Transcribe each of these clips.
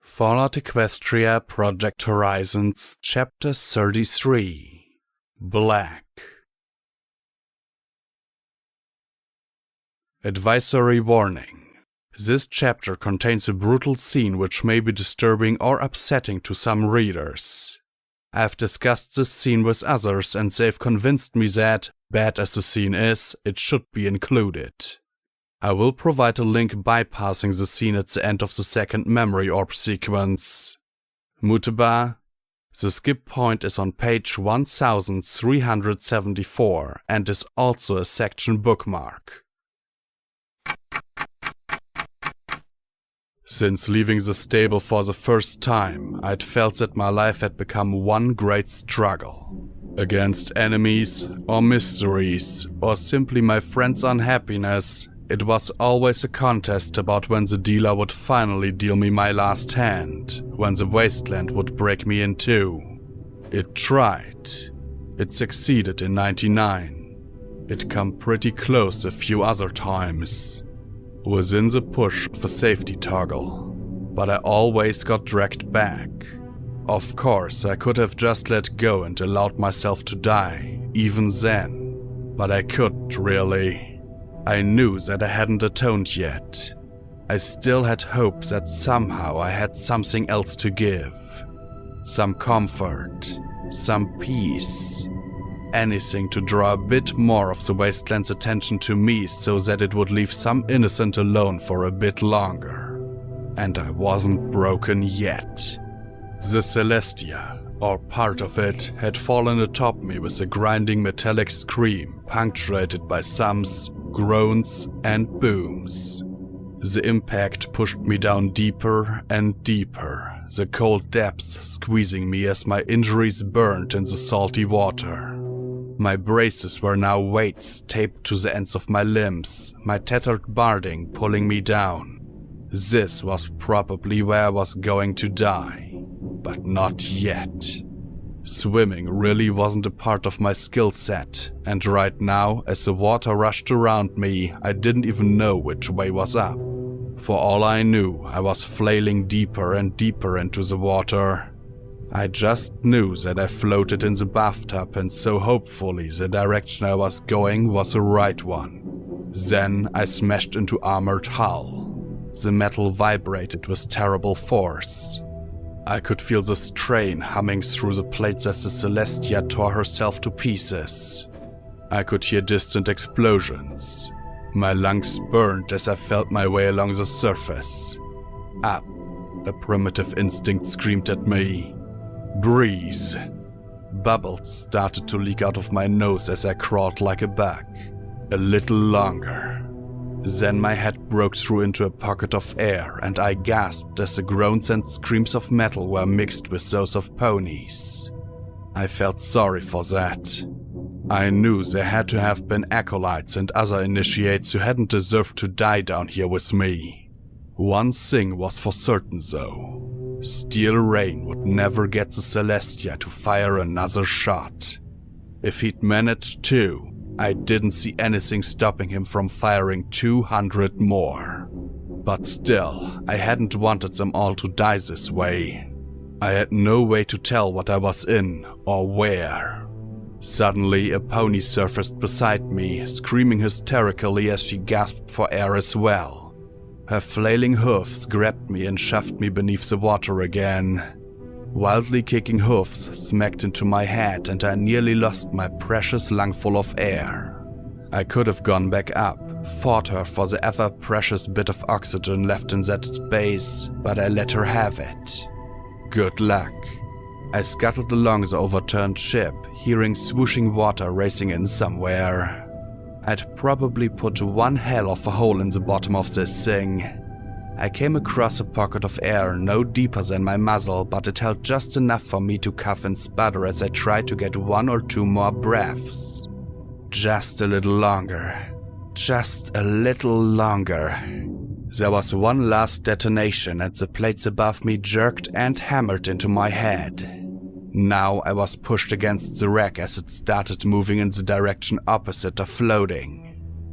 Fallout Equestria Project Horizons Chapter 33 Black. Advisory warning. This chapter contains a brutal scene which may be disturbing or upsetting to some readers. I've discussed this scene with others and they've convinced me that, bad as the scene is, it should be included. I will provide a link bypassing the scene at the end of the second memory orb sequence. Mutaba. The skip point is on page 1374 and is also a section bookmark. Since leaving the stable for the first time, I'd felt that my life had become one great struggle. Against enemies, or mysteries, or simply my friend's unhappiness, it was always a contest about when the dealer would finally deal me my last hand, when the wasteland would break me in two. It tried. It succeeded in 99. It come pretty close a few other times. Within the push of a safety toggle, but I always got dragged back. Of course, I could have just let go and allowed myself to die, even then, but I couldn't really. I knew that I hadn't atoned yet. I still had hope that somehow I had something else to give. Some comfort, some peace. Anything to draw a bit more of the wasteland's attention to me so that it would leave some innocent alone for a bit longer. And I wasn't broken yet. The Celestia, or part of it, had fallen atop me with a grinding metallic scream punctuated by thumps, groans, and booms. The impact pushed me down deeper and deeper, the cold depths squeezing me as my injuries burned in the salty water. My braces were now weights taped to the ends of my limbs, my tattered barding pulling me down. This was probably where I was going to die, but not yet. Swimming really wasn't a part of my skill set, and right now, as the water rushed around me, I didn't even know which way was up. For all I knew, I was flailing deeper and deeper into the water. I just knew that I floated in the bathtub, and so hopefully the direction I was going was the right one. Then I smashed into armored hull. The metal vibrated with terrible force. I could feel the strain humming through the plates as the Celestia tore herself to pieces. I could hear distant explosions. My lungs burned as I felt my way along the surface. Up, a primitive instinct screamed at me. Breeze. Bubbles started to leak out of my nose as I crawled like a bug. A little longer. Then my head broke through into a pocket of air and I gasped as the groans and screams of metal were mixed with those of ponies. I felt sorry for that. I knew there had to have been acolytes and other initiates who hadn't deserved to die down here with me. One thing was for certain though. Steel Rain would never get the Celestia to fire another shot. If he'd managed to, I didn't see anything stopping him from firing 200 more. But still, I hadn't wanted them all to die this way. I had no way to tell what I was in or where. Suddenly, a pony surfaced beside me, screaming hysterically as she gasped for air as well. Her flailing hoofs grabbed me and shoved me beneath the water again. Wildly kicking hoofs smacked into my head and I nearly lost my precious lungful of air. I could have gone back up, fought her for the ever-precious bit of oxygen left in that space, but I let her have it. Good luck. I scuttled along the overturned ship, hearing swooshing water racing in somewhere. I'd probably put one hell of a hole in the bottom of this thing. I came across a pocket of air no deeper than my muzzle, but it held just enough for me to cough and sputter as I tried to get one or two more breaths. Just a little longer. Just a little longer. There was one last detonation and the plates above me jerked and hammered into my head. Now I was pushed against the wreck as it started moving in the direction opposite of floating.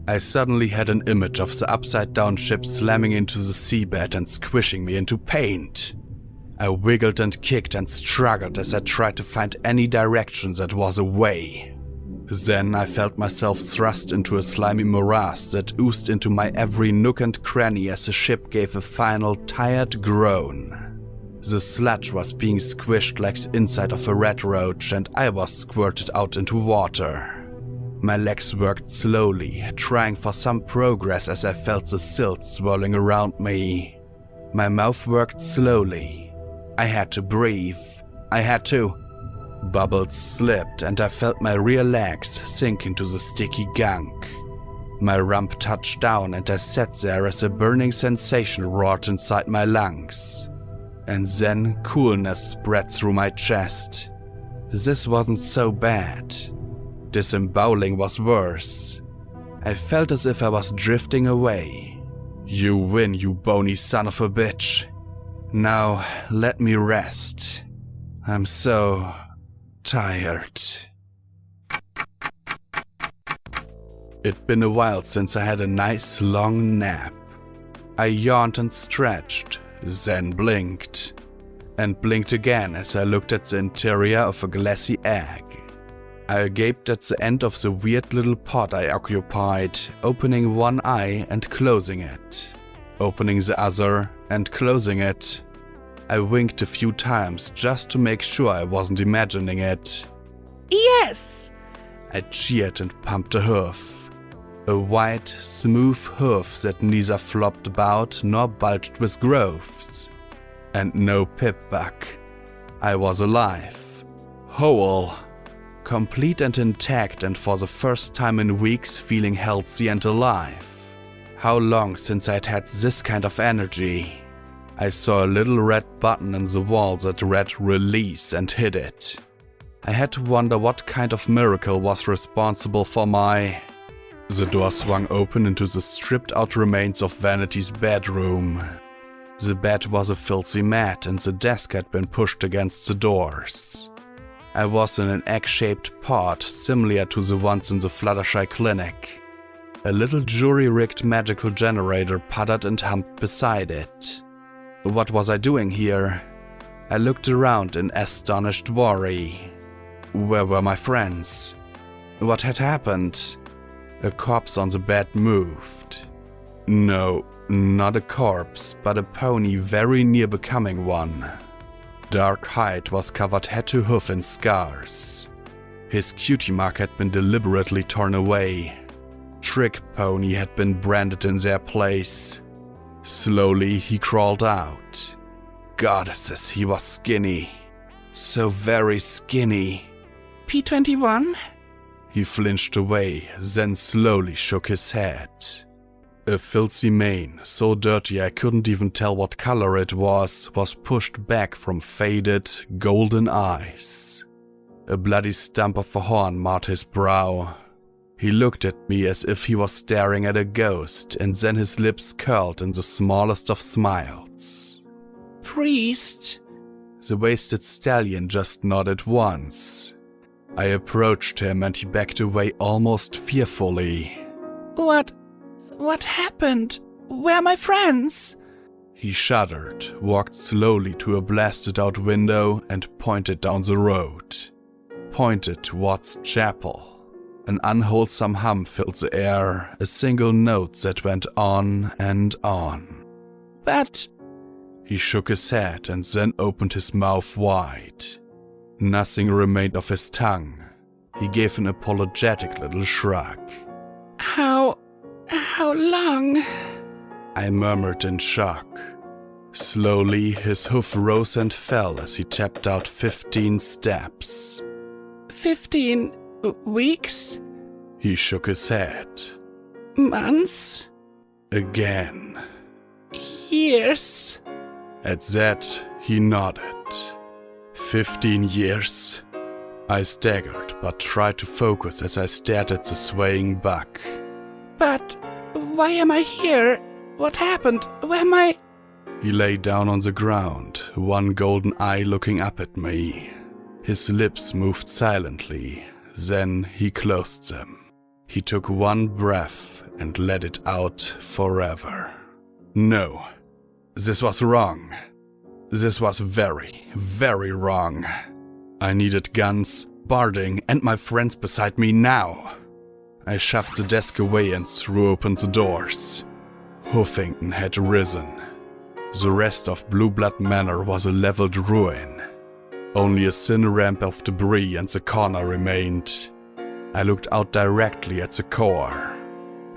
I suddenly had an image of the upside-down ship slamming into the seabed and squishing me into paint. I wiggled and kicked and struggled as I tried to find any direction that was away. Then I felt myself thrust into a slimy morass that oozed into my every nook and cranny as the ship gave a final tired groan. The sludge was being squished like the inside of a red roach, and I was squirted out into water. My legs worked slowly, trying for some progress as I felt the silt swirling around me. My mouth worked slowly. I had to breathe. I had to. Bubbles slipped and I felt my rear legs sink into the sticky gunk. My rump touched down and I sat there as a burning sensation roared inside my lungs. And then coolness spread through my chest. This wasn't so bad. Disemboweling was worse. I felt as if I was drifting away. You win, you bony son of a bitch. Now let me rest. I'm so tired. It'd been a while since I had a nice long nap. I yawned and stretched, then blinked. And blinked again as I looked at the interior of a glassy egg. I gaped at the end of the weird little pod I occupied, opening one eye and closing it. Opening the other and closing it. I winked a few times just to make sure I wasn't imagining it. Yes! I cheered and pumped a hoof. A white, smooth hoof that neither flopped about nor bulged with growths. And no pip-buck. I was alive. Whole. Complete and intact, and for the first time in weeks feeling healthy and alive. How long since I'd had this kind of energy? I saw a little red button in the wall that read release and hit it. I had to wonder what kind of miracle was responsible for my... The door swung open into the stripped out remains of Vanity's bedroom. The bed was a filthy mat and the desk had been pushed against the doors. I was in an egg-shaped pod similar to the ones in the Fluttershy clinic. A little jury-rigged magical generator puttered and humped beside it. What was I doing here? I looked around in astonished worry. Where were my friends? What had happened? A corpse on the bed moved. No, not a corpse, but a pony very near becoming one. Dark hide was covered head to hoof in scars. His cutie mark had been deliberately torn away. Trick pony had been branded in their place. Slowly he crawled out. Goddesses, he was skinny. So very skinny. P21? He flinched away, then slowly shook his head. A filthy mane, so dirty I couldn't even tell what color it was pushed back from faded, golden eyes. A bloody stump of a horn marred his brow. He looked at me as if he was staring at a ghost, and then his lips curled in the smallest of smiles. Priest? The wasted stallion just nodded once. I approached him and he backed away almost fearfully. What happened? Where are my friends? He shuddered, walked slowly to a blasted-out window and pointed down the road. Pointed towards chapel. An unwholesome hum filled the air, a single note that went on and on. But... He shook his head and then opened his mouth wide. Nothing remained of his tongue. He gave an apologetic little shrug. How long? I murmured in shock. Slowly, his hoof rose and fell as he tapped out 15 steps. 15 weeks? He shook his head. Months? Again. Years? At that, he nodded. 15 years. I staggered, but tried to focus as I stared at the swaying buck. But why am I here? What happened? Where am I? He lay down on the ground, one golden eye looking up at me. His lips moved silently, then he closed them. He took one breath and let it out forever. No, this was wrong. This was very, very wrong. I needed guns, barding, and my friends beside me now. I shoved the desk away and threw open the doors. Huffington had risen. The rest of Blue Blood Manor was a leveled ruin. Only a thin ramp of debris and the corner remained. I looked out directly at the core.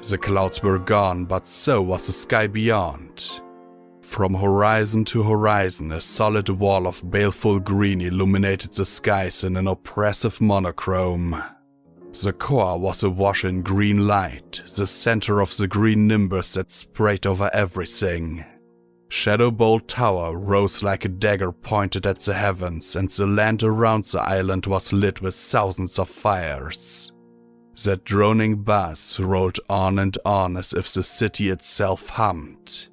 The clouds were gone, but so was the sky beyond. From horizon to horizon, a solid wall of baleful green illuminated the skies in an oppressive monochrome. The core was awash in green light, the center of the green nimbus that sprayed over everything. Shadowbolt Tower rose like a dagger pointed at the heavens, and the land around the island was lit with thousands of fires. That droning bass rolled on and on as if the city itself hummed.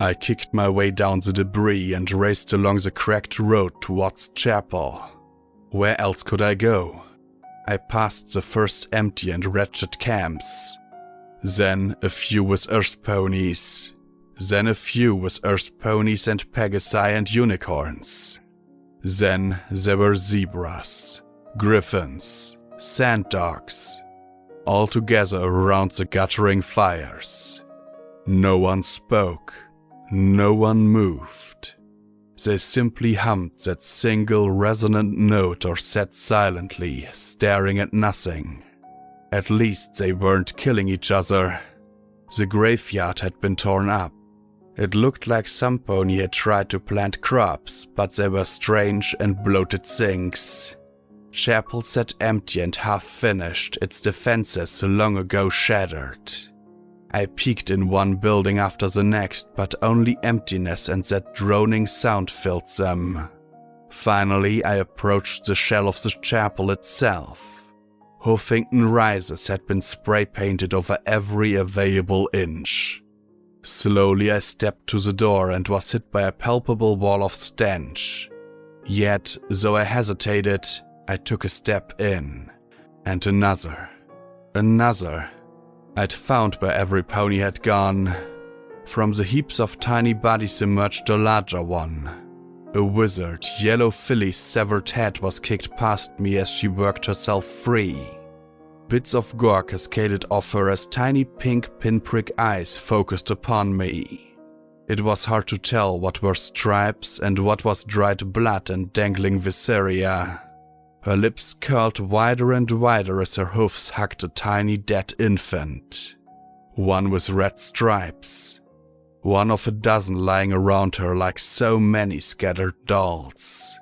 I kicked my way down the debris and raced along the cracked road towards chapel. Where else could I go? I passed the first empty and wretched camps. Then a few with earth ponies. Then a few with earth ponies and pegasi and unicorns. Then there were zebras, griffins, sand dogs, all together around the guttering fires. No one spoke, no one moved. They simply hummed that single resonant note or sat silently, staring at nothing. At least they weren't killing each other. The graveyard had been torn up. It looked like some pony had tried to plant crops, but they were strange and bloated things. Chapel sat empty and half-finished, its defenses long ago shattered. I peeked in one building after the next, but only emptiness and that droning sound filled them. Finally, I approached the shell of the chapel itself. Huffington Rises had been spray-painted over every available inch. Slowly I stepped to the door and was hit by a palpable wall of stench. Yet, though I hesitated, I took a step in. And another. I'd found where every pony had gone. From the heaps of tiny bodies emerged a larger one. A withered, yellow filly's severed head was kicked past me as she worked herself free. Bits of gore cascaded off her as tiny pink pinprick eyes focused upon me. It was hard to tell what were stripes and what was dried blood and dangling viscera. Her lips curled wider and wider as her hoofs hugged a tiny dead infant. One with red stripes. One of a dozen lying around her like so many scattered dolls.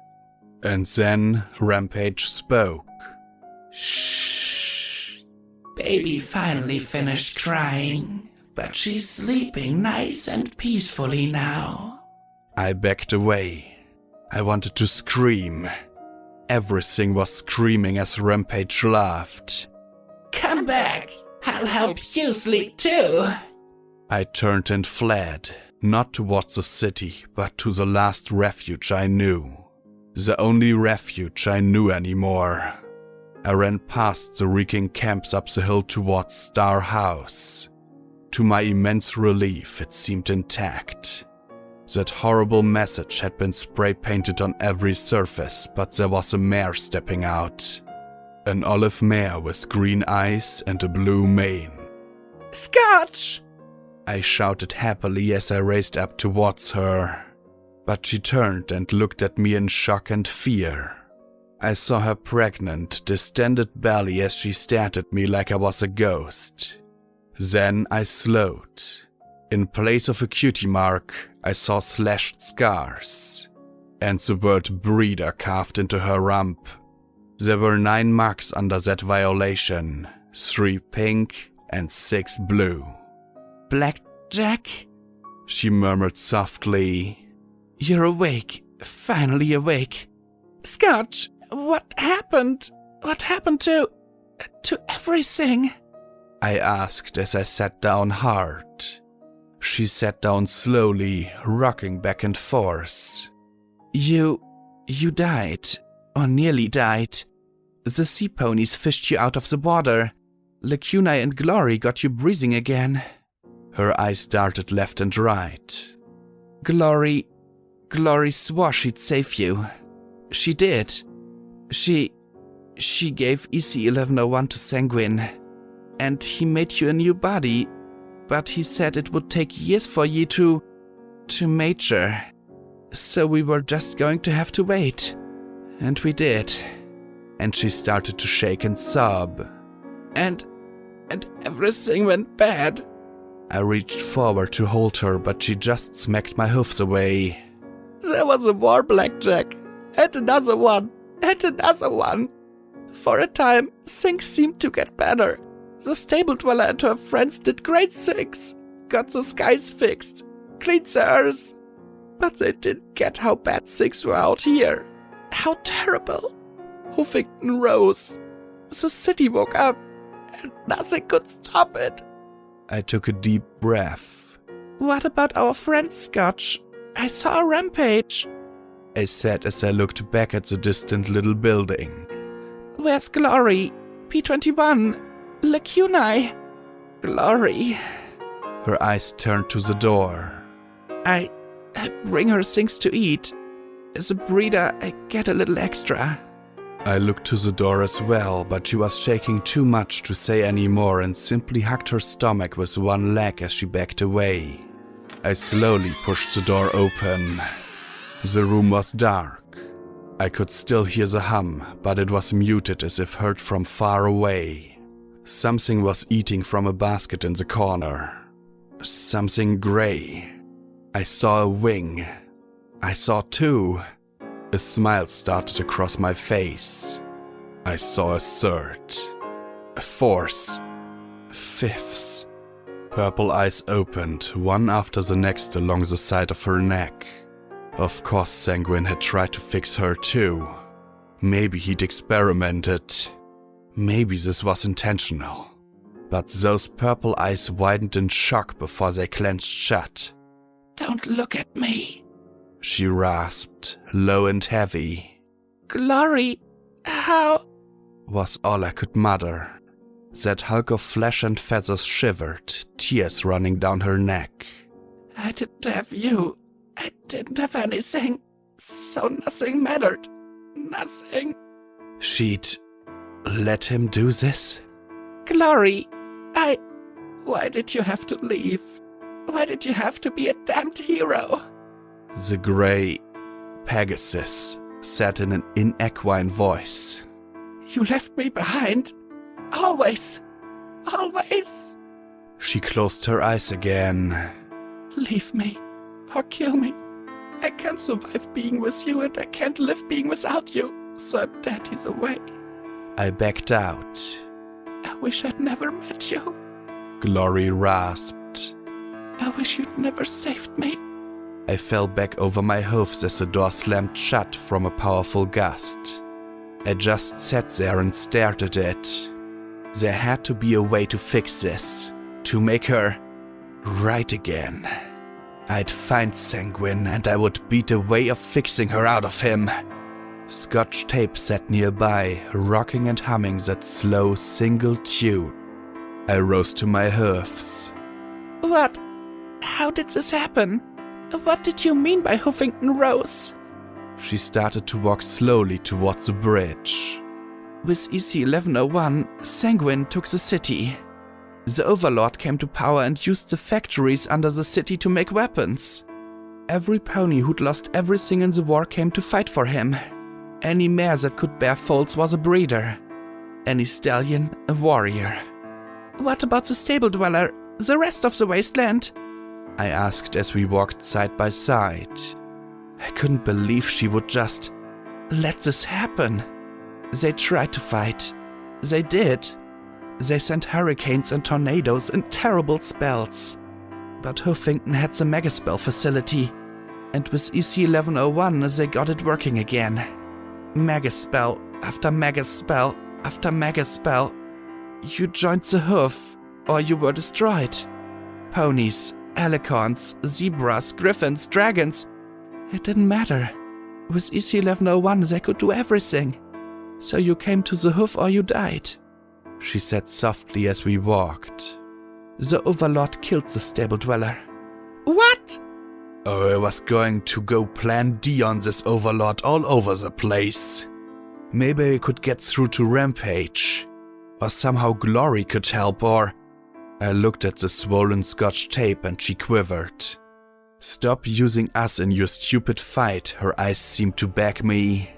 And then Rampage spoke. Shh. Baby finally finished crying, but she's sleeping nice and peacefully now. I backed away. I wanted to scream. Everything was screaming as Rampage laughed. Come back, I'll help you sleep too. I turned and fled, not towards the city, but to the last refuge I knew. The only refuge I knew anymore. I ran past the reeking camps up the hill towards Star House. To my immense relief, it seemed intact. That horrible message had been spray-painted on every surface, but there was a mare stepping out. An olive mare with green eyes and a blue mane. Scotch! I shouted happily as I raced up towards her. But she turned and looked at me in shock and fear. I saw her pregnant, distended belly as she stared at me like I was a ghost. Then I slowed. In place of a cutie mark, I saw slashed scars, and the word breeder carved into her rump. There were 9 marks under that violation, 3 pink and 6 blue. Blackjack? She murmured softly. You're awake, finally awake. Scotch, what happened? What happened to everything? I asked as I sat down hard. She sat down slowly, rocking back and forth. You died, or nearly died. The sea ponies fished you out of the water. Lacuna and Glory got you breathing again. Her eyes darted left and right. Glory Glory swore she'd save you. She did. She gave EC-1101 to Sanguine, and he made you a new body, but he said it would take years for you to mature. So we were just going to have to wait. And we did. And she started to shake and sob. And everything went bad. I reached forward to hold her, but she just smacked my hoofs away. There was a war, Blackjack. And another one. And another one. For a time, things seemed to get better. The stable dweller and her friends did great things. Got the skies fixed. Cleaned the earth. But they didn't get how bad things were out here. How terrible. Huffington rose. The city woke up. And nothing could stop it. I took a deep breath. What about our friend Scotch? I saw a rampage, I said as I looked back at the distant little building. Where's Glory? P21. Lacuni. Glory. Her eyes turned to the door. I bring her things to eat. As a breeder, I get a little extra. I looked to the door as well, but she was shaking too much to say any more and simply hugged her stomach with one leg as she backed away. I slowly pushed the door open. The room was dark. I could still hear the hum, but it was muted as if heard from far away. Something was eating from a basket in the corner. Something grey. I saw a wing. I saw two. A smile started across my face. I saw a third, a fourth, fifth. Purple eyes opened, one after the next along the side of her neck. Of course Sanguine had tried to fix her too. Maybe he'd experimented. Maybe this was intentional. But those purple eyes widened in shock before they clenched shut. Don't look at me, she rasped, low and heavy. Glory, how? Was all I could mutter. That hulk of flesh and feathers shivered, tears running down her neck. I didn't have you. I didn't have anything. So nothing mattered. Nothing. She'd let him do this? Glory, Why did you have to leave? Why did you have to be a damned hero? The grey Pegasus said in an inequine voice. You left me behind. Always. Always. She closed her eyes again. Leave me or kill me. I can't survive being with you and I can't live being without you, so I'm dead either way. I backed out. I wish I'd never met you. Glory rasped. I wish you'd never saved me. I fell back over my hoofs as the door slammed shut from a powerful gust. I just sat there and stared at it. There had to be a way to fix this, to make her right again. I'd find Sanguine and I would beat a way of fixing her out of him. Scotch tape sat nearby, rocking and humming that slow single tune. I rose to my hoofs. What? How did this happen? What did you mean by Huffington Rose? She started to walk slowly towards the bridge. With EC-1101, Sanguine took the city. The Overlord came to power and used the factories under the city to make weapons. Every pony who'd lost everything in the war came to fight for him. Any mare that could bear foals was a breeder. Any stallion, a warrior. What about the stable dweller, the rest of the wasteland? I asked as we walked side by side. I couldn't believe she would just let this happen. They tried to fight. They did. They sent hurricanes and tornadoes and terrible spells. But Huffington had the Megaspell facility, and with EC-1101 they got it working again. Megaspell after Megaspell after Megaspell. You joined the Hoof, or you were destroyed. Ponies, alicorns, zebras, griffins, dragons. It didn't matter. With EC-1101 they could do everything. So you came to the Hoof or you died, she said softly as we walked. The Overlord killed the stable dweller. What? or I was going to go plan D on this overlord all over the place. Maybe I could get through to Rampage, or somehow Glory could help, or... I looked at the swollen Scotch tape and she quivered. Stop using us in your stupid fight, her eyes seemed to beg me.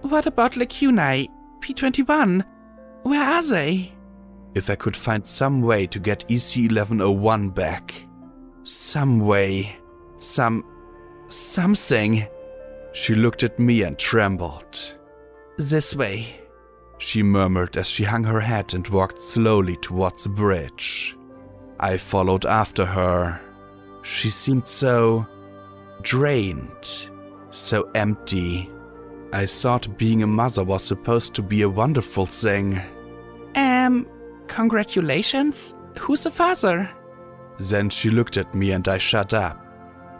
What about Lacunae, P21? Where are they? If I could find some way to get EC-1101 back. Some way. Something. She looked at me and trembled. This way, she murmured as she hung her head and walked slowly towards the bridge. I followed after her. She seemed so drained, so empty. I thought being a mother was supposed to be a wonderful thing. Congratulations? Who's the father? Then she looked at me and I shut up.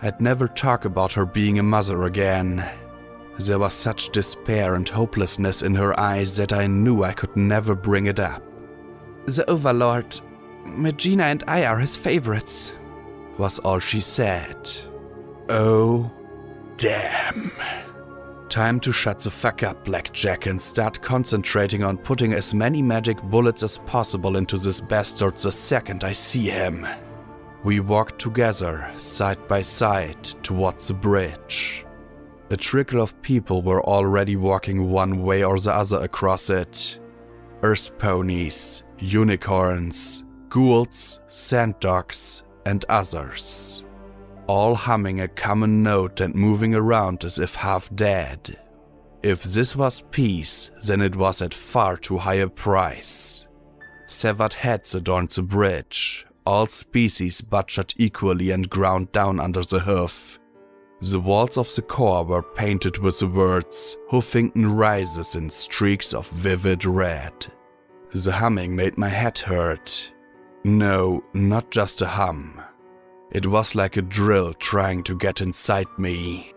I'd never talk about her being a mother again. There was such despair and hopelessness in her eyes that I knew I could never bring it up. The Overlord, Magina and I are his favorites, was all she said. Oh, damn. Time to shut the fuck up, Blackjack, and start concentrating on putting as many magic bullets as possible into this bastard the second I see him. We walked together, side by side, towards the bridge. A trickle of people were already walking one way or the other across it. Earth ponies, unicorns, ghouls, sand dogs, and others. All humming a common note and moving around as if half dead. If this was peace, then it was at far too high a price. Severed heads adorned the bridge, all species butchered equally and ground down under the hoof. The walls of the core were painted with the words "Huffington rises" in streaks of vivid red. The humming made my head hurt. No, not just a hum. It was like a drill trying to get inside me.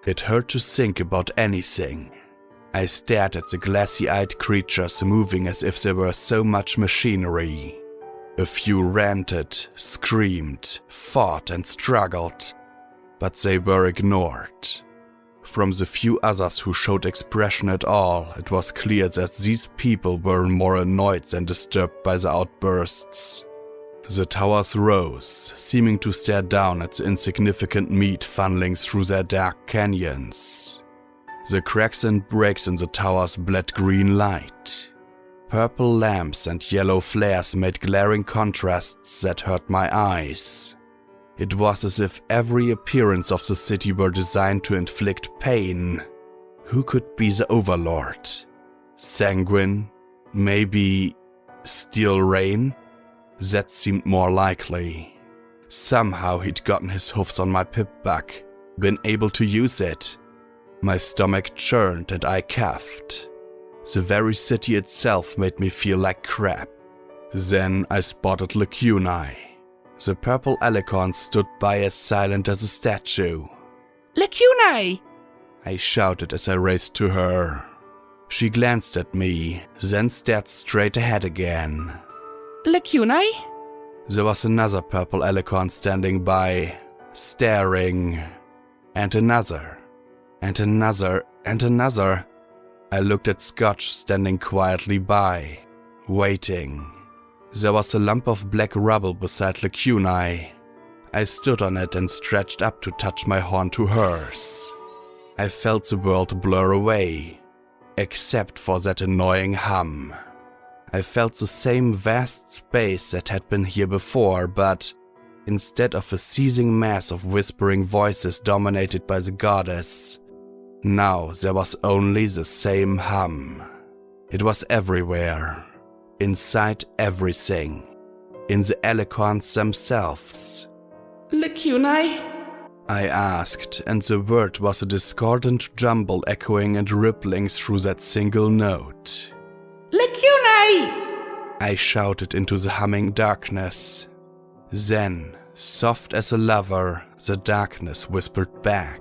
It hurt to think about anything. I stared at the glassy-eyed creatures moving as if there were so much machinery. A few ranted, screamed, fought and struggled, but they were ignored. From the few others who showed expression at all, it was clear that these people were more annoyed than disturbed by the outbursts. The towers rose, seeming to stare down at the insignificant meat funneling through their dark canyons. The cracks and breaks in the towers bled green light. Purple lamps and yellow flares made glaring contrasts that hurt my eyes. It was as if every appearance of the city were designed to inflict pain. Who could be the Overlord? Sanguine? Maybe Steel Rain? That seemed more likely. Somehow he'd gotten his hoofs on my pip-buck, been able to use it. My stomach churned and I coughed. The very city itself made me feel like crap. Then I spotted Lacunae. The purple alicorn stood by as silent as a statue. Lacunae! I shouted as I raced to her. She glanced at me, then stared straight ahead again. Lacunae? There was another purple alicorn standing by, staring. And another. And another. And another. I looked at Scotch standing quietly by, waiting. There was a lump of black rubble beside Lacunae. I stood on it and stretched up to touch my horn to hers. I felt the world blur away, except for that annoying hum. I felt the same vast space that had been here before, but instead of a seething mass of whispering voices dominated by the goddess, now there was only the same hum. It was everywhere, inside everything, in the alicorns themselves. Lacunae? I asked, and the word was a discordant jumble echoing and rippling through that single note. Lacunae! I shouted into the humming darkness. Then, soft as a lover, the darkness whispered back.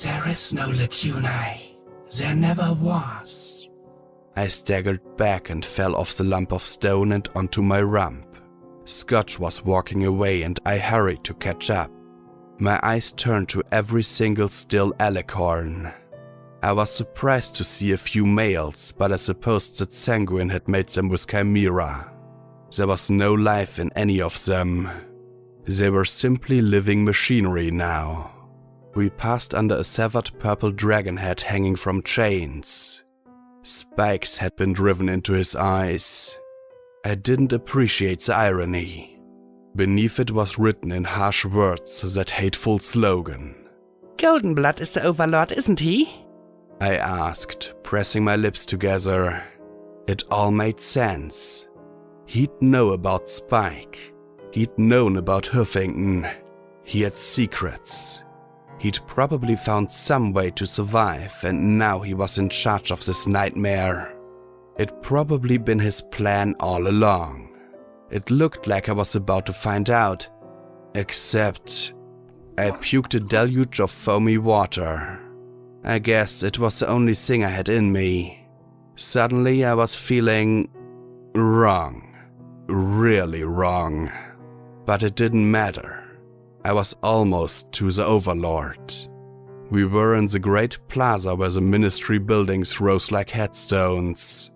There is no Lacunae. There never was. I staggered back and fell off the lump of stone and onto my rump. Scotch was walking away and I hurried to catch up. My eyes turned to every single still alicorn. I was surprised to see a few males, but I supposed that Sanguine had made them with Chimera. There was no life in any of them. They were simply living machinery now. We passed under a severed purple dragon head hanging from chains. Spikes had been driven into his eyes. I didn't appreciate the irony. Beneath it was written in harsh words that hateful slogan. Goldenblood is the Overlord, isn't he? I asked, pressing my lips together. It all made sense. He'd know about Spike. He'd known about Huffington. He had secrets. He'd probably found some way to survive, and now he was in charge of this nightmare. It'd probably been his plan all along. It looked like I was about to find out. Except, I puked a deluge of foamy water. I guess it was the only thing I had in me. Suddenly I was feeling wrong. Really wrong. But it didn't matter. I was almost to the Overlord. We were in the great plaza where the ministry buildings rose like headstones.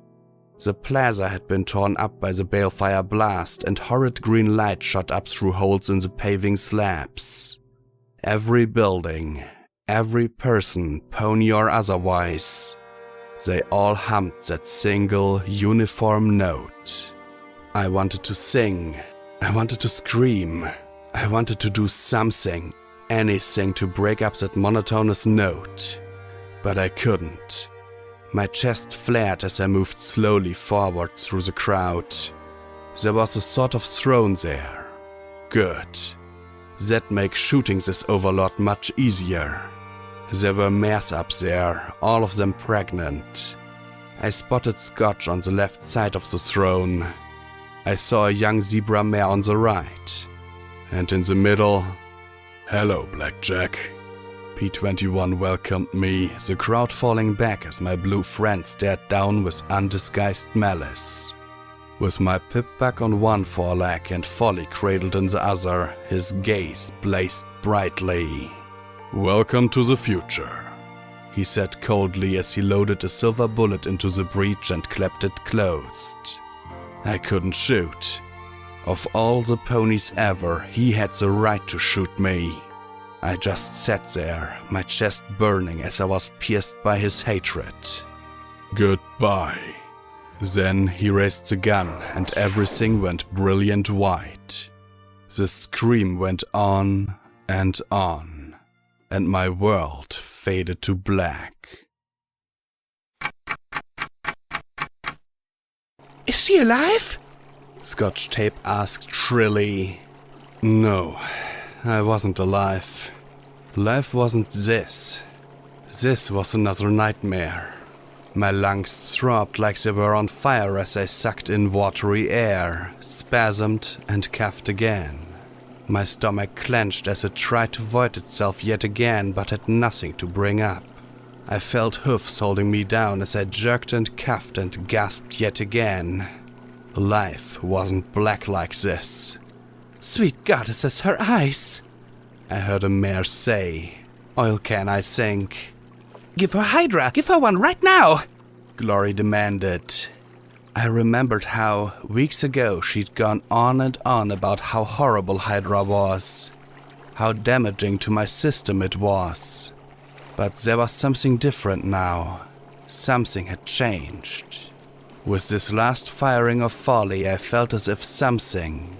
The plaza had been torn up by the balefire blast, and horrid green light shot up through holes in the paving slabs. Every building, every person, pony or otherwise, they all hummed that single, uniform note. I wanted to sing. I wanted to scream. I wanted to do something, anything to break up that monotonous note. But I couldn't. My chest flared as I moved slowly forward through the crowd. There was a sort of throne there. Good. That makes shooting this Overlord much easier. There were mares up there, all of them pregnant. I spotted Scotch on the left side of the throne. I saw a young zebra mare on the right. And in the middle, "Hello, Blackjack." P21 welcomed me, the crowd falling back as my blue friend stared down with undisguised malice. With my pip-back on one foreleg and Folly cradled in the other, his gaze blazed brightly. "Welcome to the future," he said coldly as he loaded a silver bullet into the breech and clapped it closed. I couldn't shoot. Of all the ponies ever, he had the right to shoot me. I just sat there, my chest burning as I was pierced by his hatred. "Goodbye." Then he raised the gun and everything went brilliant white. The scream went on, and my world faded to black. Is she alive? Scotch Tape asked shrilly. No, I wasn't alive. Life wasn't this. This was another nightmare. My lungs throbbed like they were on fire as I sucked in watery air, spasmed and coughed again. My stomach clenched as it tried to void itself yet again, but had nothing to bring up. I felt hoofs holding me down as I jerked and coughed and gasped yet again. Life wasn't black like this. Sweet goddesses, her eyes! I heard a mare say. Oil can, I think. Give her Hydra! Give her one right now! Glory demanded. I remembered how, weeks ago, she'd gone on and on about how horrible Hydra was. How damaging to my system it was. But there was something different now. Something had changed. With this last firing of Folly, I felt as if something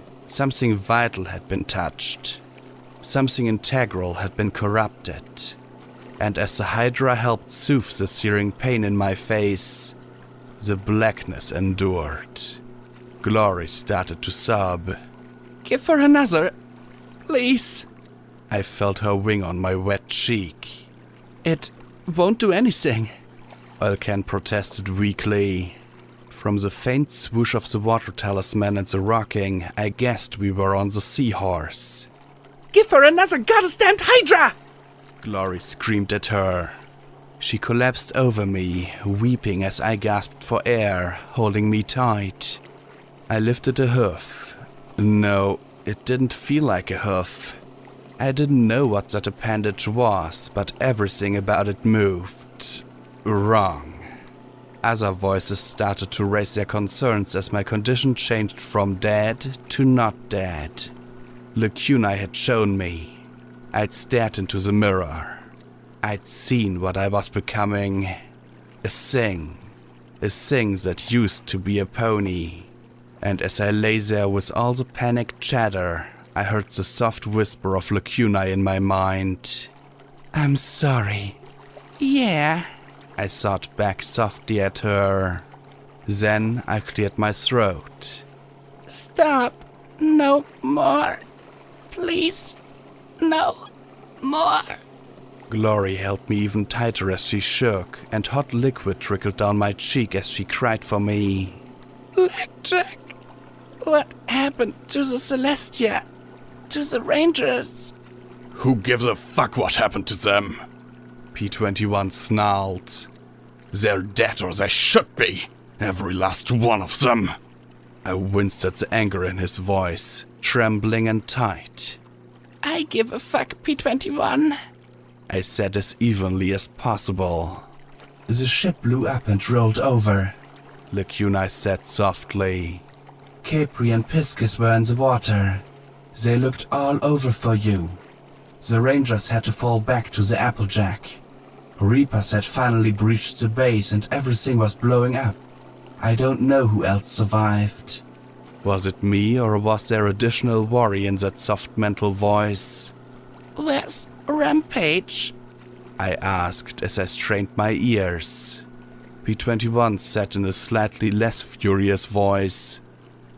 vital had been touched. Something integral had been corrupted. And as the Hydra helped soothe the searing pain in my face, the blackness endured. Glory started to sob. Give her another, please. I felt her wing on my wet cheek. It won't do anything, Olcan protested weakly. From the faint swoosh of the water talisman and the rocking, I guessed we were on the seahorse. Give her another goddamn Hydra! Glory screamed at her. She collapsed over me, weeping as I gasped for air, holding me tight. I lifted a hoof. No, it didn't feel like a hoof. I didn't know what that appendage was, but everything about it moved wrong. Other voices started to raise their concerns as my condition changed from dead to not dead. Lacuna had shown me. I'd stared into the mirror. I'd seen what I was becoming. A thing that used to be a pony. And as I lay there with all the panicked chatter, I heard the soft whisper of Lacuna in my mind. "I'm sorry." "Yeah," I thought back softly at her. Then I cleared my throat. "Stop. No more. Please. No more." Glory held me even tighter as she shook, and hot liquid trickled down my cheek as she cried for me. "Blackjack, what happened to the Celestia? To the Rangers?" "Who gives a fuck what happened to them?" P21 snarled. "They're dead, or they should be. Every last one of them." I winced at the anger in his voice, trembling and tight. "I give a fuck, P21," I said as evenly as possible. "The ship blew up and rolled over," Lacuna said softly. "Capri and Piscis were in the water. They looked all over for you. The Rangers had to fall back to the Applejack. Reapers had finally breached the base and everything was blowing up. I don't know who else survived." Was it me, or was there additional worry in that soft mental voice? "Where's Rampage?" I asked as I strained my ears. P21 said in a slightly less furious voice.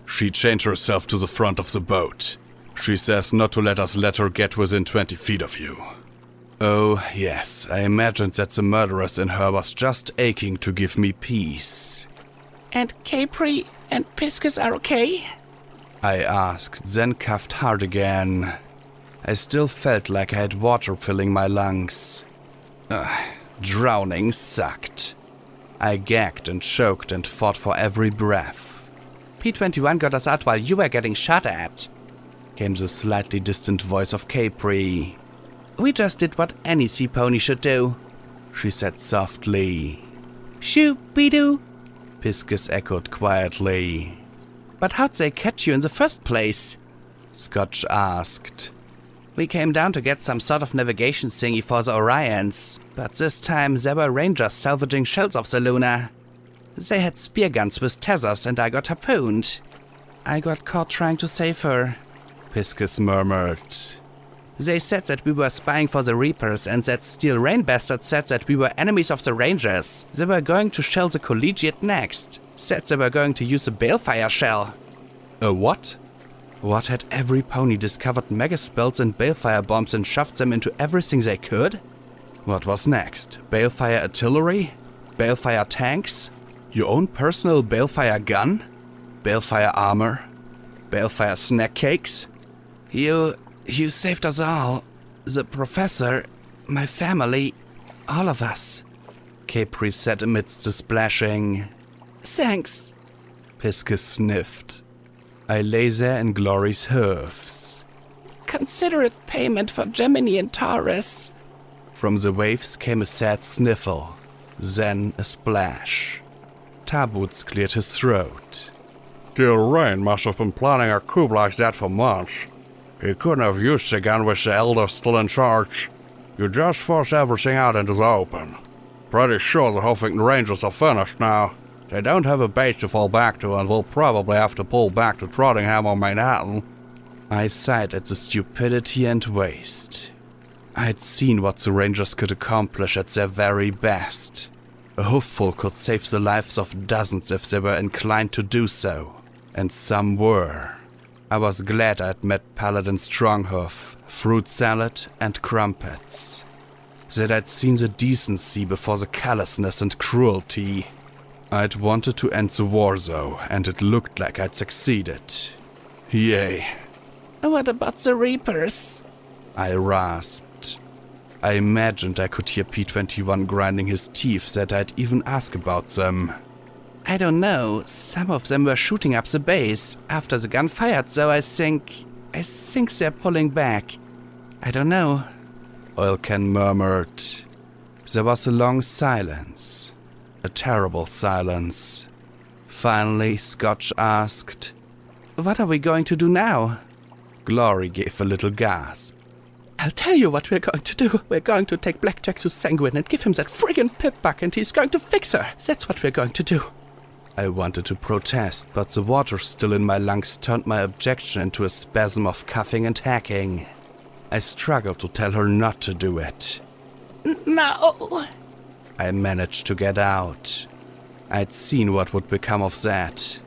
"She chained herself to the front of the boat. She says not to let us let her get within 20 feet of you." Oh, yes, I imagined that the murderess in her was just aching to give me peace. "And Capri and Piscis are okay?" I asked, then coughed hard again. I still felt like I had water filling my lungs. Drowning sucked. I gagged and choked and fought for every breath. "P21 got us out while you were getting shot at," came the slightly distant voice of Capri. "We just did what any sea pony should do," she said softly. "Shoo-be-doo," Piscis echoed quietly. "But how'd they catch you in the first place?" Scotch asked. "We came down to get some sort of navigation thingy for the Orions, but this time there were Rangers salvaging shells of the Luna. They had spear guns with tethers and I got harpooned. I got caught trying to save her," Piscis murmured. "They said that we were spying for the Reapers and that Steel Rain Bastard said that we were enemies of the Rangers. They were going to shell the Collegiate next. Said they were going to use a balefire shell." A what? What, had every pony discovered megaspells and balefire bombs and shoved them into everything they could? What was next? Balefire artillery? Balefire tanks? Your own personal balefire gun? Balefire armor? Balefire snack cakes? You saved us all. The professor, my family, all of us," Capri said amidst the splashing. "Thanks," Piscis sniffed. I lay there in Glory's hooves. "Consider it payment for Gemini and Taurus." From the waves came a sad sniffle, then a splash. Taboots cleared his throat. "Steel Rain must have been planning a coup like that for months. He couldn't have used the gun with the Elder still in charge. You just forced everything out into the open. Pretty sure the Huffington Rangers are finished now. They don't have a base to fall back to and will probably have to pull back to Trottingham or Manhattan." I sighed at the stupidity and waste. I'd seen what the Rangers could accomplish at their very best. A hoofful could save the lives of dozens if they were inclined to do so, and some were. I was glad I'd met Paladin Stronghoof, Fruit Salad, and Crumpets. That I'd seen the decency before the callousness and cruelty. I'd wanted to end the war though, and it looked like I'd succeeded. Yay. "What about the Reapers?" I rasped. I imagined I could hear P21 grinding his teeth that I'd even ask about them. "I don't know. Some of them were shooting up the base. After the gun fired, though, I think they're pulling back." I don't know, Oilcan murmured. There was a long silence. A terrible silence. Finally, Scotch asked, "What are we going to do now?" Glory gave a little gasp. "I'll tell you what we're going to do. We're going to take Blackjack to Sanguine and give him that friggin' pip-buck, and he's going to fix her. That's what we're going to do." I wanted to protest, but the water still in my lungs turned my objection into a spasm of coughing and hacking. I struggled to tell her not to do it. "No!" I managed to get out. I'd seen what would become of that.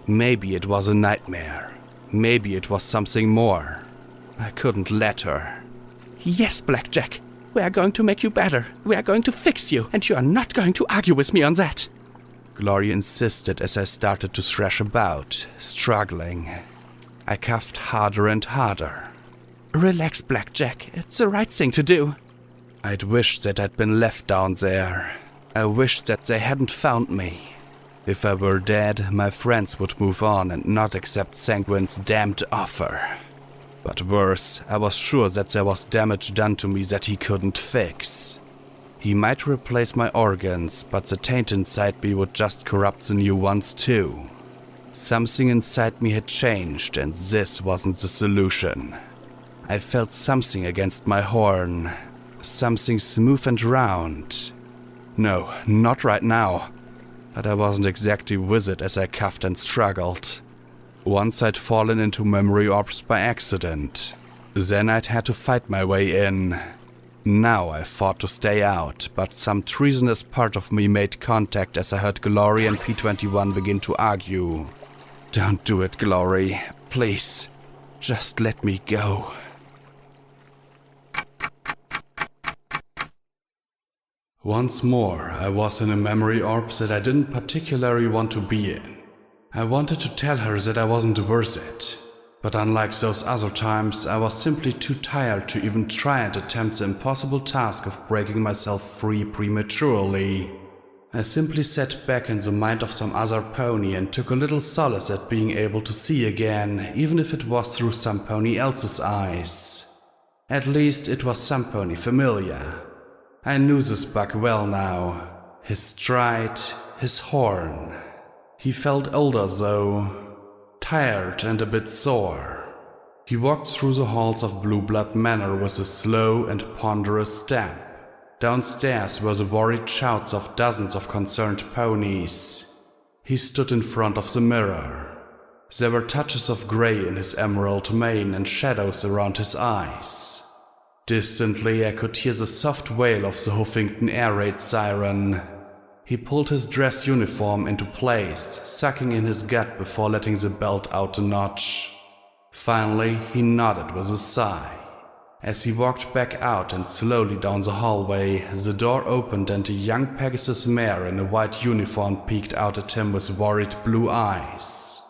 Maybe it was a nightmare. Maybe it was something more. I couldn't let her. "Yes, Blackjack. We are going to make you better. We are going to fix you, and you are not going to argue with me on that." Glory insisted as I started to thrash about, struggling. I coughed harder and harder. "Relax, Blackjack. It's the right thing to do." I'd wished that I'd been left down there. I wished that they hadn't found me. If I were dead, my friends would move on and not accept Sanguine's damned offer. But worse, I was sure that there was damage done to me that he couldn't fix. He might replace my organs, but the taint inside me would just corrupt the new ones too. Something inside me had changed, and this wasn't the solution. I felt something against my horn. Something smooth and round. No, not right now. But I wasn't exactly with it as I coughed and struggled. Once I'd fallen into memory orbs by accident. Then I'd had to fight my way in. Now I fought to stay out, but some treasonous part of me made contact as I heard Glory and P21 begin to argue. "Don't do it, Glory. Please. Just let me go." Once more, I was in a memory orb that I didn't particularly want to be in. I wanted to tell her that I wasn't worth it. But unlike those other times, I was simply too tired to even try and attempt the impossible task of breaking myself free prematurely. I simply sat back in the mind of some other pony and took a little solace at being able to see again, even if it was through some pony else's eyes. At least it was some pony familiar. I knew this bug well now. His stride, his horn. He felt older though. Tired and a bit sore. He walked through the halls of Blue Blood Manor with a slow and ponderous step. Downstairs were the worried shouts of dozens of concerned ponies. He stood in front of the mirror. There were touches of grey in his emerald mane and shadows around his eyes. Distantly I could hear the soft wail of the Huffington air raid siren. He pulled his dress uniform into place, sucking in his gut before letting the belt out a notch. Finally, he nodded with a sigh. As he walked back out and slowly down the hallway, the door opened and a young Pegasus mare in a white uniform peeked out at him with worried blue eyes.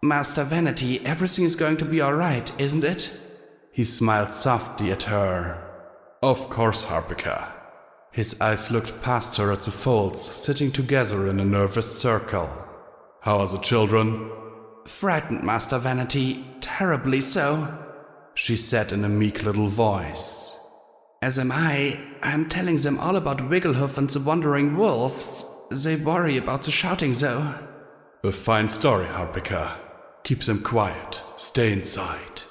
"Master Vanity, everything is going to be all right, isn't it?" He smiled softly at her. "Of course, Harpika." His eyes looked past her at the folds, sitting together in a nervous circle. "How are the children?" "Frightened, Master Vanity, terribly so," she said in a meek little voice. "As am I. I'm telling them all about Wigglehoof and the Wandering Wolves. They worry about the shouting, though." "A fine story, Harpika. Keep them quiet. Stay inside,"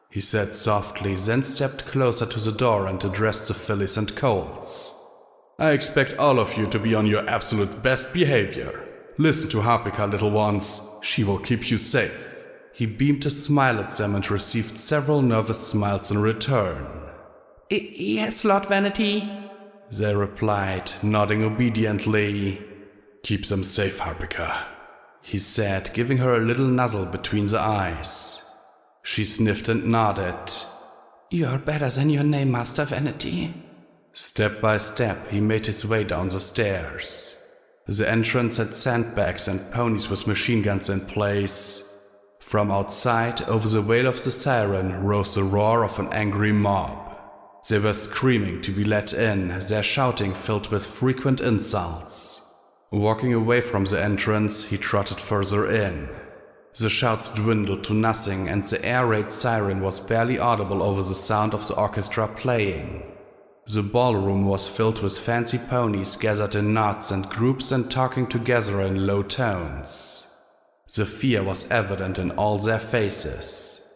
he said softly, then stepped closer to the door and addressed the fillies and colts. "I expect all of you to be on your absolute best behavior. Listen to Harpika, little ones. She will keep you safe." He beamed a smile at them and received several nervous smiles in return. Yes, Lord Vanity," they replied, nodding obediently. "Keep them safe, Harpika," he said, giving her a little nuzzle between the eyes. She sniffed and nodded. "You're better than your name, Master Vanity." Step by step, he made his way down the stairs. The entrance had sandbags and ponies with machine guns in place. From outside, over the wail of the siren, rose the roar of an angry mob. They were screaming to be let in, their shouting filled with frequent insults. Walking away from the entrance, he trotted further in. The shouts dwindled to nothing and the air raid siren was barely audible over the sound of the orchestra playing. The ballroom was filled with fancy ponies gathered in knots and groups and talking together in low tones. The fear was evident in all their faces.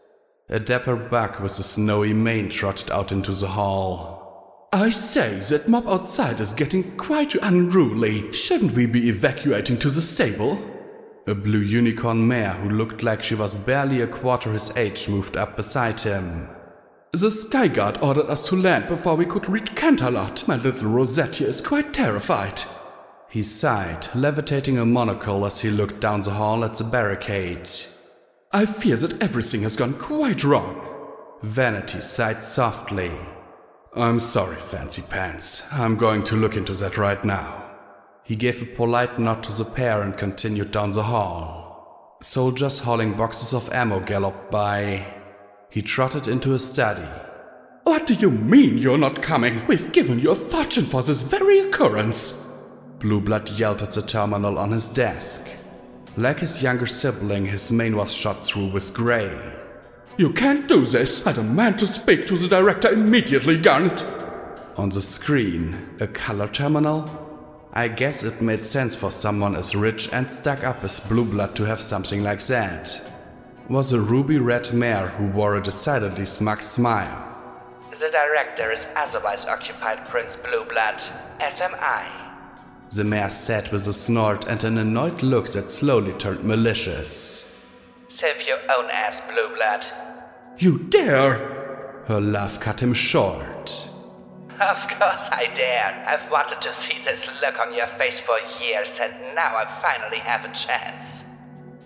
A dapper buck with a snowy mane trotted out into the hall. "I say, that mob outside is getting quite unruly. Shouldn't we be evacuating to the stable?" A blue unicorn mare who looked like she was barely a quarter his age moved up beside him. "The Skyguard ordered us to land before we could reach Canterlot. My little Rosette here is quite terrified." He sighed, levitating a monocle as he looked down the hall at the barricade. "I fear that everything has gone quite wrong." Vanity sighed softly. "I'm sorry, Fancy Pants. I'm going to look into that right now." He gave a polite nod to the pair and continued down the hall. Soldiers hauling boxes of ammo galloped by. He trotted into his study. "What do you mean you're not coming? We've given you a fortune for this very occurrence." Blueblood yelled at the terminal on his desk. Like his younger sibling, his mane was shot through with gray. "You can't do this! I demand to speak to the director immediately, Garnet!" On the screen, a color terminal? I guess it made sense for someone as rich and stuck up as Blueblood to have something like that. Was a ruby-red mare who wore a decidedly smug smile. "The director is otherwise occupied, Prince Blueblood, as am I," the mare said with a snort and an annoyed look that slowly turned malicious. "Save your own ass, Blueblood." "You dare!" Her laugh cut him short. "Of course I dare. I've wanted to see this look on your face for years, and now I finally have a chance.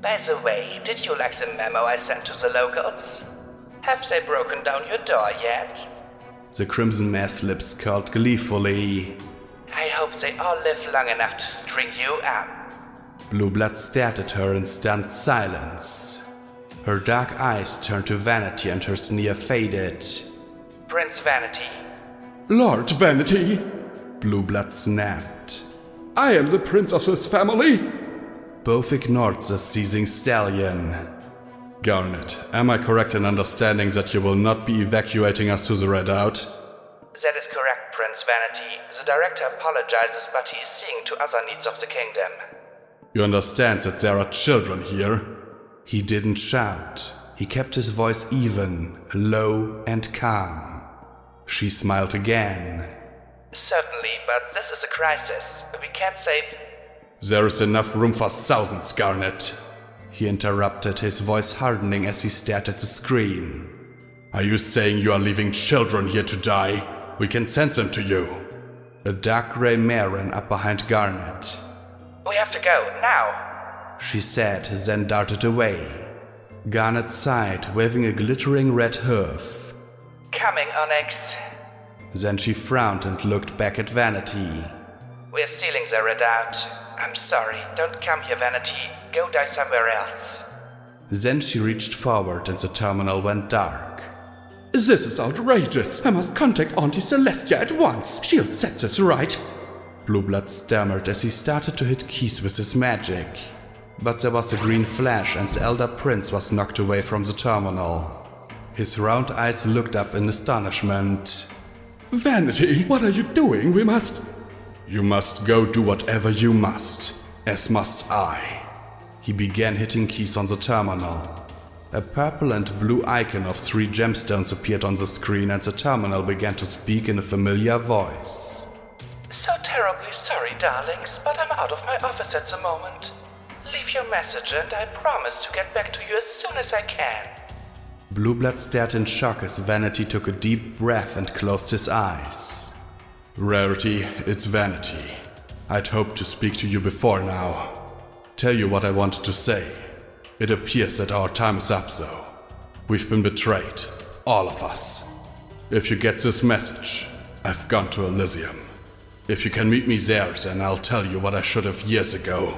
By the way, did you like the memo I sent to the locals? Have they broken down your door yet?" The crimson mare's lips curled gleefully. "I hope they all live long enough to string you up." Blueblood stared at her in stunned silence. Her dark eyes turned to Vanity and her sneer faded. "Prince Vanity." "Lord Vanity!" Blueblood snapped. "I am the prince of this family!" Both ignored the seizing stallion. "Garnet, am I correct in understanding that you will not be evacuating us to the Redout?" "That is correct, Prince Vanity. The director apologizes, but he is seeing to other needs of the kingdom." "You understand that there are children here?" He didn't shout. He kept his voice even, low and calm. She smiled again. "Certainly, but this is a crisis. We can't save..." "There is enough room for thousands, Garnet," he interrupted, his voice hardening as he stared at the screen. "Are you saying you are leaving children here to die? We can send them to you." A dark gray mare ran up behind Garnet. "We have to go, now!" she said, then darted away. Garnet sighed, waving a glittering red hoof. "Coming, Onyx." Then she frowned and looked back at Vanity. "We're stealing the Redoubt. I'm sorry, don't come here, Vanity. Go die somewhere else." Then she reached forward and the terminal went dark. "This is outrageous! I must contact Auntie Celestia at once! She'll set this right!" Blueblood stammered as he started to hit keys with his magic. But there was a green flash and the Elder Prince was knocked away from the terminal. His round eyes looked up in astonishment. "Vanity, what are you doing? We must..." "You must go do whatever you must, as must I." He began hitting keys on the terminal. A purple and blue icon of 3 gemstones appeared on the screen and the terminal began to speak in a familiar voice. "So terribly sorry, darlings, but I'm out of my office at the moment. Leave your message and I promise to get back to you as soon as I can." Blueblood stared in shock as Vanity took a deep breath and closed his eyes. "Rarity, it's Vanity. I'd hoped to speak to you before now. Tell you what I wanted to say. It appears that our time is up, though. We've been betrayed, all of us. If you get this message, I've gone to Elysium. If you can meet me there, then I'll tell you what I should have years ago."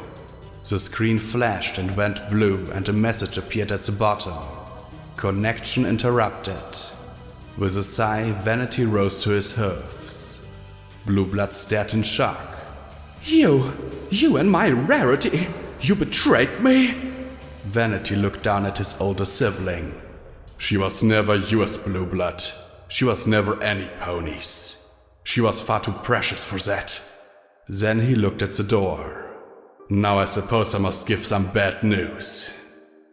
The screen flashed and went blue and a message appeared at the bottom. Connection interrupted. With a sigh, Vanity rose to his hoofs. Blueblood stared in shock. You and my Rarity! You betrayed me!" Vanity looked down at his older sibling. She was never yours, Blue Blood. She was never any ponies. She was far too precious for that. Then he looked at the door. Now I suppose I must give some bad news,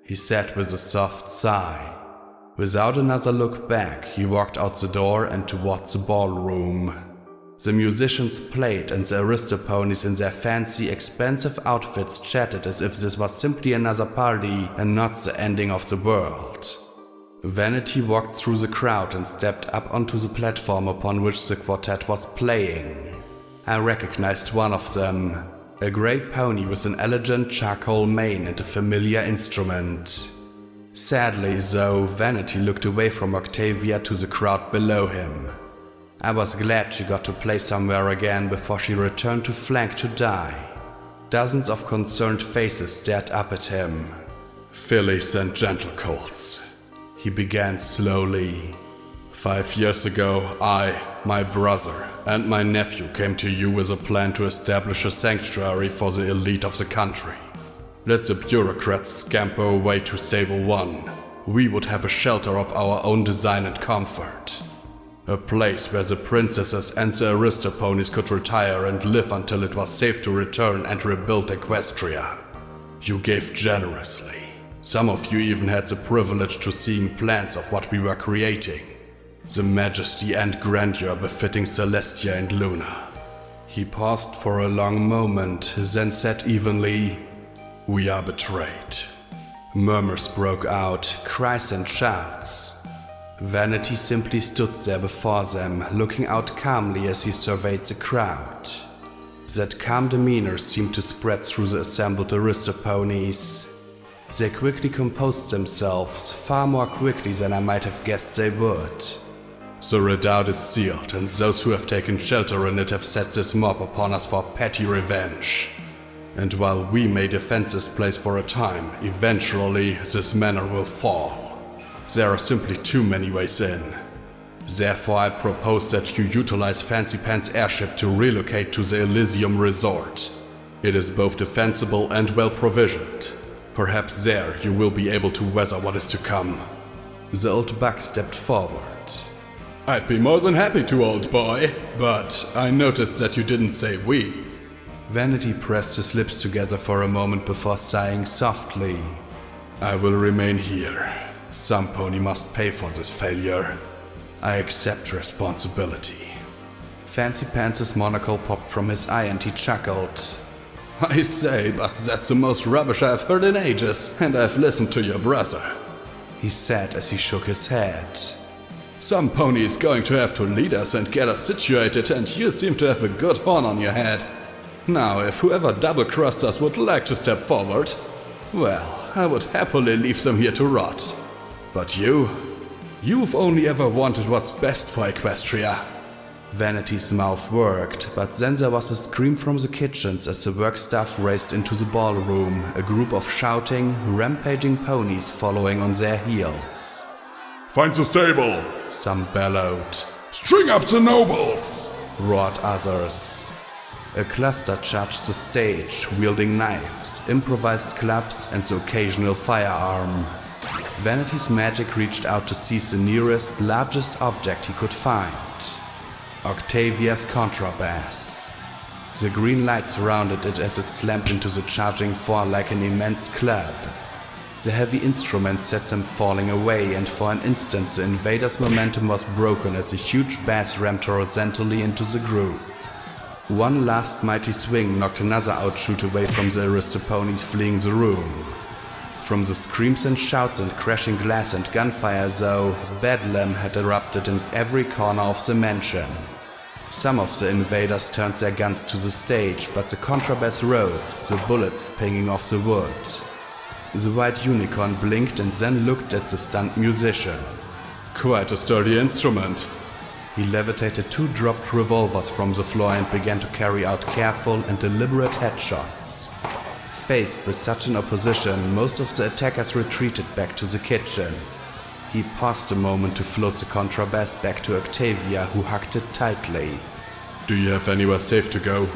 he said with a soft sigh. Without another look back, he walked out the door and towards the ballroom. The musicians played and the aristoponies in their fancy, expensive outfits chatted as if this was simply another party and not the ending of the world. Vanity walked through the crowd and stepped up onto the platform upon which the quartet was playing. I recognized one of them, a great pony with an elegant charcoal mane and a familiar instrument. Sadly, though, Vanity looked away from Octavia to the crowd below him. I was glad she got to play somewhere again before she returned to flank to die. Dozens of concerned faces stared up at him. "Fillies and gentle colts," he began slowly. 5 years ago, I, my brother, and my nephew came to you with a plan to establish a sanctuary for the elite of the country. Let the bureaucrats scamper away to Stable 1. We would have a shelter of our own design and comfort. A place where the princesses and the aristoponies could retire and live until it was safe to return and rebuild Equestria. You gave generously. Some of you even had the privilege to seeing plans of what we were creating. The majesty and grandeur befitting Celestia and Luna. He paused for a long moment, then said evenly, "We are betrayed." Murmurs broke out, cries and shouts. Vanity simply stood there before them, looking out calmly as he surveyed the crowd. That calm demeanor seemed to spread through the assembled aristoponies. They quickly composed themselves, far more quickly than I might have guessed they would. The redoubt is sealed, and those who have taken shelter in it have set this mob upon us for petty revenge. And while we may defend this place for a time, eventually this manor will fall. There are simply too many ways in. Therefore, I propose that you utilize Fancy Pants' airship to relocate to the Elysium Resort. It is both defensible and well provisioned. Perhaps there you will be able to weather what is to come. The old buck stepped forward. "I'd be more than happy to, old boy, but I noticed that you didn't say we." Vanity pressed his lips together for a moment before sighing softly. "I will remain here. Some pony must pay for this failure. I accept responsibility." Fancy Pants' monocle popped from his eye and he chuckled. "I say, but that's the most rubbish I've heard in ages, and I've listened to your brother," he said as he shook his head. "Some pony is going to have to lead us and get us situated, and you seem to have a good horn on your head. Now, if whoever double-crossed us would like to step forward, well, I would happily leave them here to rot. But you've only ever wanted what's best for Equestria." Vanity's mouth worked, but then there was a scream from the kitchens as the work staff raced into the ballroom, a group of shouting, rampaging ponies following on their heels. "Find the stable!" some bellowed. "String up the nobles!" roared others. A cluster charged the stage, wielding knives, improvised clubs, and the occasional firearm. Vanity's magic reached out to seize the nearest, largest object he could find. Octavia's contrabass. The green light surrounded it as it slammed into the charging four like an immense club. The heavy instrument set them falling away, and for an instant the invaders' momentum was broken as the huge bass rammed horizontally into the group. One last mighty swing knocked another outshoot away from the aristoponies fleeing the room. From the screams and shouts and crashing glass and gunfire, though, bedlam had erupted in every corner of the mansion. Some of the invaders turned their guns to the stage, but the contrabass rose, the bullets pinging off the wood. The white unicorn blinked and then looked at the stunned musician. "Quite a sturdy instrument." He levitated 2 dropped revolvers from the floor and began to carry out careful and deliberate headshots. Faced with such an opposition, most of the attackers retreated back to the kitchen. He paused a moment to float the contrabass back to Octavia, who hugged it tightly. "Do you have anywhere safe to go?"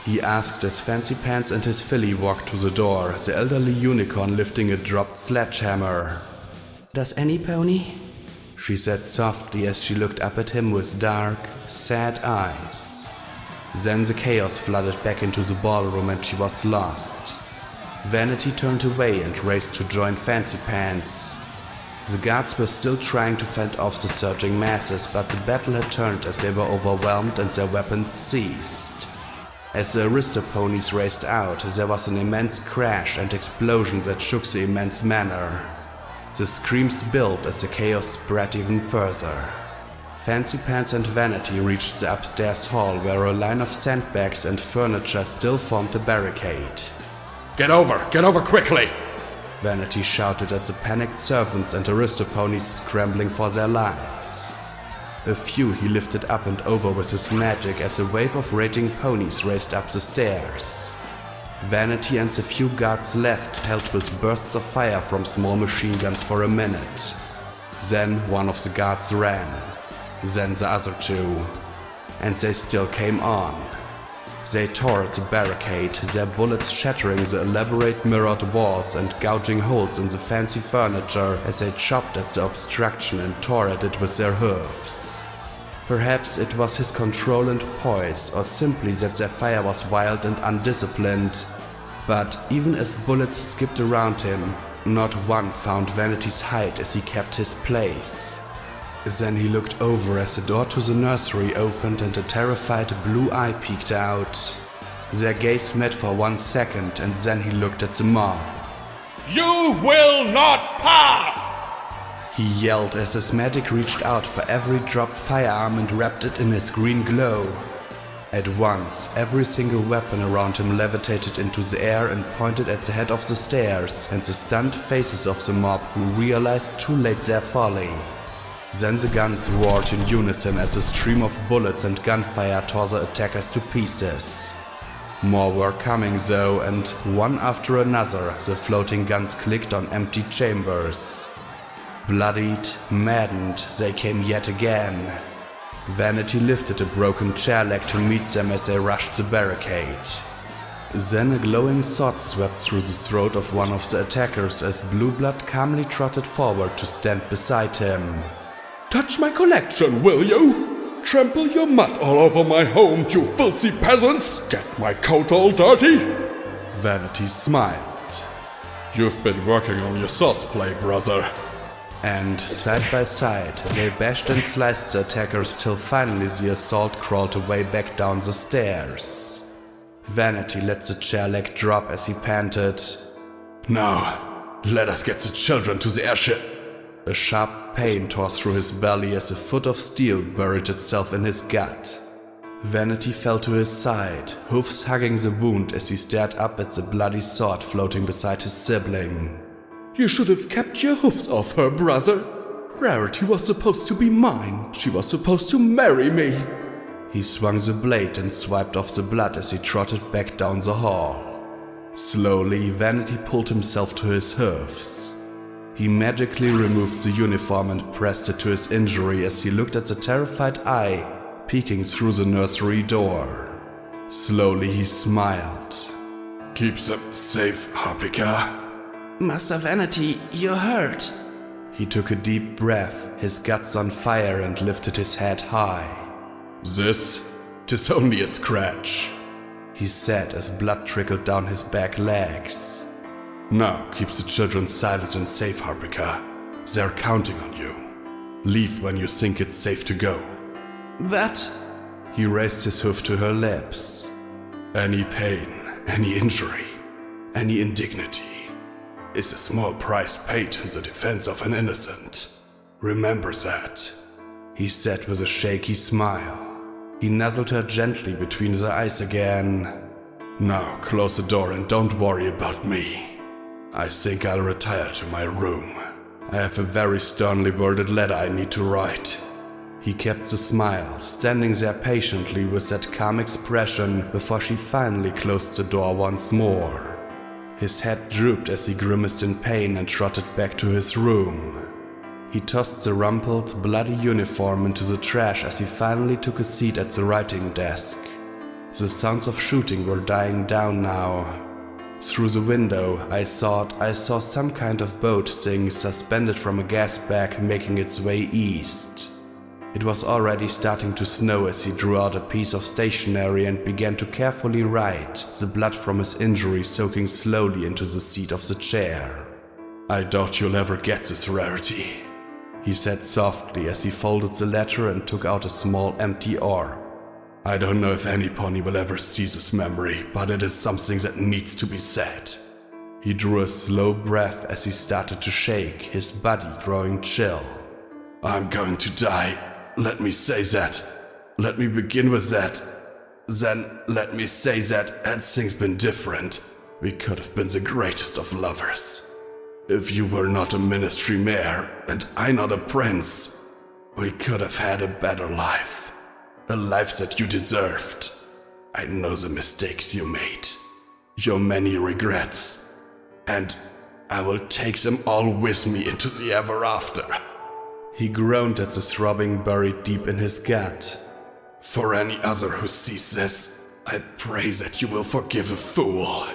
he asked as Fancy Pants and his filly walked to the door, the elderly unicorn lifting a dropped sledgehammer. Does any pony? She said softly as she looked up at him with dark, sad eyes. Then the chaos flooded back into the ballroom and she was lost. Vanity turned away and raced to join Fancy Pants. The guards were still trying to fend off the surging masses, but the battle had turned as they were overwhelmed and their weapons ceased. As the Aristoponies raced out, there was an immense crash and explosion that shook the immense manor. The screams built as the chaos spread even further. Fancy Pants and Vanity reached the upstairs hall where a line of sandbags and furniture still formed a barricade. Get over quickly! Vanity shouted at the panicked servants and Aristoponies scrambling for their lives. A few he lifted up and over with his magic as a wave of raging ponies raced up the stairs. Vanity and the few guards left held with bursts of fire from small machine guns for a minute. Then one of the guards ran. Then the other two. And they still came on. They tore at the barricade, their bullets shattering the elaborate mirrored walls and gouging holes in the fancy furniture as they chopped at the obstruction and tore at it with their hooves. Perhaps it was his control and poise, or simply that their fire was wild and undisciplined. But even as bullets skipped around him, not one found Vanity's height as he kept his place. Then he looked over as the door to the nursery opened and a terrified blue eye peeked out. Their gaze met for 1 second and then he looked at the mob. You will not pass! He yelled as his magic reached out for every dropped firearm and wrapped it in his green glow. At once, every single weapon around him levitated into the air and pointed at the head of the stairs and the stunned faces of the mob who realized too late their folly. Then the guns roared in unison as a stream of bullets and gunfire tore the attackers to pieces. More were coming though, and one after another the floating guns clicked on empty chambers. Bloodied, maddened, they came yet again. Vanity lifted a broken chair leg to meet them as they rushed the barricade. Then a glowing sword swept through the throat of one of the attackers as Blue Blood calmly trotted forward to stand beside him. Touch my collection, will you? Trample your mud all over my home, you filthy peasants! Get my coat all dirty! Vanity smiled. You've been working on your swordplay, brother. And side by side, they bashed and sliced the attackers till finally the assault crawled away back down the stairs. Vanity let the chair leg drop as he panted. Now, let us get the children to the airship. A sharp pain tore through his belly as a foot of steel buried itself in his gut. Vanity fell to his side, hoofs hugging the wound as he stared up at the bloody sword floating beside his sibling. You should have kept your hoofs off her, brother. Rarity was supposed to be mine. She was supposed to marry me. He swung the blade and swiped off the blood as he trotted back down the hall. Slowly, Vanity pulled himself to his hoofs. He magically removed the uniform and pressed it to his injury as he looked at the terrified eye peeking through the nursery door. Slowly he smiled. Keep them safe, Harpika. Master Vanity, you're hurt. He took a deep breath, his guts on fire, and lifted his head high. Tis only a scratch, he said as blood trickled down his back legs. Now keep the children silent and safe, Harpika. They're counting on you. Leave when you think it's safe to go. But... He raised his hoof to her lips. Any pain, any injury, any indignity is a small price paid in the defense of an innocent. Remember that, he said with a shaky smile. He nuzzled her gently between the eyes again. Now close the door and don't worry about me. I think I'll retire to my room. I have a very sternly worded letter I need to write. He kept the smile, standing there patiently with that calm expression before she finally closed the door once more. His head drooped as he grimaced in pain and trotted back to his room. He tossed the rumpled, bloody uniform into the trash as he finally took a seat at the writing desk. The sounds of shooting were dying down now. Through the window, I thought I saw some kind of boat thing suspended from a gas bag making its way east. It was already starting to snow as he drew out a piece of stationery and began to carefully write, the blood from his injury soaking slowly into the seat of the chair. I doubt you'll ever get this, Rarity, he said softly as he folded the letter and took out a small empty orb. I don't know if any pony will ever see this memory, but it is something that needs to be said. He drew a slow breath as he started to shake, his body growing chill. I'm going to die. Let me say that. Let me begin with that. Then let me say that had things been different, we could have been the greatest of lovers. If you were not a ministry mayor and I not a prince, we could have had a better life. A life that you deserved. I know the mistakes you made, your many regrets, and I will take them all with me into the ever after. He groaned at the throbbing buried deep in his gut. For any other who sees this, I pray that you will forgive a fool.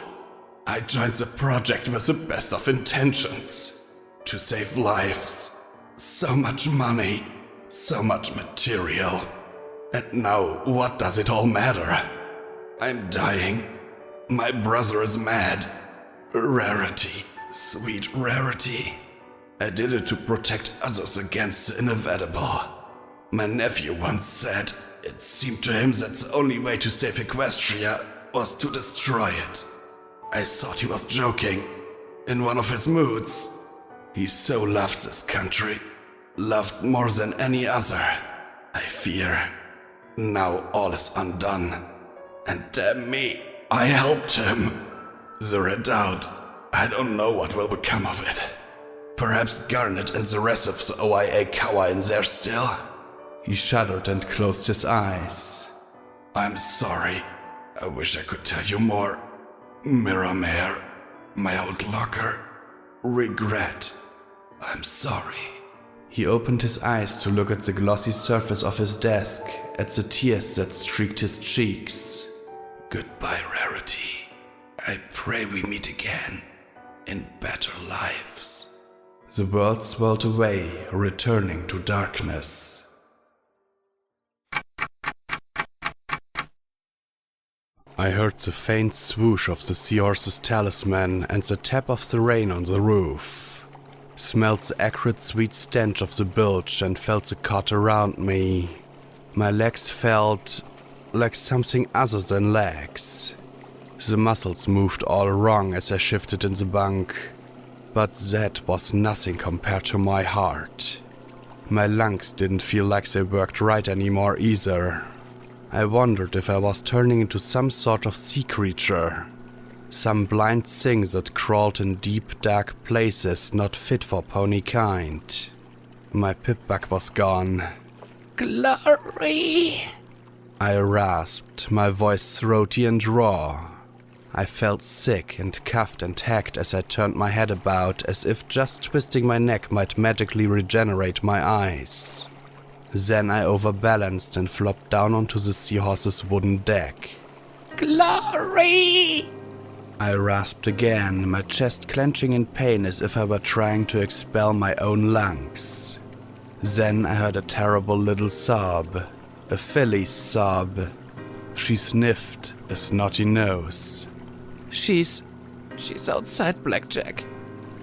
I joined the project with the best of intentions. To save lives. So much money. So much material. And now, what does it all matter? I'm dying. My brother is mad. Rarity, sweet Rarity. I did it to protect others against the inevitable. My nephew once said it seemed to him that the only way to save Equestria was to destroy it. I thought he was joking. In one of his moods. He so loved this country. Loved more than any other. I fear. Now all is undone. And damn me, I helped him. The Redoubt, I don't know what will become of it. Perhaps Garnet and the rest of the OIA cower in there still. He shuddered and closed his eyes. I'm sorry. I wish I could tell you more. Mirror Mare, my old locker. Regret. I'm sorry. He opened his eyes to look at the glossy surface of his desk, at the tears that streaked his cheeks. Goodbye, Rarity. I pray we meet again, in better lives. The world swirled away, returning to darkness. I heard the faint swoosh of the seahorse's talisman and the tap of the rain on the roof. Smelled the acrid sweet stench of the bilge and felt the cot around me. My legs felt like something other than legs. The muscles moved all wrong as I shifted in the bunk, but that was nothing compared to my heart. My lungs didn't feel like they worked right anymore either. I wondered if I was turning into some sort of sea creature. Some blind thing that crawled in deep, dark places not fit for pony kind. My pip-bug was gone. Glory! I rasped, my voice throaty and raw. I felt sick and cuffed and hacked as I turned my head about, as if just twisting my neck might magically regenerate my eyes. Then I overbalanced and flopped down onto the seahorse's wooden deck. Glory! I rasped again, my chest clenching in pain as if I were trying to expel my own lungs. Then I heard a terrible little sob, a filly's sob. She sniffed, a snotty nose. She's outside, Blackjack.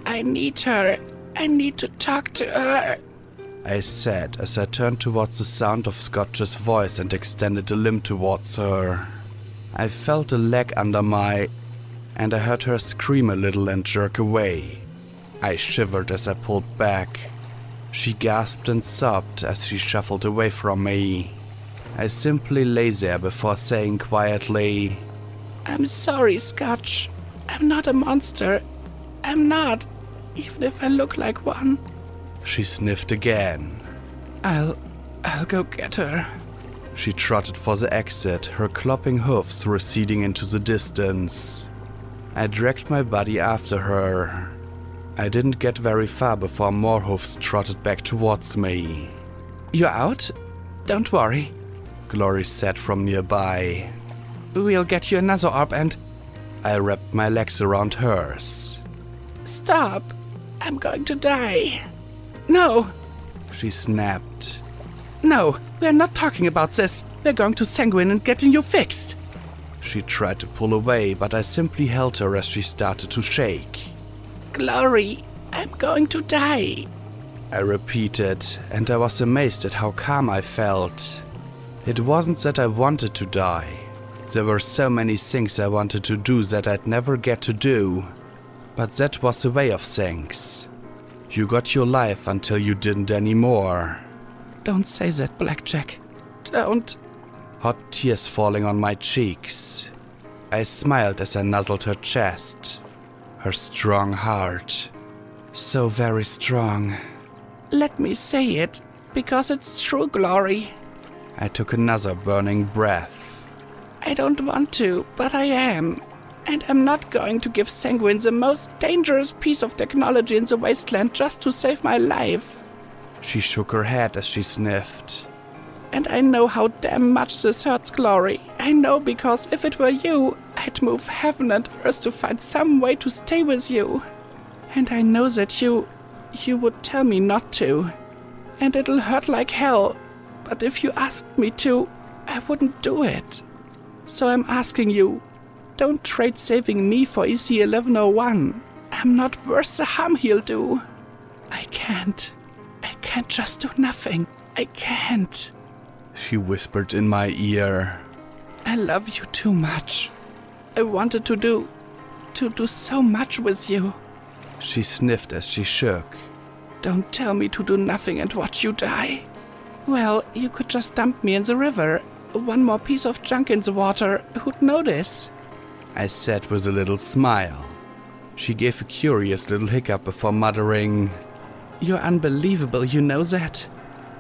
I need her. I need to talk to her, I said as I turned towards the sound of Scotch's voice and extended a limb towards her. I felt a leg under and I heard her scream a little and jerk away. I shivered as I pulled back. She gasped and sobbed as she shuffled away from me. I simply lay there before saying quietly, I'm sorry, Scotch. I'm not a monster. I'm not, even if I look like one. She sniffed again. I'll go get her. She trotted for the exit, her clopping hoofs receding into the distance. I dragged my body after her. I didn't get very far before more hoofs trotted back towards me. You're out? Don't worry, Glory said from nearby. We'll get you another orb and... I wrapped my legs around hers. Stop! I'm going to die. No! She snapped. No, we're not talking about this. We're going to Sanguine and getting you fixed. She tried to pull away, but I simply held her as she started to shake. Glory, I'm going to die. I repeated, and I was amazed at how calm I felt. It wasn't that I wanted to die. There were so many things I wanted to do that I'd never get to do. But that was the way of things. You got your life until you didn't anymore. Don't say that, Blackjack. Don't. Hot tears falling on my cheeks. I smiled as I nuzzled her chest. Her strong heart. So very strong. Let me say it, because it's true, Glory. I took another burning breath. I don't want to, but I am. And I'm not going to give Sanguine the most dangerous piece of technology in the wasteland just to save my life. She shook her head as she sniffed. And I know how damn much this hurts, Glory. I know because if it were you, I'd move heaven and earth to find some way to stay with you. And I know that you would tell me not to. And it'll hurt like hell. But if you asked me to, I wouldn't do it. So I'm asking you, don't trade saving me for EC-1101. I'm not worth the harm he'll do. I can't just do nothing. I can't. She whispered in my ear. I love you too much. I wanted to do so much with you. She sniffed as she shook. Don't tell me to do nothing and watch you die. Well, you could just dump me in the river. One more piece of junk in the water. Who'd notice? I said with a little smile. She gave a curious little hiccup before muttering, You're unbelievable, you know that?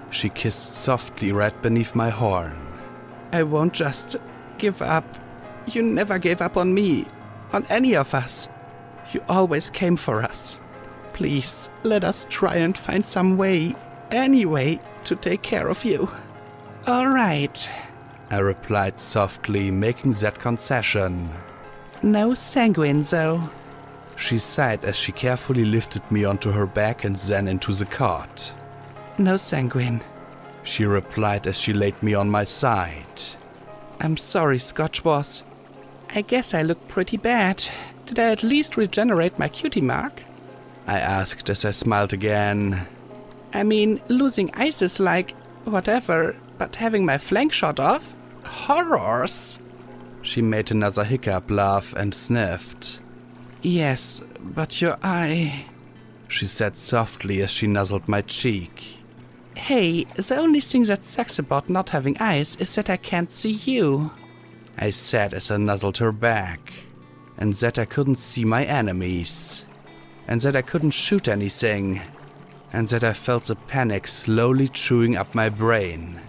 She kissed softly right beneath my horn. I won't just give up. You never gave up on me, on any of us. You always came for us. Please, let us try and find some way, any way, to take care of you. All right, I replied softly, making that concession. No Sanguine, though. She sighed as she carefully lifted me onto her back and then into the cart. No Sanguine, she replied as she laid me on my side. I'm sorry, Scotch Boss. I guess I look pretty bad. Did I at least regenerate my cutie mark? I asked as I smiled again. I mean, losing ice is like, whatever, but having my flank shot off? Horrors! She made another hiccup laugh and sniffed. Yes, but your eye... she said softly as she nuzzled my cheek. Hey, the only thing that sucks about not having eyes is that I can't see you. I said as I nuzzled her back. And that I couldn't see my enemies. And that I couldn't shoot anything. And that I felt the panic slowly chewing up my brain.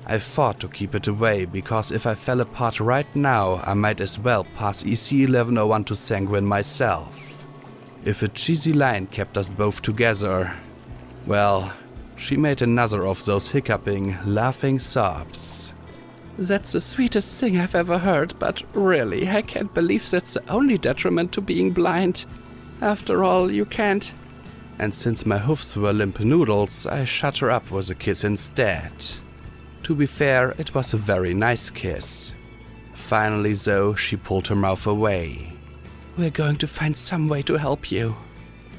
I fought to keep it away, because if I fell apart right now, I might as well pass EC-1101 to Sanguine myself. If a cheesy line kept us both together. Well, she made another of those hiccuping, laughing sobs. That's the sweetest thing I've ever heard, but really, I can't believe that's the only detriment to being blind. After all, you can't... And since my hoofs were limp noodles, I shut her up with a kiss instead. To be fair, it was a very nice kiss. Finally, though, she pulled her mouth away. We're going to find some way to help you.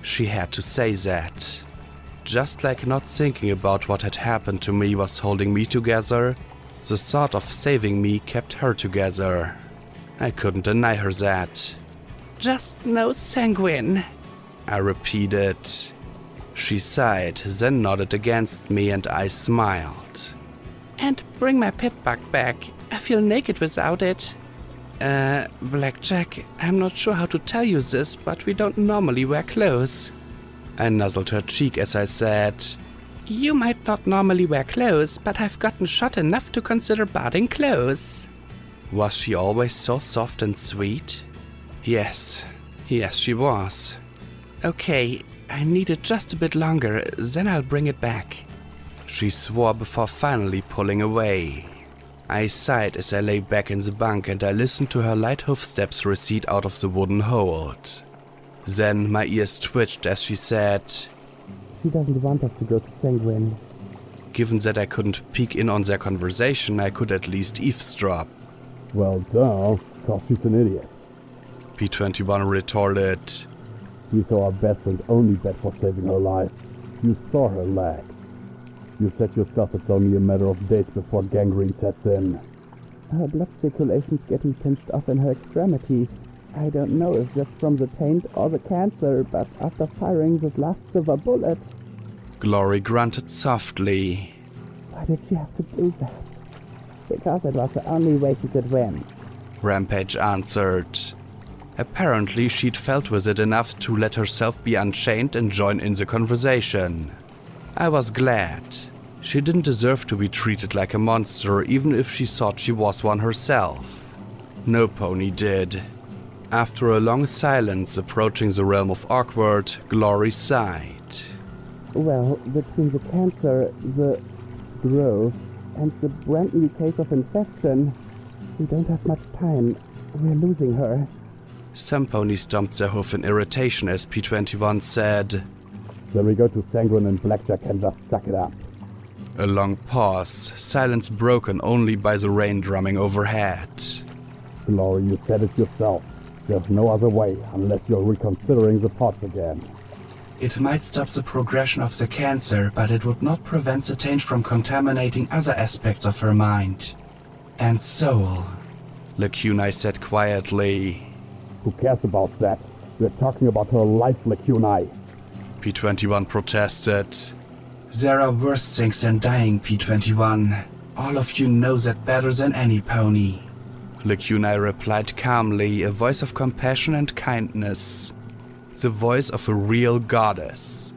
She had to say that. Just like not thinking about what had happened to me was holding me together, the thought of saving me kept her together. I couldn't deny her that. Just no Sanguine, I repeated. She sighed, then nodded against me, and I smiled. And bring my pip-bug back. I feel naked without it. Blackjack, I'm not sure how to tell you this, but we don't normally wear clothes. I nuzzled her cheek as I said, You might not normally wear clothes, but I've gotten shot enough to consider barding clothes. Was she always so soft and sweet? Yes, she was. Okay, I need it just a bit longer, then I'll bring it back. She swore before finally pulling away. I sighed as I lay back in the bunk and I listened to her light hoofsteps recede out of the wooden hold. Then my ears twitched as she said, "She doesn't want us to go to Sanguine." Given that I couldn't peek in on their conversation, I could at least eavesdrop. "Well, duh, 'cause she's an idiot." P21 retorted, "You saw our best and only bet for saving her life. You saw her leg. You said yourself it's only a matter of days before gangrene sets in." "Her blood circulation's getting pinched off in her extremities. I don't know if that's from the taint or the cancer, but after firing this last silver bullet..." Glory grunted softly. "Why did she have to do that?" "Because it was the only way she could win." Rampage answered. Apparently she'd felt with it enough to let herself be unchained and join in the conversation. I was glad. She didn't deserve to be treated like a monster, even if she thought she was one herself. No pony did. After a long silence approaching the realm of awkward, Glory sighed. "Well, between the cancer, the growth, and the brand new case of infection, we don't have much time. We're losing her." Some ponies stomped their hoof in irritation as P21 said, "Then we go to Sanguine and Blackjack and just suck it up." A long pause, silence broken only by the rain drumming overhead. "Glory, you said it yourself. There's no other way unless you're reconsidering the pods again." It might stop the progression of the cancer, but it would not prevent the taint from contaminating other aspects of her mind. And soul. Lacunai said quietly. "Who cares about that? We're talking about her life, Lacunai." P21 protested. There are worse things than dying, P21. All of you know that better than any pony. Lacunai replied calmly, a voice of compassion and kindness. The voice of a real goddess.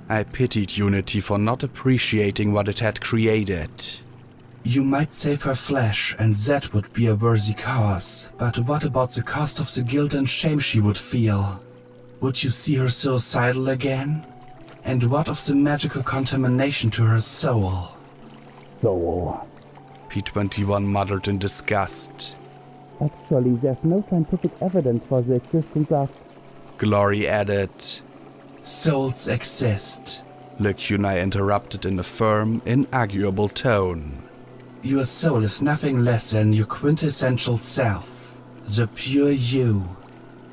I pitied Unity for not appreciating what it had created. You might save her flesh, and that would be a worthy cause. But what about the cost of the guilt and shame she would feel? Would you see her suicidal again? And what of the magical contamination to her soul? "Soul." P21 muttered in disgust. "Actually, there's no scientific evidence for the existence of..." Glory added. Souls exist. Lacunai interrupted in a firm, inarguable tone. Your soul is nothing less than your quintessential self, the pure you.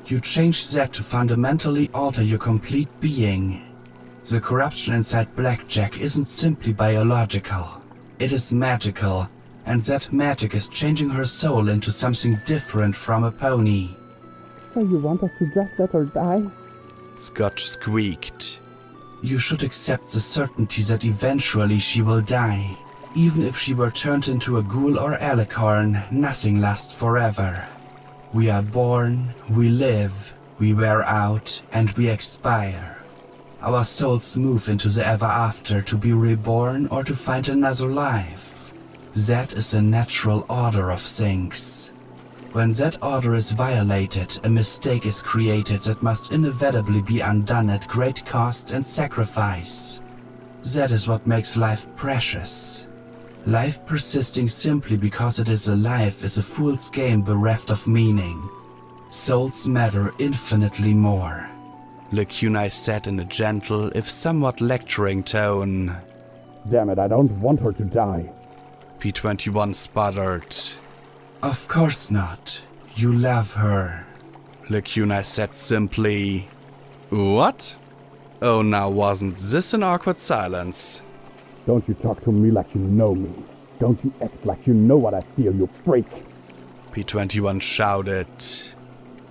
You change that to fundamentally alter your complete being. The corruption inside Blackjack isn't simply biological. It is magical, and that magic is changing her soul into something different from a pony. "So you want us to just let her die?" Scotch squeaked. You should accept the certainty that eventually she will die. Even if she were turned into a ghoul or alicorn, nothing lasts forever. We are born, we live, we wear out, and we expire. Our souls move into the ever after to be reborn or to find another life. That is the natural order of things. When that order is violated, a mistake is created that must inevitably be undone at great cost and sacrifice. That is what makes life precious. Life persisting simply because it is alive is a fool's game bereft of meaning. Souls matter infinitely more. Lacunai said in a gentle, if somewhat lecturing tone. "Damn it, I don't want her to die." P21 sputtered. Of course not. You love her. Lacunai said simply. What? Oh, now wasn't this an awkward silence? "Don't you talk to me like you know me. Don't you act like you know what I feel, you freak." P21 shouted.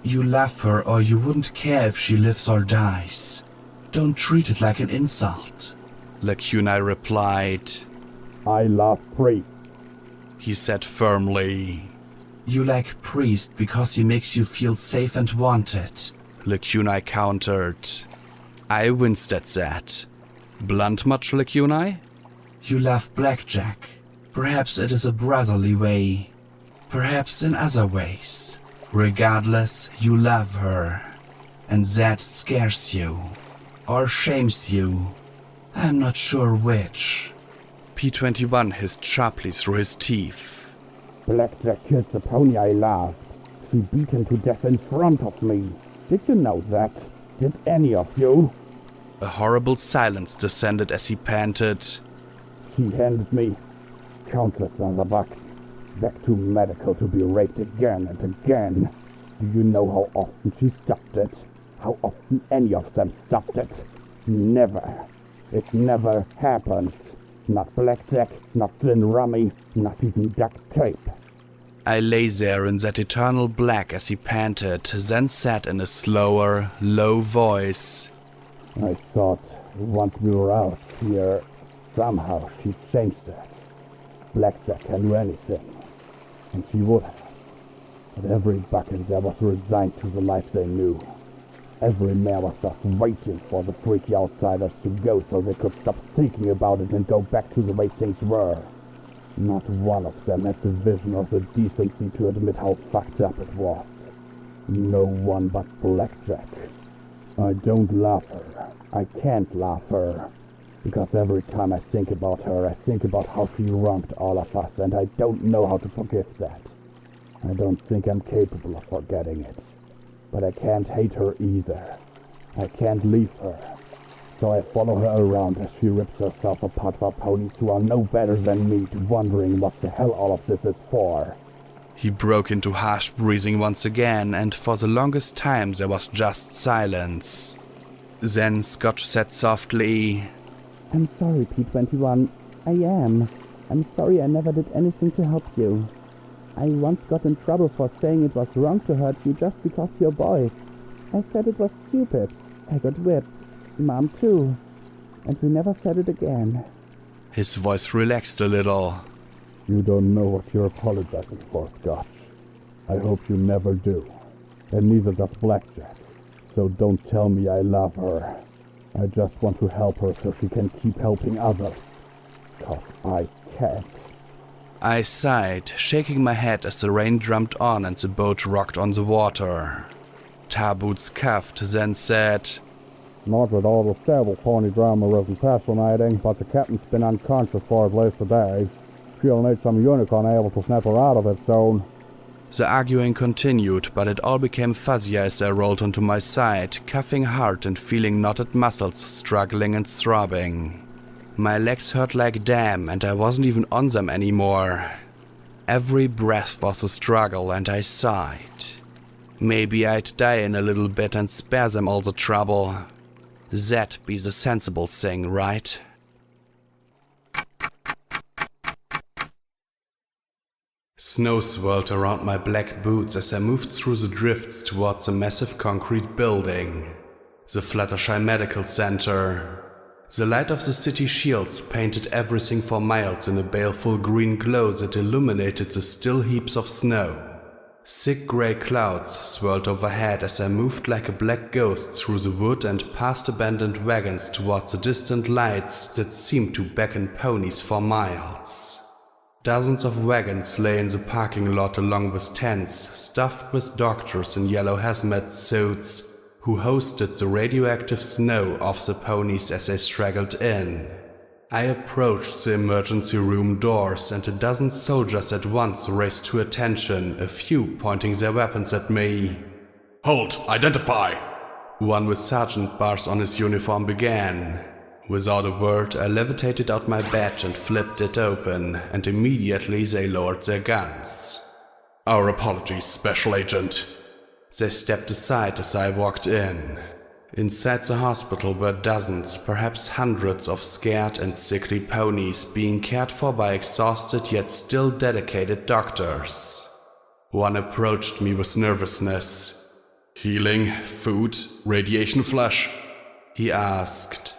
You love her or you wouldn't care if she lives or dies. Don't treat it like an insult. Lacunai replied. "I love Priest," he said firmly. You like Priest because he makes you feel safe and wanted. Lacunai countered. I winced at that. Blunt much, Lacunai? You love Blackjack. Perhaps it is a brotherly way. Perhaps in other ways. Regardless, you love her. And that scares you. Or shames you. I'm not sure which. P21 hissed sharply through his teeth. Blackjack killed the pony I loved. She beat him to death in front of me. Did you know that? Did any of you? A horrible silence descended as he panted. She handed me countless other bucks back to medical to be raped again and again. Do you know how often she stopped it? How often any of them stopped it? Never. It never happened. Not blackjack, not gin rummy, not even duct tape. I lay there in that eternal black as he panted, then said in a slower, low voice. I thought once we were out here, somehow she'd change that. Blackjack can do anything. And she would have. But every bucket there was resigned to the life they knew. Every man was just waiting for the freaky outsiders to go so they could stop thinking about it and go back to the way things were. Not one of them had the vision or the decency to admit how fucked up it was. No one but Blackjack. I don't love her. I can't love her. Because every time I think about her, I think about how she wronged all of us, and I don't know how to forgive that. I don't think I'm capable of forgetting it. But I can't hate her either. I can't leave her. So I follow her around as she rips herself apart for ponies who are no better than me, wondering what the hell all of this is for. He broke into harsh breathing once again, and for the longest time there was just silence. Then Scotch said softly, I'm sorry, P21. I am. I'm sorry I never did anything to help you. I once got in trouble for saying it was wrong to hurt you just because you're boys. I said it was stupid. I got whipped. Mom too. And we never said it again. His voice relaxed a little. You don't know what you're apologizing for, Scotch. I hope you never do. And neither does Blackjack. So don't tell me I love her. I just want to help her so she can keep helping others. 'Cause I can't. I sighed, shaking my head as the rain drummed on and the boat rocked on the water. Tarboots coughed, then said, Not that all the stable pony drama wasn't fascinating, but the captain's been unconscious for at least a day. She'll need some unicorn able to snap her out of it soon. The arguing continued, but it all became fuzzier as I rolled onto my side, coughing hard and feeling knotted muscles struggling and throbbing. My legs hurt like damn, and I wasn't even on them anymore. Every breath was a struggle, and I sighed. Maybe I'd die in a little bit and spare them all the trouble. That'd be the sensible thing, right? Snow swirled around my black boots as I moved through the drifts towards a massive concrete building. The Fluttershy Medical Center. The light of the city shields painted everything for miles in a baleful green glow that illuminated the still heaps of snow. Thick grey clouds swirled overhead as I moved like a black ghost through the wood and past abandoned wagons towards the distant lights that seemed to beckon ponies for miles. Dozens of wagons lay in the parking lot along with tents stuffed with doctors in yellow hazmat suits who hosted the radioactive snow off the ponies as they straggled in. I approached the emergency room doors and a dozen soldiers at once raced to attention, a few pointing their weapons at me. Hold! Identify! One with sergeant bars on his uniform began. Without a word, I levitated out my badge and flipped it open, and immediately they lowered their guns. Our apologies, Special Agent. They stepped aside as I walked in. Inside the hospital were dozens, perhaps hundreds of scared and sickly ponies being cared for by exhausted yet still dedicated doctors. One approached me with nervousness. Healing, food, radiation flush? He asked.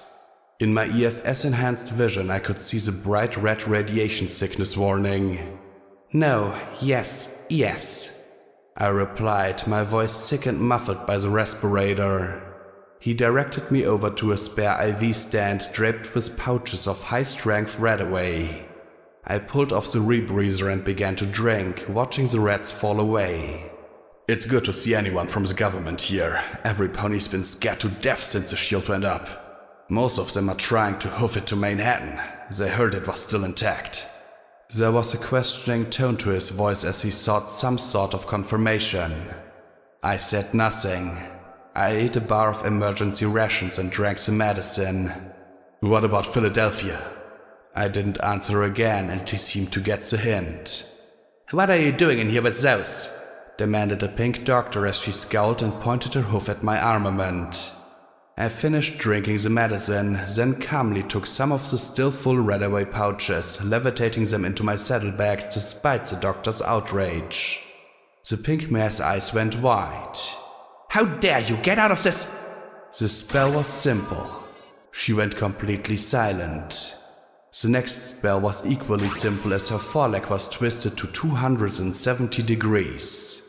In my EFS-enhanced vision I could see the bright red radiation sickness warning. No, yes, I replied, my voice thick and muffled by the respirator. He directed me over to a spare IV stand draped with pouches of high-strength Radaway. I pulled off the rebreather and began to drink, watching the rats fall away. It's good to see anyone from the government here. Every pony's been scared to death since the shield went up. Most of them are trying to hoof it to Manhattan. They heard it was still intact. There was a questioning tone to his voice as he sought some sort of confirmation. I said nothing. I ate a bar of emergency rations and drank some medicine. What about Philadelphia? I didn't answer again, and he seemed to get the hint. What are you doing in here with those? Demanded the pink doctor as she scowled and pointed her hoof at my armament. I finished drinking the medicine, then calmly took some of the still full Redaway pouches, levitating them into my saddlebags despite the doctor's outrage. The pink mare's eyes went wide. How dare you get out of this? The spell was simple. She went completely silent. The next spell was equally simple as her foreleg was twisted to 270 degrees.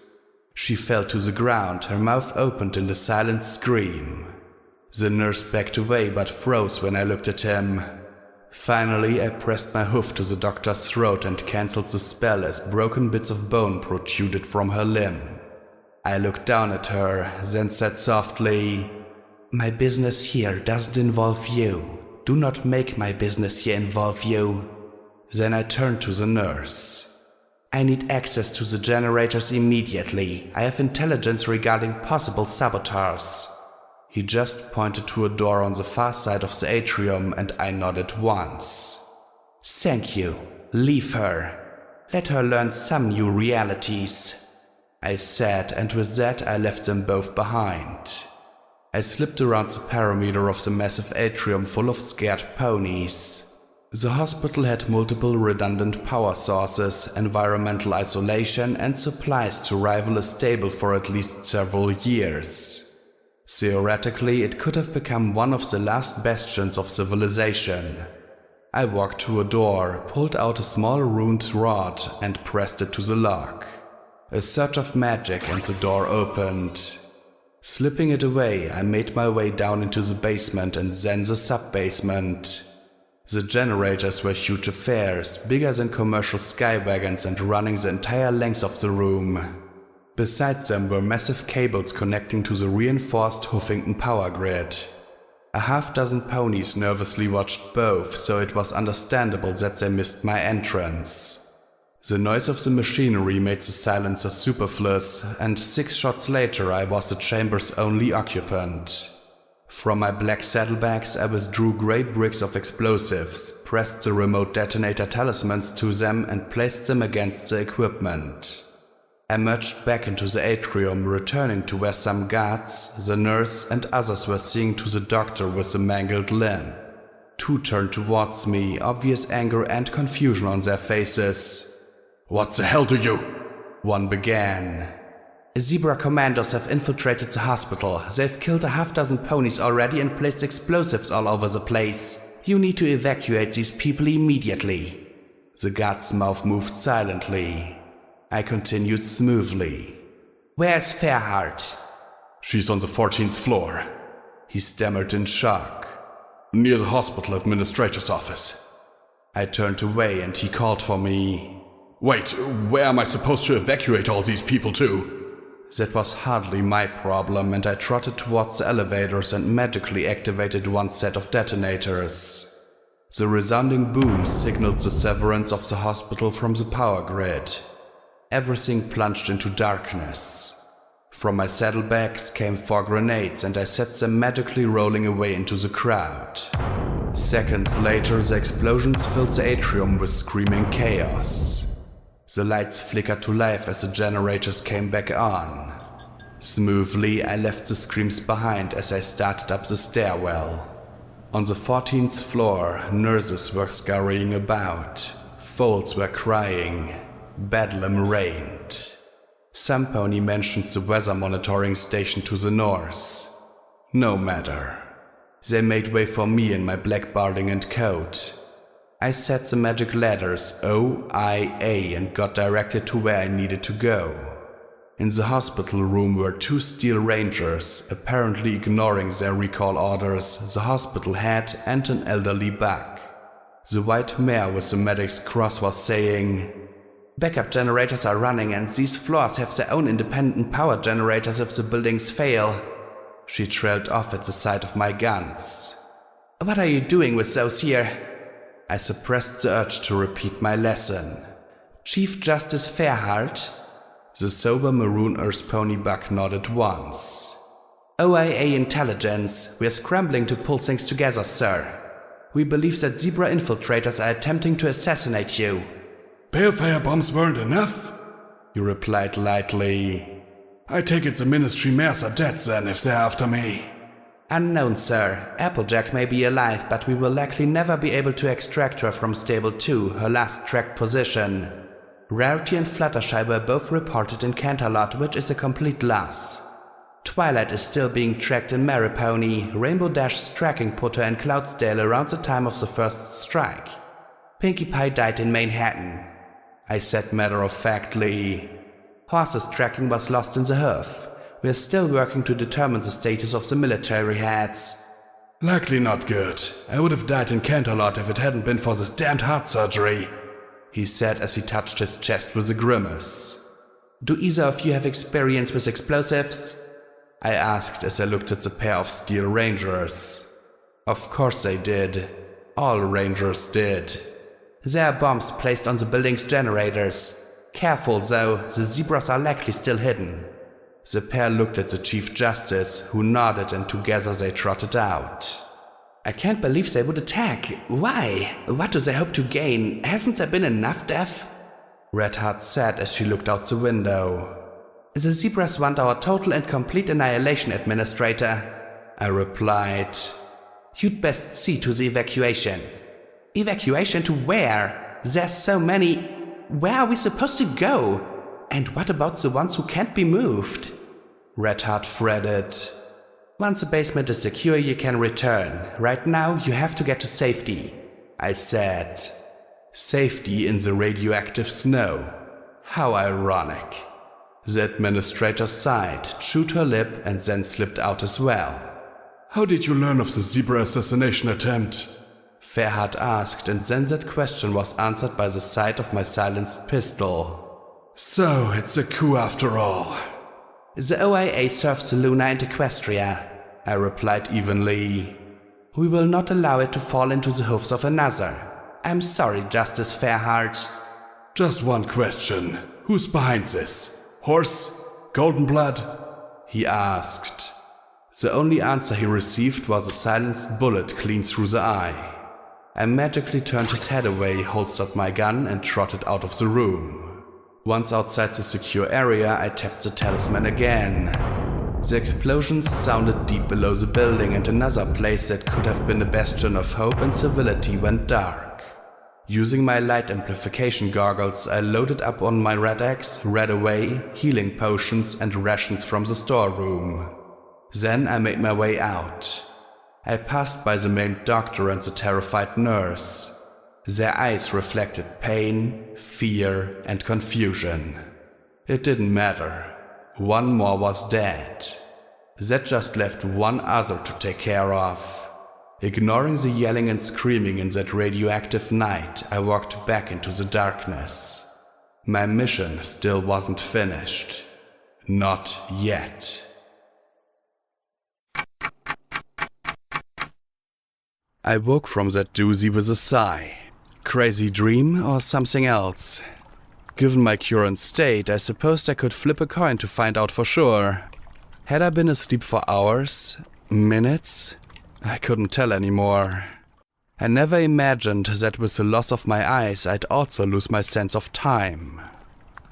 She fell to the ground, her mouth opened in a silent scream. The nurse backed away but froze when I looked at him. Finally, I pressed my hoof to the doctor's throat and cancelled the spell as broken bits of bone protruded from her limb. I looked down at her, then said softly, "My business here doesn't involve you. Do not make my business here involve you." Then I turned to the nurse. "I need access to the generators immediately. I have intelligence regarding possible saboteurs." He just pointed to a door on the far side of the atrium, and I nodded once. "Thank you. Leave her. Let her learn some new realities," I said, and with that I left them both behind. I slipped around the perimeter of the massive atrium full of scared ponies. The hospital had multiple redundant power sources, environmental isolation, and supplies to rival a stable for at least several years. Theoretically, it could have become one of the last bastions of civilization. I walked to a door, pulled out a small ruined rod, and pressed it to the lock. A surge of magic and the door opened. Slipping it away, I made my way down into the basement and then the sub-basement. The generators were huge affairs, bigger than commercial skywagons and running the entire length of the room. Besides them were massive cables connecting to the reinforced Huffington power grid. A half-dozen ponies nervously watched both, so it was understandable that they missed my entrance. The noise of the machinery made the silencer superfluous, and 6 shots later I was the chamber's only occupant. From my black saddlebags I withdrew grey bricks of explosives, pressed the remote detonator talismans to them and placed them against the equipment. I merged back into the atrium, returning to where some guards, the nurse, and others were seeing to the doctor with the mangled limb. 2 turned towards me, obvious anger and confusion on their faces. "What the hell do you?" one began. "Zebra commandos have infiltrated the hospital. They've killed a half-dozen ponies already and placed explosives all over the place. You need to evacuate these people immediately." The guard's mouth moved silently. I continued smoothly. "Where's Fairheart?" "She's on the 14th floor," he stammered in shock. "Near the hospital administrator's office." I turned away and he called for me. "Wait, where am I supposed to evacuate all these people to?" That was hardly my problem, and I trotted towards the elevators and magically activated one set of detonators. The resounding boom signaled the severance of the hospital from the power grid. Everything plunged into darkness. From my saddlebags came 4 grenades, and I set them magically rolling away into the crowd. Seconds later, the explosions filled the atrium with screaming chaos. The lights flickered to life as the generators came back on. Smoothly, I left the screams behind as I started up the stairwell. On the 14th floor, nurses were scurrying about. Foals were crying. Bedlam reigned. Some pony mentioned the weather monitoring station to the north. No matter. They made way for me in my black barding coat. I set the magic letters O-I-A and got directed to where I needed to go. In the hospital room were 2 steel rangers, apparently ignoring their recall orders, the hospital head and an elderly buck. The white mare with the medic's cross was saying, "Backup generators are running and these floors have their own independent power generators if the buildings fail." She trailed off at the sight of my guns. "What are you doing with those here?" I suppressed the urge to repeat my lesson. Chief Justice Fairheart? The sober maroon Earth pony buck nodded once. OIA intelligence, we're scrambling to pull things together, sir. We believe that zebra infiltrators are attempting to assassinate you. Balefire bombs weren't enough? You replied lightly. I take it the Ministry mares are dead then if they're after me. Unknown, sir. Applejack may be alive, but we will likely never be able to extract her from Stable 2, her last tracked position. Rarity and Fluttershy were both reported in Canterlot, which is a complete loss. Twilight is still being tracked in Maripony. Rainbow Dash's tracking put her in Cloudsdale around the time of the first strike. Pinkie Pie died in Manhattan, I said matter-of-factly. Horse's tracking was lost in the Hoof. We are still working to determine the status of the military heads. Likely not good. I would have died in Canterlot if it hadn't been for this damned heart surgery, he said as he touched his chest with a grimace. Do either of you have experience with explosives? I asked as I looked at the pair of steel rangers. Of course they did. All rangers did. There are bombs placed on the building's generators. Careful though, the zebras are likely still hidden. The pair looked at the Chief Justice, who nodded, and together they trotted out. I can't believe they would attack. Why? What do they hope to gain? Hasn't there been enough death? Redheart said as she looked out the window. The zebras want our total and complete annihilation, Administrator, I replied. You'd best see to the evacuation. Evacuation to where? There's so many. Where are we supposed to go? And what about the ones who can't be moved? Redheart fretted. Once the basement is secure, you can return. Right now, you have to get to safety, I said. Safety in the radioactive snow. How ironic. The Administrator sighed, chewed her lip, and then slipped out as well. How did you learn of the zebra assassination attempt? Fairheart asked, and then that question was answered by the sight of my silenced pistol. So, it's a coup after all. The OIA serves the Luna and Equestria, I replied evenly. We will not allow it to fall into the hoofs of another. I'm sorry, Justice Fairheart. Just one question. Who's behind this? Horse? Golden blood? He asked. The only answer he received was a silenced bullet clean through the eye. I magically turned his head away, holstered my gun, and trotted out of the room. Once outside the secure area, I tapped the talisman again. The explosions sounded deep below the building, and another place that could have been a bastion of hope and civility went dark. Using my light amplification goggles, I loaded up on my red axe, read away, healing potions and rations from the storeroom. Then I made my way out. I passed by the maimed doctor and the terrified nurse. Their eyes reflected pain, fear, and confusion. It didn't matter. One more was dead. That just left one other to take care of. Ignoring the yelling and screaming in that radioactive night, I walked back into the darkness. My mission still wasn't finished. Not yet. I woke from that doozy with a sigh. Crazy dream or something else? Given my current state, I supposed I could flip a coin to find out for sure. Had I been asleep for hours? Minutes? I couldn't tell anymore. I never imagined that with the loss of my eyes, I'd also lose my sense of time.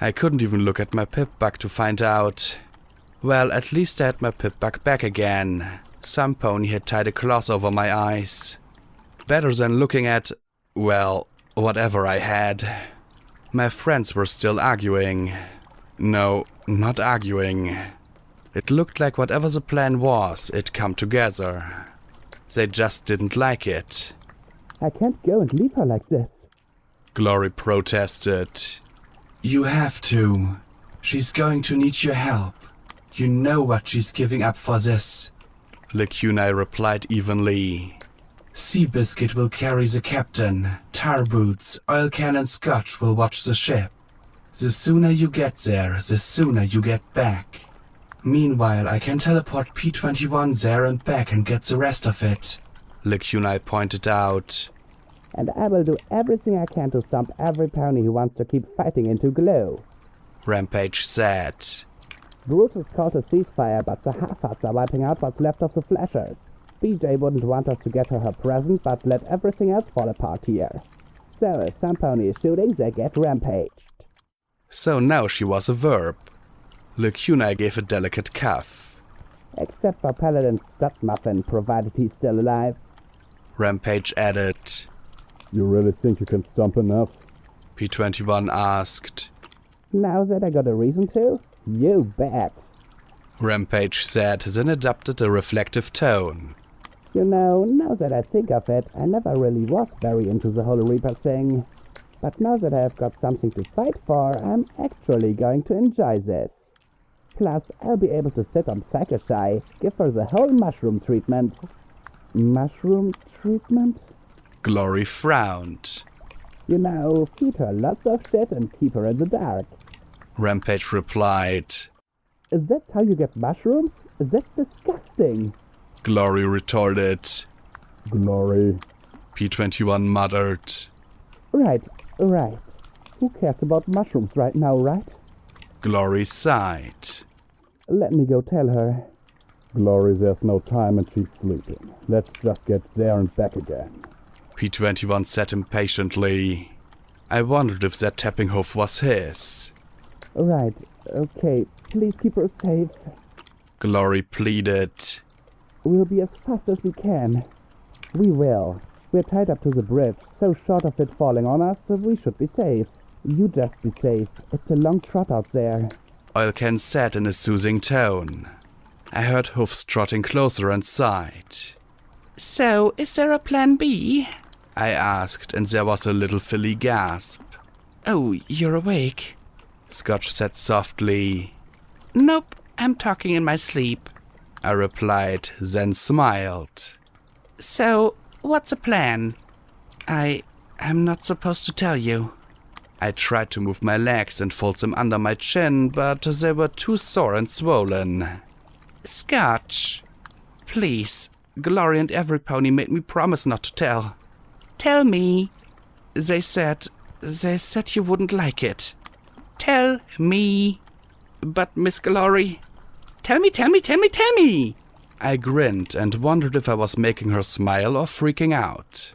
I couldn't even look at my pip-bug to find out. Well, at least I had my pip-bug back again. Some pony had tied a cloth over my eyes. Better than looking at, well, whatever I had. My friends were still arguing. No, not arguing. It looked like whatever the plan was, it'd come together. They just didn't like it. I can't go and leave her like this, Glory protested. You have to. She's going to need your help. You know what she's giving up for this. Lecunai replied evenly. Seabiscuit will carry the captain. Tar boots, oil can and scotch will watch the ship. The sooner you get there, the sooner you get back. Meanwhile, I can teleport P-21 there and back and get the rest of it, Lecunai pointed out. And I will do everything I can to stomp every pony who wants to keep fighting into glow. Rampage said. Brutus called a ceasefire, but the half-hearts are wiping out what's left of the flashers. BJ wouldn't want us to get her present, but let everything else fall apart here. So if some pony is shooting, they get rampaged. So now she was a verb. Lacuna gave a delicate cough. Except for Paladin Studmuffin, provided he's still alive. Rampage added. You really think you can stomp enough? P21 asked. Now that I got a reason to? You bet. Rampage said, then adopted a reflective tone. You know, now that I think of it, I never really was very into the whole Reaper thing. But now that I've got something to fight for, I'm actually going to enjoy this. Plus, I'll be able to sit on Psychoshy, give her the whole mushroom treatment. Mushroom treatment? Glory frowned. You know, feed her lots of shit and keep her in the dark. Rampage replied. Is that how you get mushrooms? That's disgusting. Glory retorted. Glory. P21 muttered. Right. Who cares about mushrooms right now, right? Glory sighed. Let me go tell her. Glory, there's no time and she's sleeping. Let's just get there and back again. P21 said impatiently. I wondered if that tapping hoof was his. Right. Okay. Please keep her safe. Glory pleaded. We'll be as fast as we can. We will. We're tied up to the bridge, so short of it falling on us, we should be safe. You just be safe. It's a long trot out there. Oilcan said in a soothing tone. I heard hoofs trotting closer and sighed. So, is there a plan B? I asked, and there was a little filly gasp. Oh, you're awake? Scotch said softly. Nope, I'm talking in my sleep. I replied, then smiled. So, what's the plan? I'm not supposed to tell you. I tried to move my legs and fold them under my chin, but they were too sore and swollen. Scotch. Please, Glory and every pony made me promise not to tell. Tell me. They said you wouldn't like it. Tell me. But Miss Glory... Tell me! I grinned and wondered if I was making her smile or freaking out.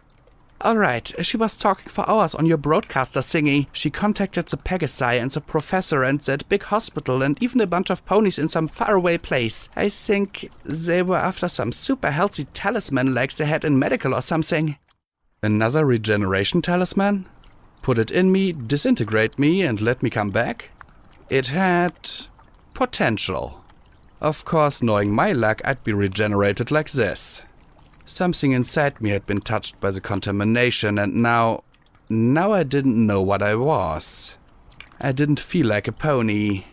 Alright, she was talking for hours on your broadcaster thingy. She contacted the Pegasi and the professor and that big hospital and even a bunch of ponies in some faraway place. I think they were after some super healthy talisman like they had in medical or something. Another regeneration talisman? Put it in me, disintegrate me and let me come back? It had... potential. Of course, knowing my luck, I'd be regenerated like this. Something inside me had been touched by the contamination and now I didn't know what I was. I didn't feel like a pony.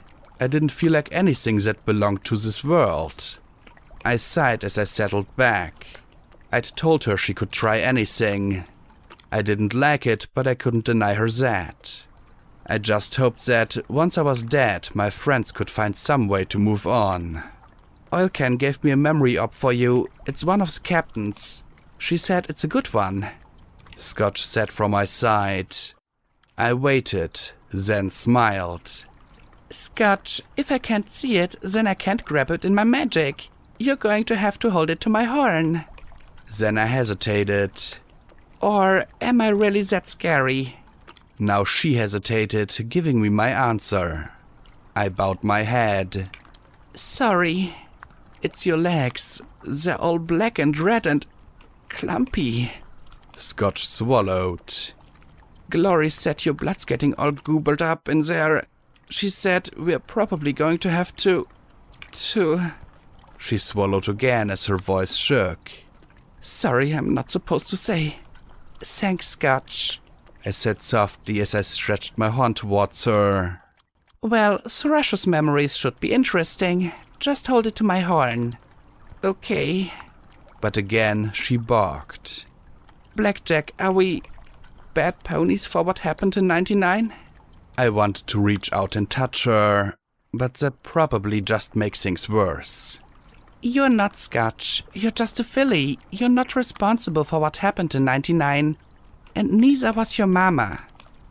I didn't feel like anything that belonged to this world. I sighed as I settled back. I'd told her she could try anything. I didn't like it, but I couldn't deny her that. I just hoped that, once I was dead, my friends could find some way to move on. Oilcan gave me a memory op for you. It's one of the captains. She said it's a good one. Scotch said from my side. I waited, then smiled. Scotch, if I can't see it, then I can't grab it in my magic. You're going to have to hold it to my horn. Then I hesitated. Or am I really that scary? Now she hesitated, giving me my answer. I bowed my head. Sorry. It's your legs. They're all black and red and clumpy. Scotch swallowed. Glory said your blood's getting all goobered up in there. She said we're probably going to have to... She swallowed again as her voice shook. Sorry, I'm not supposed to say. Thanks, Scotch. I said softly as I stretched my horn towards her. Well, Thrash's memories should be interesting. Just hold it to my horn. Okay. But again, she balked. Blackjack, are we bad ponies for what happened in 99? I wanted to reach out and touch her, but that probably just makes things worse. You're not Scotch. You're just a filly. You're not responsible for what happened in 99. And neither was your mama.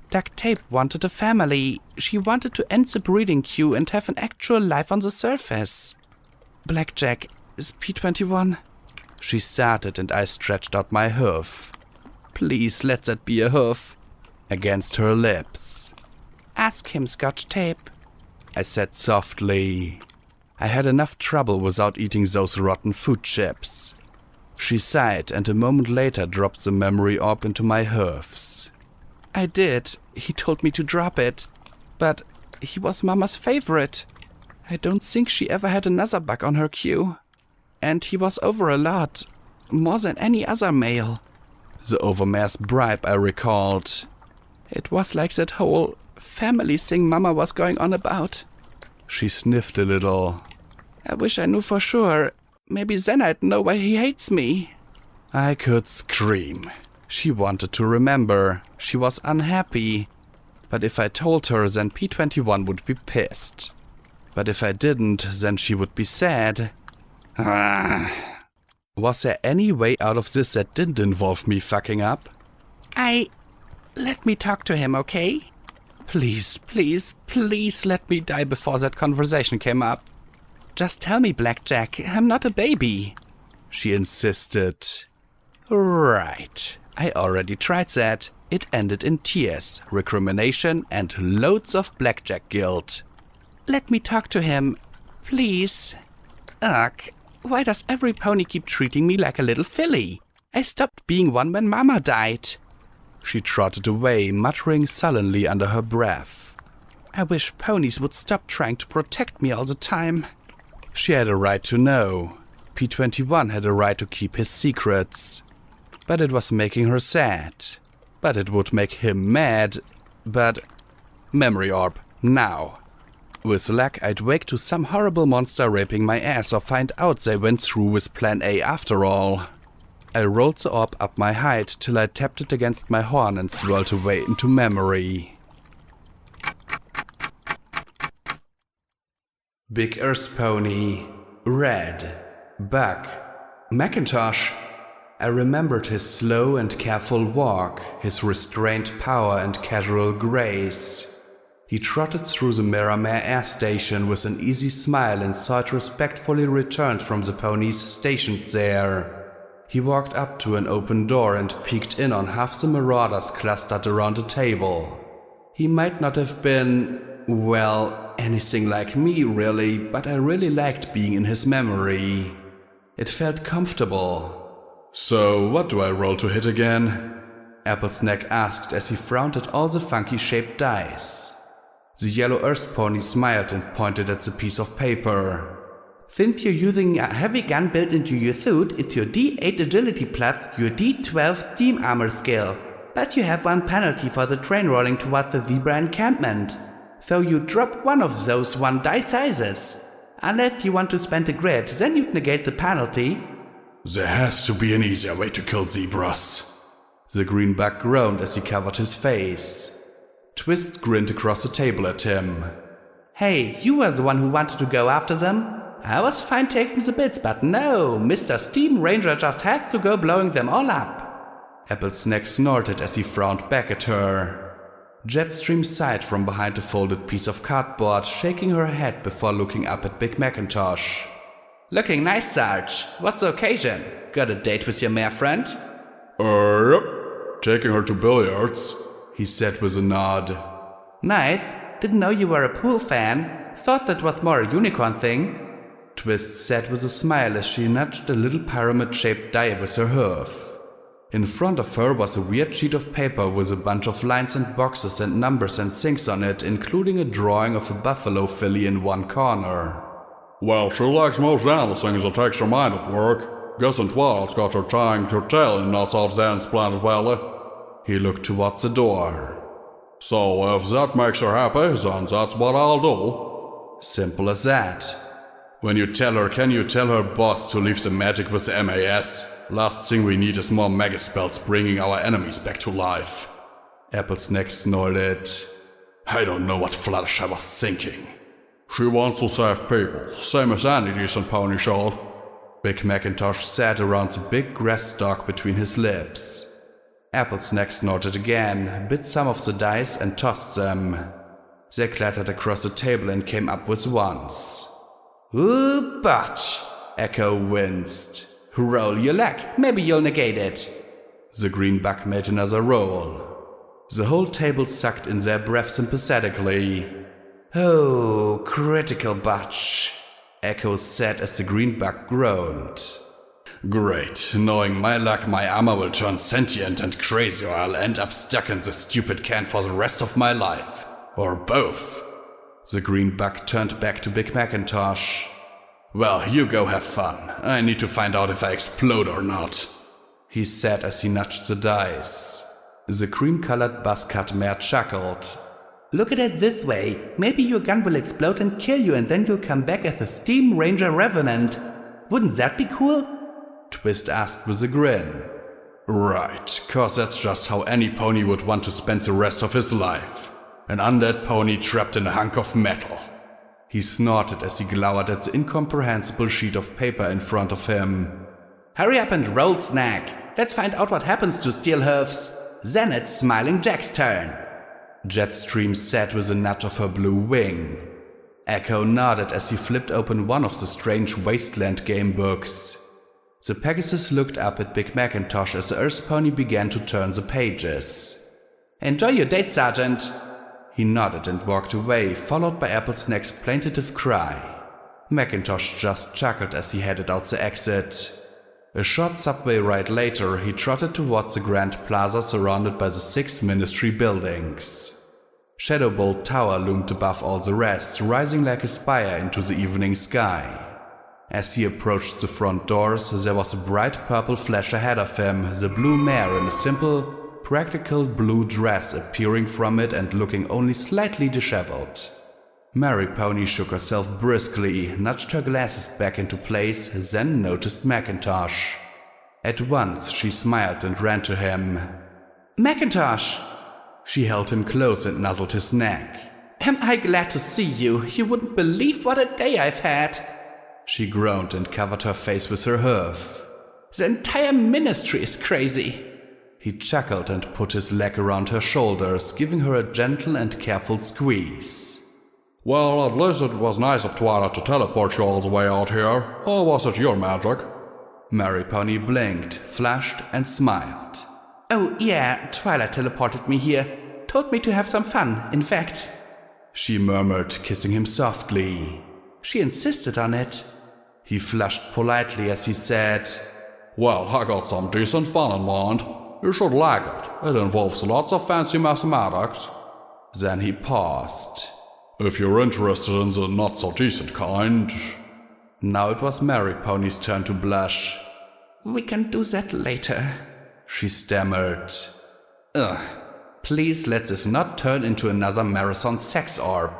Duct Tape wanted a family. She wanted to end the breeding queue and have an actual life on the surface. Blackjack, is P21? She started and I stretched out my hoof. Please let that be a hoof. Against her lips. Ask him, Scotch Tape, I said softly. I had enough trouble without eating those rotten food chips. She sighed and a moment later dropped the memory orb into my hoofs. I did. He told me to drop it. But he was Mama's favorite. I don't think she ever had another bug on her queue. And he was over a lot. More than any other male. The overmare's bribe, I recalled. It was like that whole family thing Mama was going on about. She sniffed a little. I wish I knew for sure. Maybe then I'd know why he hates me. I could scream. She wanted to remember. She was unhappy. But if I told her, then P21 would be pissed. But if I didn't, then she would be sad. Was there any way out of this that didn't involve me fucking up? Let me talk to him, okay? Please, please, please let me die before that conversation came up. Just tell me, Blackjack, I'm not a baby. She insisted. Right. I already tried that. It ended in tears, recrimination, and loads of blackjack guilt. Let me talk to him, please. Ugh, why does every pony keep treating me like a little filly? I stopped being one when Mama died. She trotted away, muttering sullenly under her breath. I wish ponies would stop trying to protect me all the time. She had a right to know. P21 had a right to keep his secrets. But it was making her sad. But it would make him mad. But... Memory orb, now. With luck, I'd wake to some horrible monster raping my ass or find out they went through with plan A after all. I rolled the orb up my height till I tapped it against my horn and swirled away into memory. Big Earth Pony. Red. Buck. Macintosh. I remembered his slow and careful walk, his restrained power and casual grace. He trotted through the Miramare Air Station with an easy smile and saw it respectfully returned from the ponies stationed there. He walked up to an open door and peeked in on half the marauders clustered around a table. He might not have been, well, anything like me really, but I really liked being in his memory. It felt comfortable. So, what do I roll to hit again? Applesnack asked as he frowned at all the funky-shaped dice. The yellow Earth Pony smiled and pointed at the piece of paper. Since you're using a heavy gun built into your suit, it's your D8 agility plus your D12 steam armor skill. But you have one penalty for the train rolling towards the zebra encampment. So you drop one of those one die sizes. Unless you want to spend a grid, then you'd negate the penalty. There has to be an easier way to kill zebras. The green bug groaned as he covered his face. Twist grinned across the table at him. Hey, you were the one who wanted to go after them? I was fine taking the bits, but no, Mr. Steam Ranger just has to go blowing them all up. Applesnack snorted as he frowned back at her. Jetstream sighed from behind a folded piece of cardboard, shaking her head before looking up at Big Macintosh. Looking nice, Sarge. What's the occasion? Got a date with your mare friend? Yep. Taking her to billiards, he said with a nod. Nice. Didn't know you were a pool fan. Thought that was more a unicorn thing. Twist said with a smile as she nudged a little pyramid-shaped die with her hoof. In front of her was a weird sheet of paper with a bunch of lines and boxes and numbers and things on it, including a drawing of a buffalo filly in one corner. Well, she likes most animal things that takes her mind off work. Guessing Twilight's got her tying her tail in North Zen's Planet Valley. He looked towards the door. So if that makes her happy, then that's what I'll do. Simple as that. When you tell her, can you tell her boss to leave the magic with the MAS? Last thing we need is more megaspells bringing our enemies back to life. Applesnack snorted. I don't know what Fluttershy was thinking. She wants to save people, same as any decent pony should. Big Macintosh sat around the big grass stalk between his lips. Applesnack snorted again, bit some of the dice and tossed them. They clattered across the table and came up with ones. Ooh, botch! Echo winced. Roll your luck, maybe you'll negate it. The greenback made another roll. The whole table sucked in their breath sympathetically. Oh, critical botch, Echo said as the greenback groaned. Great, knowing my luck, my armor will turn sentient and crazy, or I'll end up stuck in this stupid can for the rest of my life. Or both. The greenback turned back to Big Macintosh. Well, you go have fun. I need to find out if I explode or not, he said as he nudged the dice. The cream-colored buzzcut mare chuckled. Look at it this way. Maybe your gun will explode and kill you, and then you'll come back as a Steam Ranger Revenant. Wouldn't that be cool? Twist asked with a grin. Right, 'cause that's just how any pony would want to spend the rest of his life. An undead pony trapped in a hunk of metal. He snorted as he glowered at the incomprehensible sheet of paper in front of him. Hurry up and roll, Snack. Let's find out what happens to Steelhoofs. Then it's Smiling Jack's turn. Jetstream said with a nudge of her blue wing. Echo nodded as he flipped open one of the strange Wasteland game books. The Pegasus looked up at Big Macintosh as the Earth Pony began to turn the pages. Enjoy your date, Sergeant. He nodded and walked away, followed by Applesnack's plaintive cry. Macintosh just chuckled as he headed out the exit. A short subway ride later, he trotted towards the grand plaza surrounded by the 6 ministry buildings. Shadowbolt Tower loomed above all the rest, rising like a spire into the evening sky. As he approached the front doors, there was a bright purple flash ahead of him, the blue mare in a simple, practical blue dress appearing from it and looking only slightly disheveled. Mary Pony shook herself briskly, nudged her glasses back into place, then noticed Macintosh. At once she smiled and ran to him. Macintosh! She held him close and nuzzled his neck. Am I glad to see you? You wouldn't believe what a day I've had. She groaned and covered her face with her hoof. The entire ministry is crazy. He chuckled and put his leg around her shoulders, giving her a gentle and careful squeeze. Well, at least it was nice of Twilight to teleport you all the way out here. Or was it your magic? Mary Pony blinked, flushed, and smiled. Oh yeah, Twilight teleported me here. Told me to have some fun, in fact. She murmured, kissing him softly. She insisted on it. He flushed politely as he said, Well, I got some decent fun in mind. You should like it. It involves lots of fancy mathematics. Then he paused. If you're interested in the not-so-decent kind. Now it was Mary Pony's turn to blush. We can do that later, she stammered. Ugh, please let this not turn into another marathon sex orb.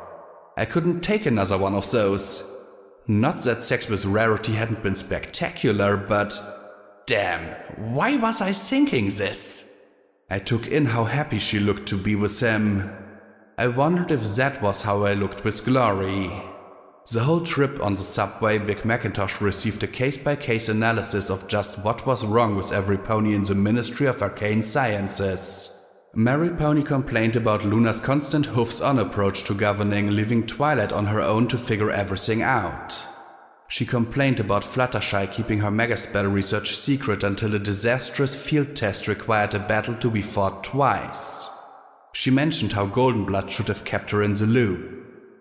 I couldn't take another one of those. Not that sex with Rarity hadn't been spectacular, but damn, why was I thinking this? I took in how happy she looked to be with him. I wondered if that was how I looked with Glory. The whole trip on the subway, Big Macintosh received a case-by-case analysis of just what was wrong with every pony in the Ministry of Arcane Sciences. Mary Pony complained about Luna's constant hoofs-on approach to governing, leaving Twilight on her own to figure everything out. She complained about Fluttershy keeping her megaspell research secret until a disastrous field test required a battle to be fought twice. She mentioned how Goldenblood should have kept her in the loop.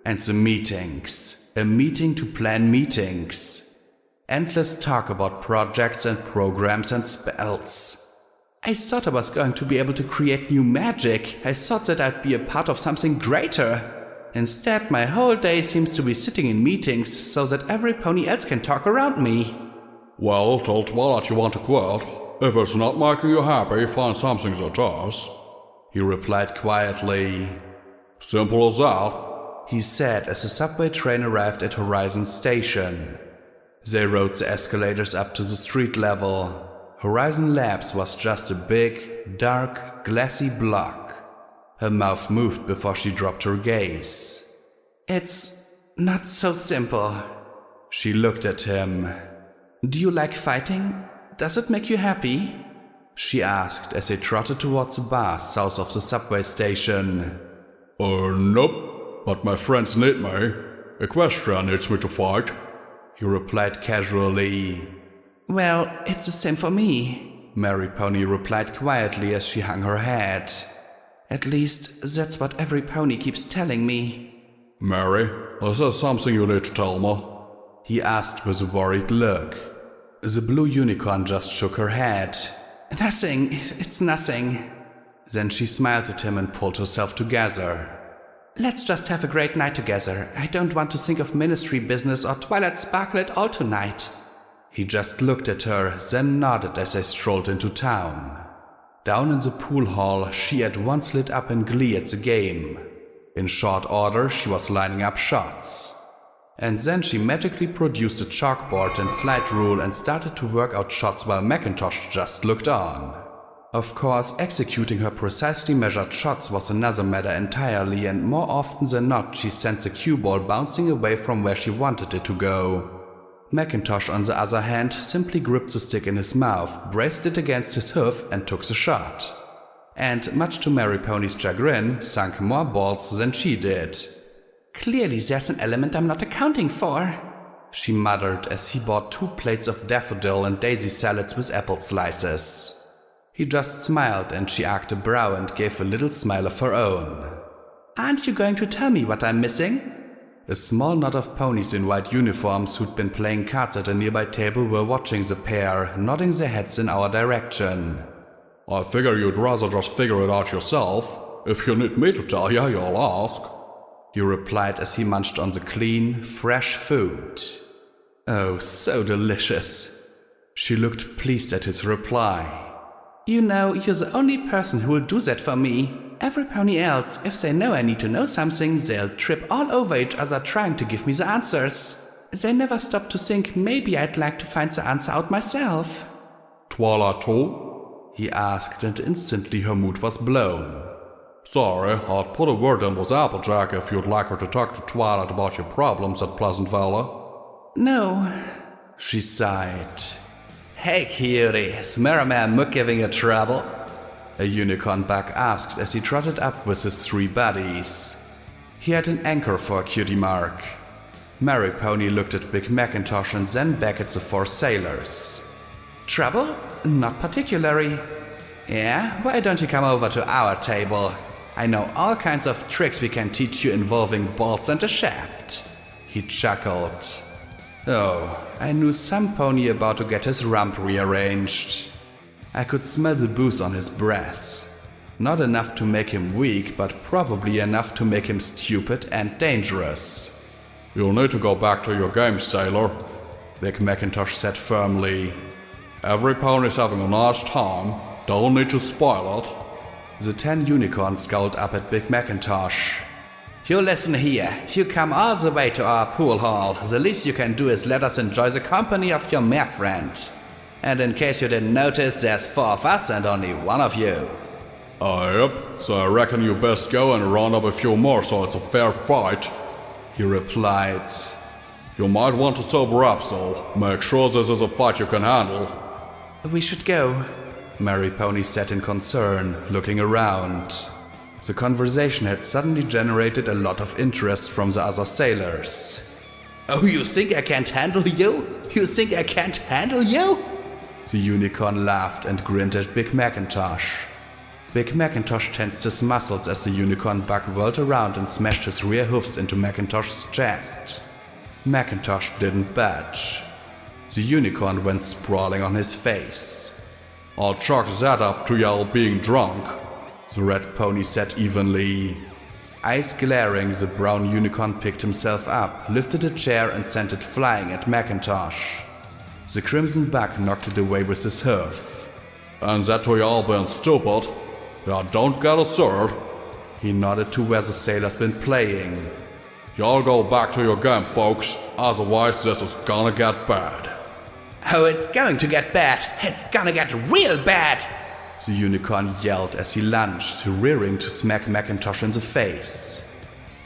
And the meetings. A meeting to plan meetings. Endless talk about projects and programs and spells. I thought I was going to be able to create new magic. I thought that I'd be a part of something greater. Instead, my whole day seems to be sitting in meetings so that every pony else can talk around me. Well, tell Twilight you want to quit. If it's not making you happy, find something that does. He replied quietly. Simple as that, he said as the subway train arrived at Horizon Station. They rode the escalators up to the street level. Horizon Labs was just a big, dark, glassy block. Her mouth moved before she dropped her gaze. It's not so simple. She looked at him. Do you like fighting? Does it make you happy? she asked as they trotted towards the bar south of the subway station. Nope, but my friends need me. Equestria needs me to fight, he replied casually. Well, it's the same for me, Mary Pony replied quietly as she hung her head. At least, that's what every pony keeps telling me. Mary, is there something you need to tell me? He asked with a worried look. The blue unicorn just shook her head. Nothing, it's nothing. Then she smiled at him and pulled herself together. Let's just have a great night together. I don't want to think of ministry business or Twilight Sparkle at all tonight. He just looked at her, then nodded as they strolled into town. Down in the pool hall, she at once lit up in glee at the game. In short order, she was lining up shots. And then she magically produced a chalkboard and slide rule and started to work out shots while Macintosh just looked on. Of course, executing her precisely measured shots was another matter entirely, and more often than not she sent the cue ball bouncing away from where she wanted it to go. Macintosh, on the other hand, simply gripped the stick in his mouth, braced it against his hoof, and took the shot. And, much to Mary Pony's chagrin, sunk more balls than she did. Clearly there's an element I'm not accounting for, she muttered as he bought 2 plates of daffodil and daisy salads with apple slices. He just smiled and she arched a brow and gave a little smile of her own. Aren't you going to tell me what I'm missing? A small knot of ponies in white uniforms who'd been playing cards at a nearby table were watching the pair, nodding their heads in our direction. I figure you'd rather just figure it out yourself. If you need me to tell you, you'll ask, he replied as he munched on the clean, fresh food. Oh, so delicious. She looked pleased at his reply. You know, you're the only person who will do that for me. Every pony else, if they know I need to know something, they'll trip all over each other trying to give me the answers. They never stop to think maybe I'd like to find the answer out myself. Twilight too? He asked, and instantly her mood was blown. Sorry, I'd put a word in with Applejack if you'd like her to talk to Twilight about your problems at Pleasant Valley. No, she sighed. Hey cutie, is Merriman Mook giving you trouble? A unicorn buck asked as he trotted up with his 3 buddies. He had an anchor for a cutie mark. Mary Pony looked at Big Macintosh and then back at the 4 sailors. Trouble? Not particularly. Yeah? Why don't you come over to our table? I know all kinds of tricks we can teach you involving balls and a shaft. He chuckled. Oh, I knew some pony about to get his rump rearranged. I could smell the booze on his breath. Not enough to make him weak, but probably enough to make him stupid and dangerous. You'll need to go back to your game, sailor, Big Macintosh said firmly. Every pony's having a nice time. Don't need to spoil it. The 10 unicorns scowled up at Big Macintosh. You listen here, you come all the way to our pool hall. The least you can do is let us enjoy the company of your mare friend. And in case you didn't notice, there's 4 of us and only 1 of you. Yep, so I reckon you best go and round up a few more so it's a fair fight, he replied. You might want to sober up though. Make sure this is a fight you can handle. We should go, Mary Pony said in concern, looking around. The conversation had suddenly generated a lot of interest from the other sailors. Oh, you think I can't handle you? You think I can't handle you? The unicorn laughed and grinned at Big Macintosh. Big Macintosh tensed his muscles as the unicorn buck whirled around and smashed his rear hoofs into Macintosh's chest. Macintosh didn't budge. The unicorn went sprawling on his face. I'll chalk that up to y'all being drunk, the red pony said evenly. Eyes glaring, the brown unicorn picked himself up, lifted a chair and sent it flying at Macintosh. The crimson buck knocked it away with his hoof. And that to y'all being stupid? Y'all don't get a third. He nodded to where the sailors been playing. Y'all go back to your game, folks, otherwise this is gonna get bad. Oh, it's going to get bad. It's gonna get real bad. The unicorn yelled as he lunged, rearing to smack Macintosh in the face.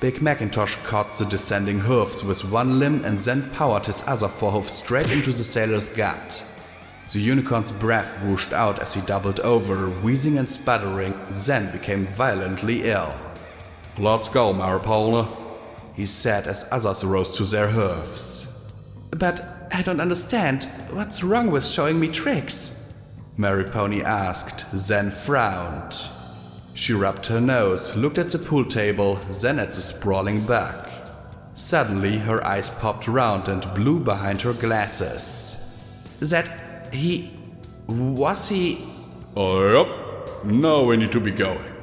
Big Macintosh caught the descending hoofs with one limb and then powered his other 4 hoofs straight into the sailor's gut. The unicorn's breath whooshed out as he doubled over, wheezing and sputtering, then became violently ill. Let's go, Maripona, he said as others rose to their hoofs. But I don't understand. What's wrong with showing me tricks? Maripony asked, then frowned. She rubbed her nose, looked at the pool table, then at the sprawling buck. Suddenly, her eyes popped round and blew behind her glasses. Was he? Yep. Now we need to be going,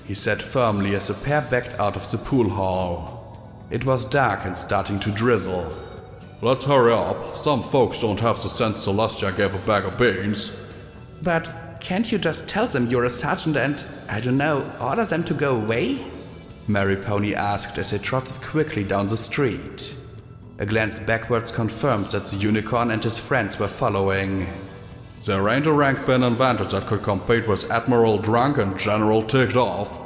he said firmly as the pair backed out of the pool hall. It was dark and starting to drizzle. Let's hurry up. Some folks don't have the sense Celestia gave a bag of beans. But can't you just tell them you're a sergeant and, I don't know, order them to go away? Maripony asked as they trotted quickly down the street. A glance backwards confirmed that the unicorn and his friends were following. There ain't a rank been invented that could compete with Admiral Drunk and General Ticked Off.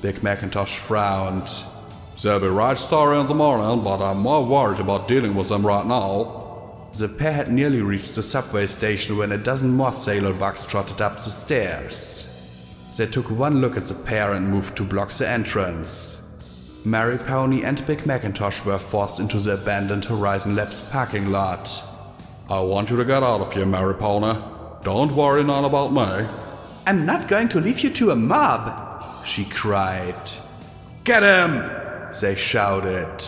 Big Macintosh frowned. They'll be right sorry in the morning, but I'm more worried about dealing with them right now. The pair had nearly reached the subway station when a dozen more sailor bugs trotted up the stairs. They took one look at the pair and moved to block the entrance. Maripony and Big Macintosh were forced into the abandoned Horizon Labs parking lot. I want you to get out of here, Maripony. Don't worry none about me. I'm not going to leave you to a mob, she cried. Get him! They shouted.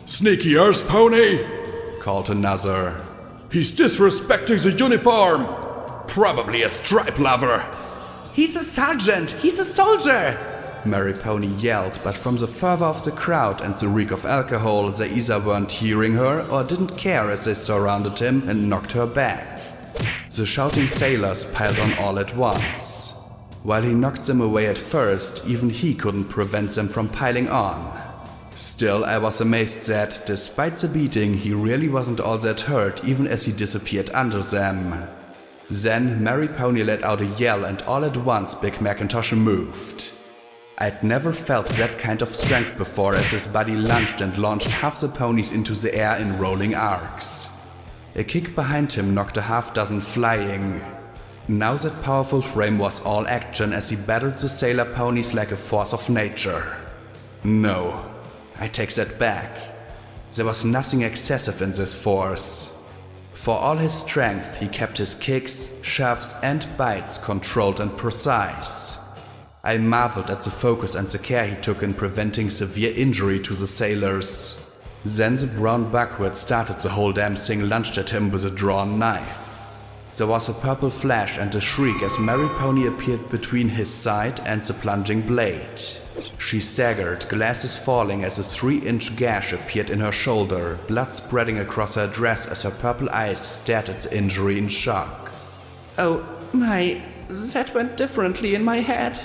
Sneaky earth pony! Called another. He's disrespecting the uniform! Probably a stripe lover! He's a sergeant! He's a soldier! Maripony yelled, but from the further of the crowd and the reek of alcohol, they either weren't hearing her or didn't care as they surrounded him and knocked her back. The shouting sailors piled on all at once. While he knocked them away at first, even he couldn't prevent them from piling on. Still, I was amazed that, despite the beating, he really wasn't all that hurt even as he disappeared under them. Then, Maripony let out a yell and all at once Big Macintosh moved. I'd never felt that kind of strength before as his body lunged and launched half the ponies into the air in rolling arcs. A kick behind him knocked a half-dozen flying. Now that powerful frame was all action as he battered the sailor ponies like a force of nature. No, I take that back. There was nothing excessive in this force. For all his strength, he kept his kicks, shoves and bites controlled and precise. I marveled at the focus and the care he took in preventing severe injury to the sailors. Then the brown buckwheat started the whole damn thing, lunged at him with a drawn knife. There was a purple flash and a shriek as Maripony appeared between his side and the plunging blade. She staggered, glasses falling as a 3-inch gash appeared in her shoulder, blood spreading across her dress as her purple eyes stared at the injury in shock. Oh my, that went differently in my head.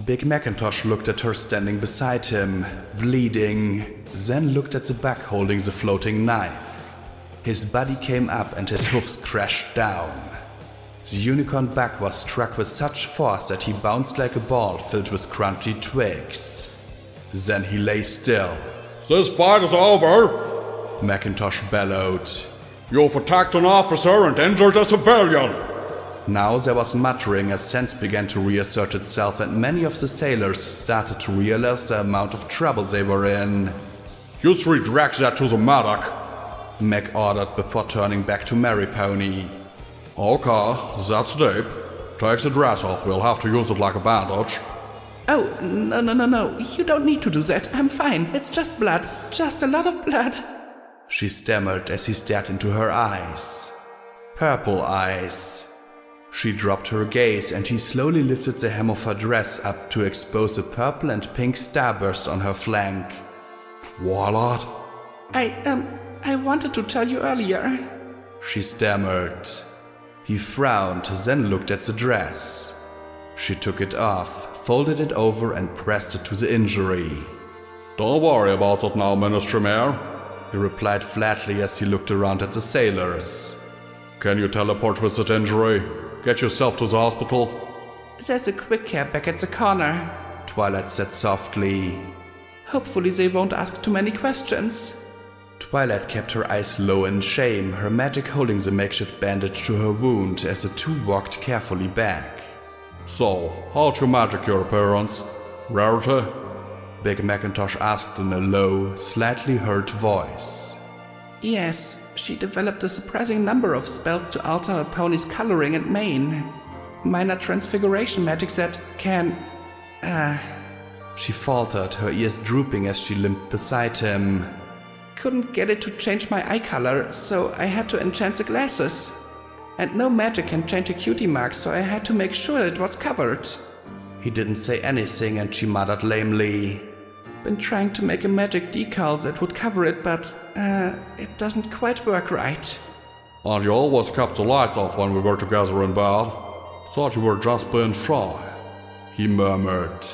Big Macintosh looked at her standing beside him, bleeding, then looked at the buck holding the floating knife. His body came up and his hoofs crashed down. The unicorn buck was struck with such force that he bounced like a ball filled with crunchy twigs. Then he lay still. This fight is over, Macintosh bellowed. You've attacked an officer and injured a civilian. Now there was muttering as sense began to reassert itself and many of the sailors started to realize the amount of trouble they were in. You three drag that to the mattock, Mac ordered before turning back to Maripony. Okay, that's deep. Take the dress off, we'll have to use it like a bandage. Oh, no, you don't need to do that, I'm fine, it's just blood, just a lot of blood. She stammered as he stared into her eyes. Purple eyes. She dropped her gaze and he slowly lifted the hem of her dress up to expose a purple and pink starburst on her flank. Twilight? I wanted to tell you earlier, she stammered. He frowned, then looked at the dress. She took it off, folded it over and pressed it to the injury. Don't worry about it now, Ministry Mayor, he replied flatly as he looked around at the sailors. Can you teleport with that injury? Get yourself to the hospital? There's a quick care back at the corner, Twilight said softly. Hopefully they won't ask too many questions. Twilight kept her eyes low in shame, her magic holding the makeshift bandage to her wound as the two walked carefully back. So, how'd your magic your appearance? Rarity? Big Macintosh asked in a low, slightly hurt voice. Yes, she developed a surprising number of spells to alter a pony's coloring and mane. Minor transfiguration magics that can... She faltered, her ears drooping as she limped beside him. Couldn't get it to change my eye color, so I had to enchant the glasses. And no magic can change a cutie mark, so I had to make sure it was covered. He didn't say anything and she muttered lamely. Been trying to make a magic decal that would cover it, but it doesn't quite work right. And you always kept the lights off when we were together in bed. Thought you were just being shy, he murmured.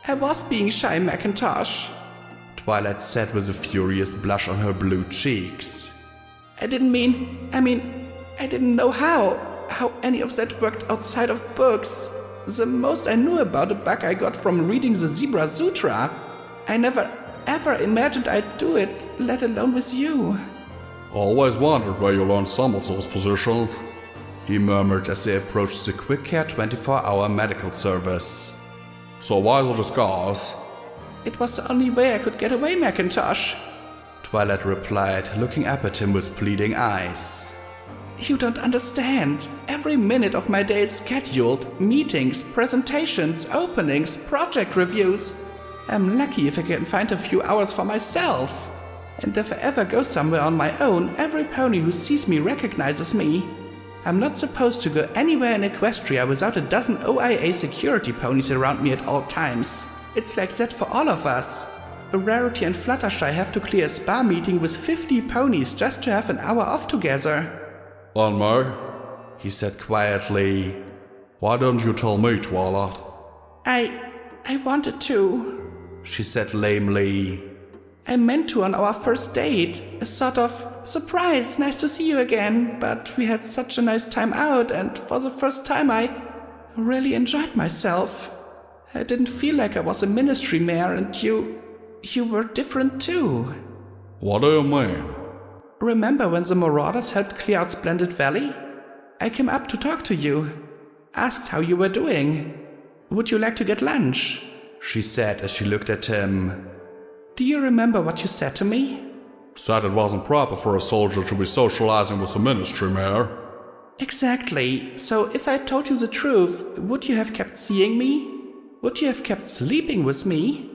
I was being shy, Macintosh, Twilight said with a furious blush on her blue cheeks. I didn't know how any of that worked outside of books. The most I knew about a bug I got from reading the Zebra Sutra. I never ever imagined I'd do it, let alone with you. Always wondered where you learned some of those positions, he murmured as they approached the Quick Care 24-hour medical service. So why the disguise? It was the only way I could get away, Macintosh, Twilight replied, looking up at him with pleading eyes. You don't understand. Every minute of my day is scheduled. Meetings, presentations, openings, project reviews. I'm lucky if I can find a few hours for myself. And if I ever go somewhere on my own, every pony who sees me recognizes me. I'm not supposed to go anywhere in Equestria without a dozen OIA security ponies around me at all times. It's like that for all of us. Rarity and Fluttershy have to clear a spa meeting with 50 ponies just to have an hour off together. And me? He said quietly. Why didn't you tell me, Twilight? I wanted to, she said lamely. I meant to on our first date. A sort of surprise, nice to see you again. But we had such a nice time out, and for the first time I really enjoyed myself. I didn't feel like I was a ministry mare, and you were different too. What do you mean? Remember when the Marauders helped clear out Splendid Valley? I came up to talk to you. Asked how you were doing. Would you like to get lunch? She said as she looked at him. Do you remember what you said to me? Said it wasn't proper for a soldier to be socializing with a ministry mare. Exactly. So if I told you the truth, would you have kept seeing me? Would you have kept sleeping with me?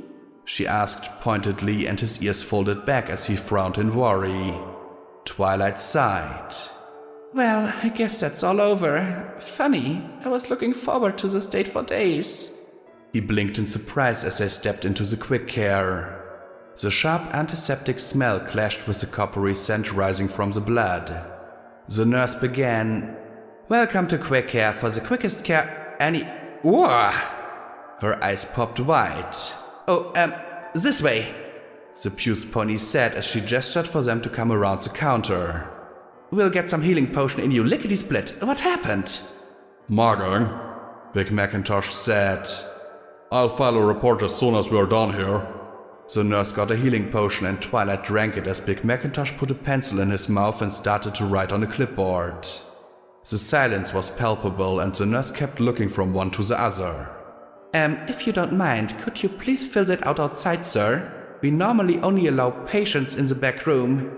She asked pointedly, and his ears folded back as he frowned in worry. Twilight sighed. Well, I guess that's all over. Funny, I was looking forward to this date for days. He blinked in surprise as they stepped into the Quick Care. The sharp antiseptic smell clashed with the coppery scent rising from the blood. The nurse began, "Welcome to Quick Care for the quickest care any..." Whoa! Her eyes popped wide. "Oh, this way," the Puce pony said as she gestured for them to come around the counter. "We'll get some healing potion in you lickety-split. What happened?" Mugging, Big Macintosh said. I'll file a report as soon as we're done here. The nurse got a healing potion and Twilight drank it as Big Macintosh put a pencil in his mouth and started to write on a clipboard. The silence was palpable and the nurse kept looking from one to the other. If you don't mind, could you please fill that out outside, sir? We normally only allow patients in the back room."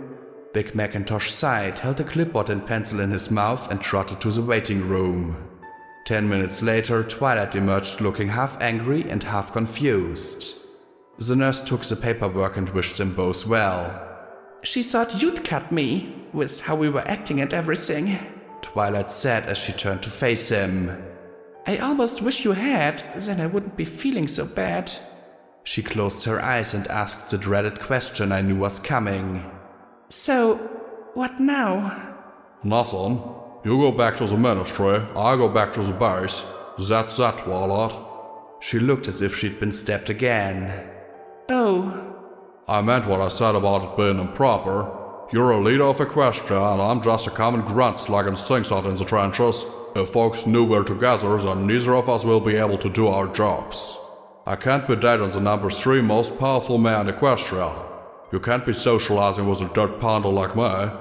Big Macintosh sighed, held a clipboard and pencil in his mouth and trotted to the waiting room. 10 minutes later, Twilight emerged looking half angry and half confused. The nurse took the paperwork and wished them both well. "She thought you'd cut me, with how we were acting and everything," Twilight said as she turned to face him. "I almost wish you had, then I wouldn't be feeling so bad." She closed her eyes and asked the dreaded question I knew was coming. "So, what now?" Nothing. You go back to the ministry, I go back to the base. That's that, Twilight. She looked as if she'd been stabbed again. "Oh." I meant what I said about it being improper. You're a leader of Equestria and I'm just a common grunt slugging things out in the trenches. If folks knew we're together, then neither of us will be able to do our jobs. I can't be dating the number 3 most powerful man in Equestria. You can't be socializing with a dirt panda like me.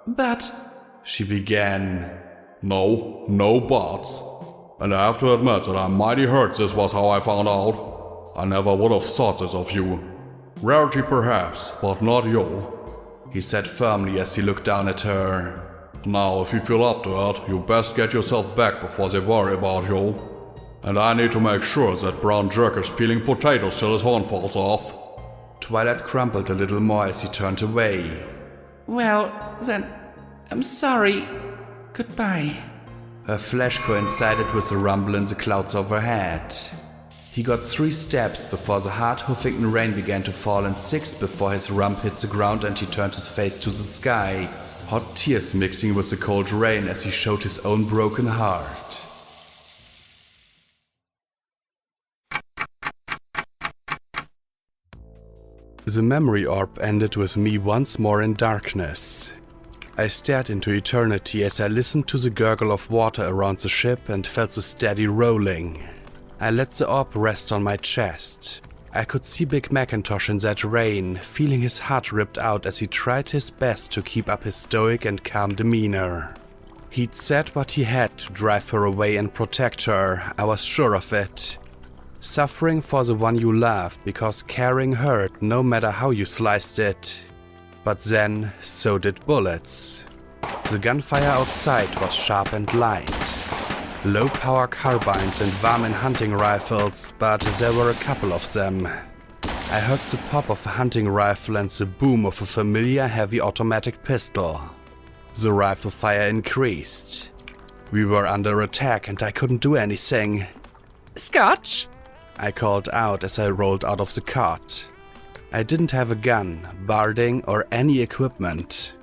But... She began. No buts. And I have to admit that I'm mighty hurt this was how I found out. I never would have thought this of you. Rarity perhaps, but not you, he said firmly as he looked down at her. Now, if you feel up to it, you best get yourself back before they worry about you. And I need to make sure that brown jerk is peeling potatoes till his horn falls off. Twilight crumpled a little more as he turned away. Well, then, I'm sorry. Goodbye. Her flash coincided with the rumble in the clouds overhead. He got 3 steps before the hard Huffington rain began to fall and 6 before his rump hit the ground and he turned his face to the sky, hot tears mixing with the cold rain as he showed his own broken heart. The memory orb ended with me once more in darkness. I stared into eternity as I listened to the gurgle of water around the ship and felt the steady rolling. I let the orb rest on my chest. I could see Big Macintosh in that rain, feeling his heart ripped out as he tried his best to keep up his stoic and calm demeanor. He'd said what he had to drive her away and protect her, I was sure of it. Suffering for the one you love because caring hurt no matter how you sliced it. But then, so did bullets. The gunfire outside was sharp and light. Low-power carbines and Varmin hunting rifles, but there were a couple of them. I heard the pop of a hunting rifle and the boom of a familiar heavy automatic pistol. The rifle fire increased. We were under attack and I couldn't do anything. Scotch! I called out as I rolled out of the cot. I didn't have a gun, barding, or any equipment.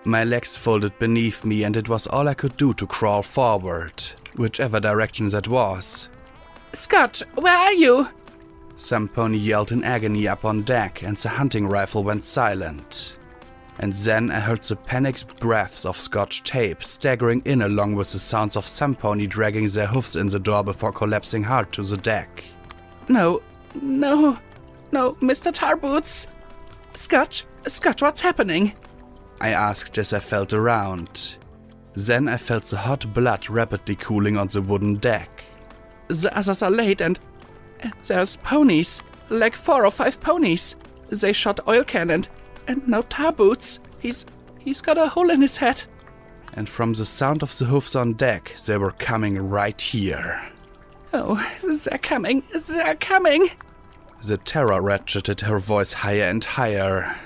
My legs folded beneath me and it was all I could do to crawl forward, whichever direction that was. Scotch, where are you? Some pony yelled in agony up on deck and the hunting rifle went silent. And then I heard the panicked breaths of Scotch tape staggering in along with the sounds of some pony dragging their hoofs in the door before collapsing hard to the deck. No, Mr. Tarboots! Scotch, what's happening? I asked as I felt around. Then I felt the hot blood rapidly cooling on the wooden deck. The others are late and there's ponies, like 4 or 5 ponies. They shot oil can and no Tarboots. He's got a hole in his head. And from the sound of the hoofs on deck, they were coming right here. Oh, they're coming! The terror ratcheted her voice higher and higher.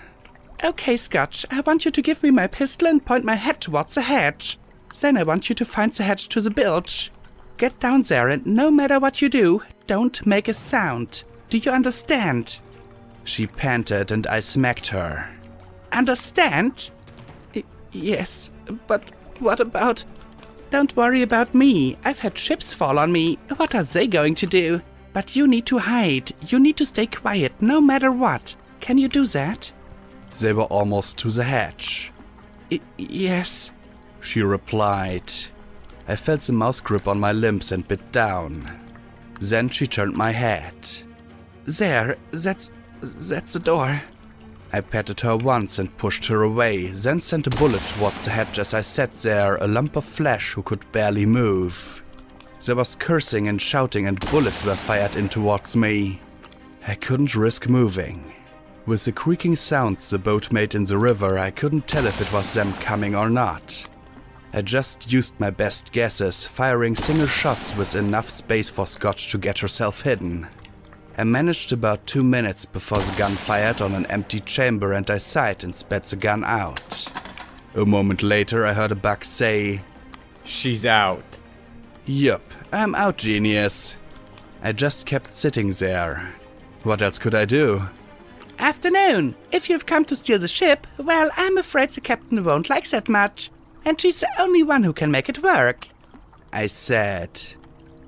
Okay, Scotch, I want you to give me my pistol and point my head towards the hedge. Then I want you to find the hedge to the bilge. Get down there and no matter what you do, don't make a sound. Do you understand? She panted and I smacked her. Understand? Yes, but what about... Don't worry about me. I've had ships fall on me. What are they going to do? But you need to hide. You need to stay quiet no matter what. Can you do that? They were almost to the hatch. Yes, she replied. I felt the mouse grip on my limbs and bit down. Then she turned my head. There, that's the door. I patted her once and pushed her away, then sent a bullet towards the hedge as I sat there, a lump of flesh who could barely move. There was cursing and shouting and bullets were fired in towards me. I couldn't risk moving. With the creaking sounds the boat made in the river, I couldn't tell if it was them coming or not. I just used my best guesses, firing single shots with enough space for Scotch to get herself hidden. I managed about 2 minutes before the gun fired on an empty chamber and I sighed and spat the gun out. A moment later I heard a buck say, "She's out." Yup, I'm out, genius. I just kept sitting there. What else could I do? Afternoon. If you've come to steal the ship, well, I'm afraid the captain won't like that much. And she's the only one who can make it work. I said.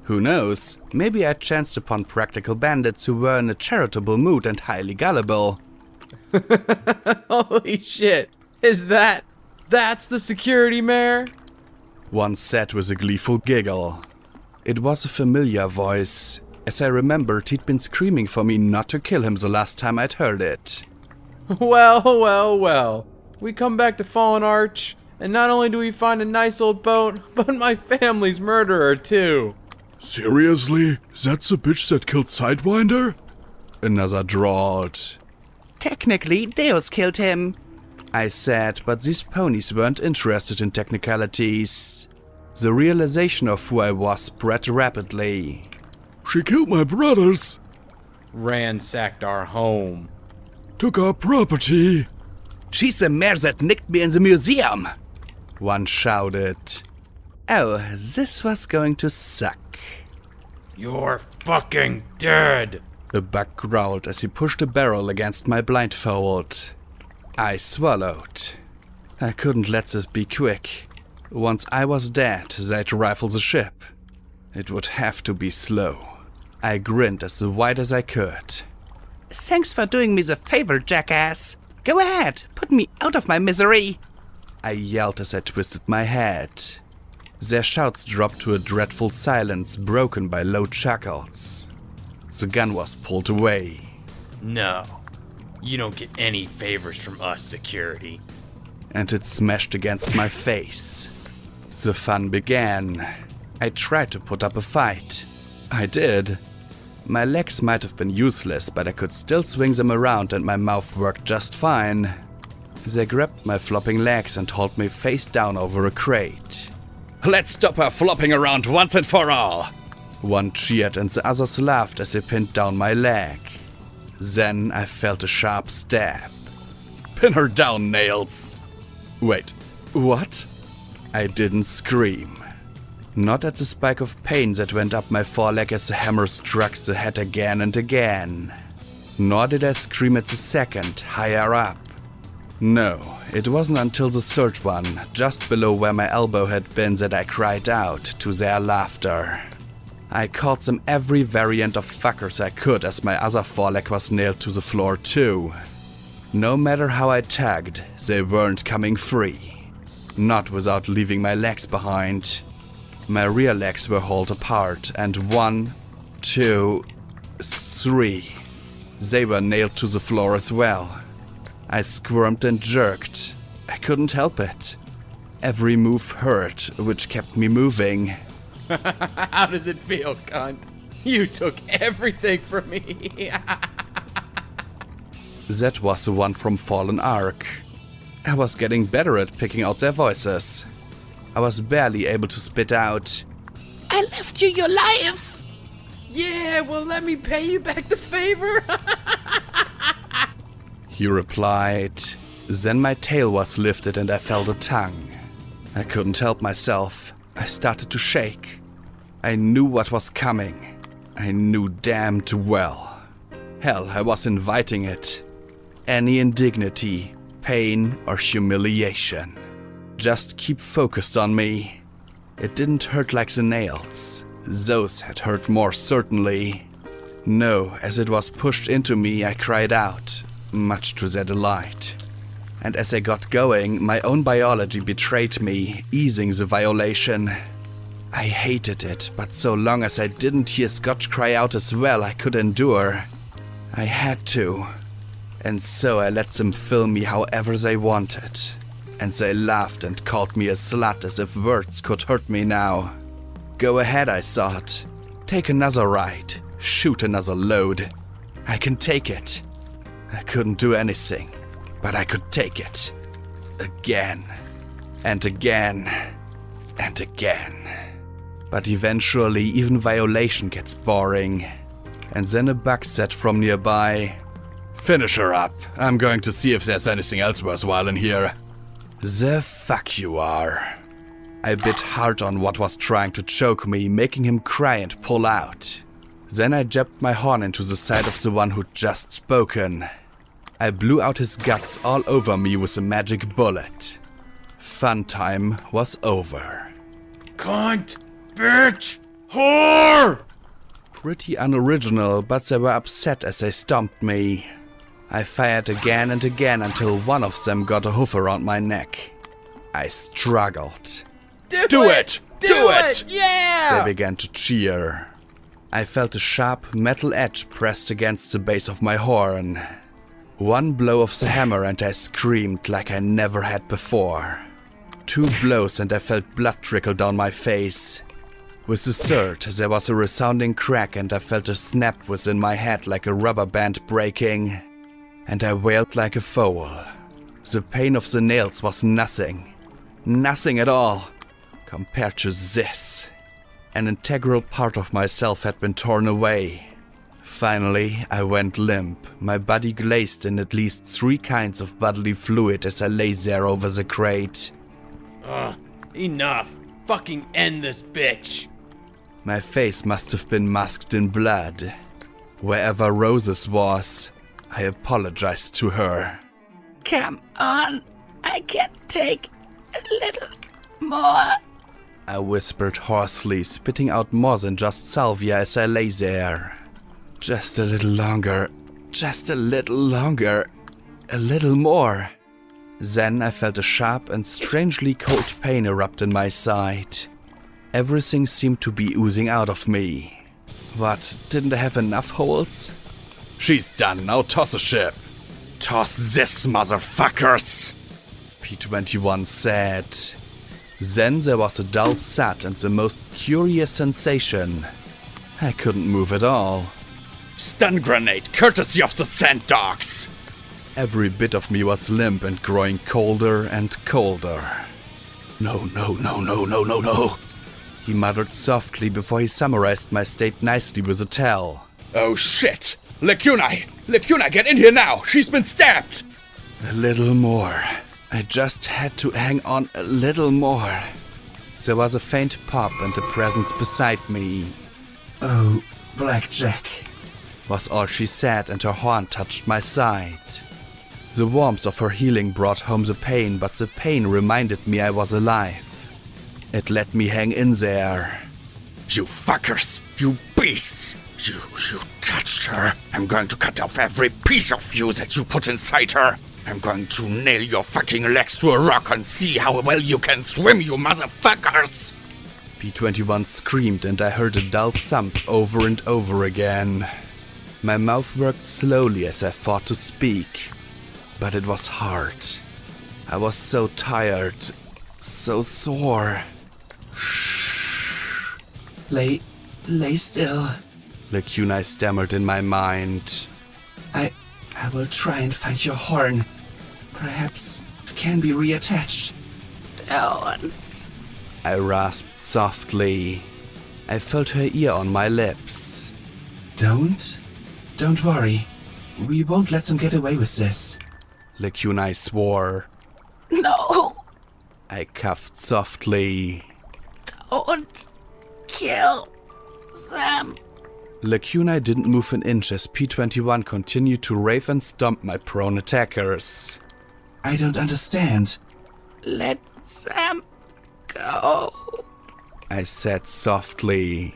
Who knows, maybe I chanced upon practical bandits who were in a charitable mood and highly gullible. Holy shit. That's the security mayor? One said with a gleeful giggle. It was a familiar voice. As I remembered, he'd been screaming for me not to kill him the last time I'd heard it. Well, well, well. We come back to Fallen Arch, and not only do we find a nice old boat, but my family's murderer, too. Seriously? That's the bitch that killed Sidewinder? Another drawled. Technically, Deus killed him, I said, but these ponies weren't interested in technicalities. The realization of who I was spread rapidly. She killed my brothers, Ransacked our home. took our property. She's the mare that nicked me in the museum, one shouted. Oh, this was going to suck. You're fucking dead. A buck growled as he pushed a barrel against my blindfold. I swallowed. I couldn't let this be quick. Once I was dead, they'd rifle the ship. It would have to be slow. I grinned as wide as I could. Thanks for doing me the favor, jackass. Go ahead, put me out of my misery, I yelled as I twisted my head. Their shouts dropped to a dreadful silence broken by low chuckles. The gun was pulled away. No, you don't get any favors from us, security. And it smashed against my face. The fun began. I tried to put up a fight. I did. My legs might have been useless, but I could still swing them around and my mouth worked just fine. They grabbed my flopping legs and hauled me face down over a crate. Let's stop her flopping around once and for all! One cheered and the others laughed as they pinned down my leg. Then I felt a sharp stab. Pin her down, Nails! Wait, what? I didn't scream. Not at the spike of pain that went up my foreleg as the hammer struck the head again and again. Nor did I scream at the second, higher up. No, it wasn't until the third one, just below where my elbow had been, that I cried out to their laughter. I called them every variant of fuckers I could as my other foreleg was nailed to the floor too. No matter how I tugged, they weren't coming free. Not without leaving my legs behind. My rear legs were hauled apart, and 1, 2, 3. They were nailed to the floor as well. I squirmed and jerked. I couldn't help it. Every move hurt, which kept me moving. How does it feel, cunt? You took everything from me. That was the one from Fallen Ark. I was getting better at picking out their voices. I was barely able to spit out, I left you your life. Yeah, well, let me pay you back the favor. he replied. Then my tail was lifted and I felt a tongue. I couldn't help myself. I started to shake. I knew what was coming. I knew damned well. Hell, I was inviting it. Any indignity, pain, or humiliation. Just keep focused on me. It didn't hurt like the nails. Those had hurt more certainly. No, as it was pushed into me, I cried out, much to their delight. And as I got going, my own biology betrayed me, easing the violation. I hated it, but so long as I didn't hear Scotch cry out as well, I could endure. I had to. And so I let them fill me however they wanted. And they laughed and called me a slut as if words could hurt me now. Go ahead, I thought. Take another ride. Shoot another load. I can take it. I couldn't do anything, but I could take it. Again. And again. And again. But eventually even violation gets boring. And then a buck said from nearby, Finish her up. I'm going to see if there's anything else worthwhile in here. The fuck you are. I bit hard on what was trying to choke me, making him cry and pull out. Then I jabbed my horn into the side of the one who'd just spoken. I blew out his guts all over me with a magic bullet. Fun time was over. Cunt! Bitch! Whore! Pretty unoriginal, but they were upset as they stomped me. I fired again and again until one of them got a hoof around my neck. I struggled. Do it! Do it! They Yeah! began to cheer. I felt a sharp metal edge pressed against the base of my horn. One blow of the hammer and I screamed like I never had before. 2 blows and I felt blood trickle down my face. With the third, there was a resounding crack and I felt a snap within my head like a rubber band breaking. And I wailed like a fool. The pain of the nails was nothing. Nothing at all. Compared to this. An integral part of myself had been torn away. Finally, I went limp, my body glazed in at least 3 kinds of bodily fluid as I lay there over the crate. Enough. Fucking end this bitch. My face must have been masked in blood. Wherever Roses was, I apologized to her. Come on, I can take a little more. I whispered hoarsely, spitting out more than just salvia as I lay there. Just a little longer, just a little longer, a little more. Then I felt a sharp and strangely cold pain erupt in my side. Everything seemed to be oozing out of me. What, didn't I have enough holes? She's done, now toss a ship. Toss this, motherfuckers! P21 said. Then there was a dull thud and the most curious sensation. I couldn't move at all. Stun grenade, courtesy of the sand dogs! Every bit of me was limp and growing colder and colder. No, no, no, no, no, no, no. He muttered softly before he summarized my state nicely with a towel. Oh shit! Lecunai! Lecunai, get in here now! She's been stabbed! A little more. I just had to hang on a little more. There was a faint pop and a presence beside me. Oh, Blackjack, was all she said, and her hand touched my side. The warmth of her healing brought home the pain, but the pain reminded me I was alive. It let me hang in there. You fuckers! You beasts! You touched her! I'm going to cut off every piece of you that you put inside her! I'm going to nail your fucking legs to a rock and see how well you can swim, you motherfuckers! P21 screamed and I heard a dull thump over and over again. My mouth worked slowly as I fought to speak, but it was hard. I was so tired, so sore. Shh. Lay still. Lecunai stammered in my mind. I will try and find your horn. Perhaps it can be reattached. Don't. I rasped softly. I felt her ear on my lips. Don't worry. We won't let them get away with this. Lecunai swore. No! I coughed softly. Don't kill them. Lecunai didn't move an inch as P21 continued to rave and stomp my prone attackers. I don't understand. Let them go, I said softly.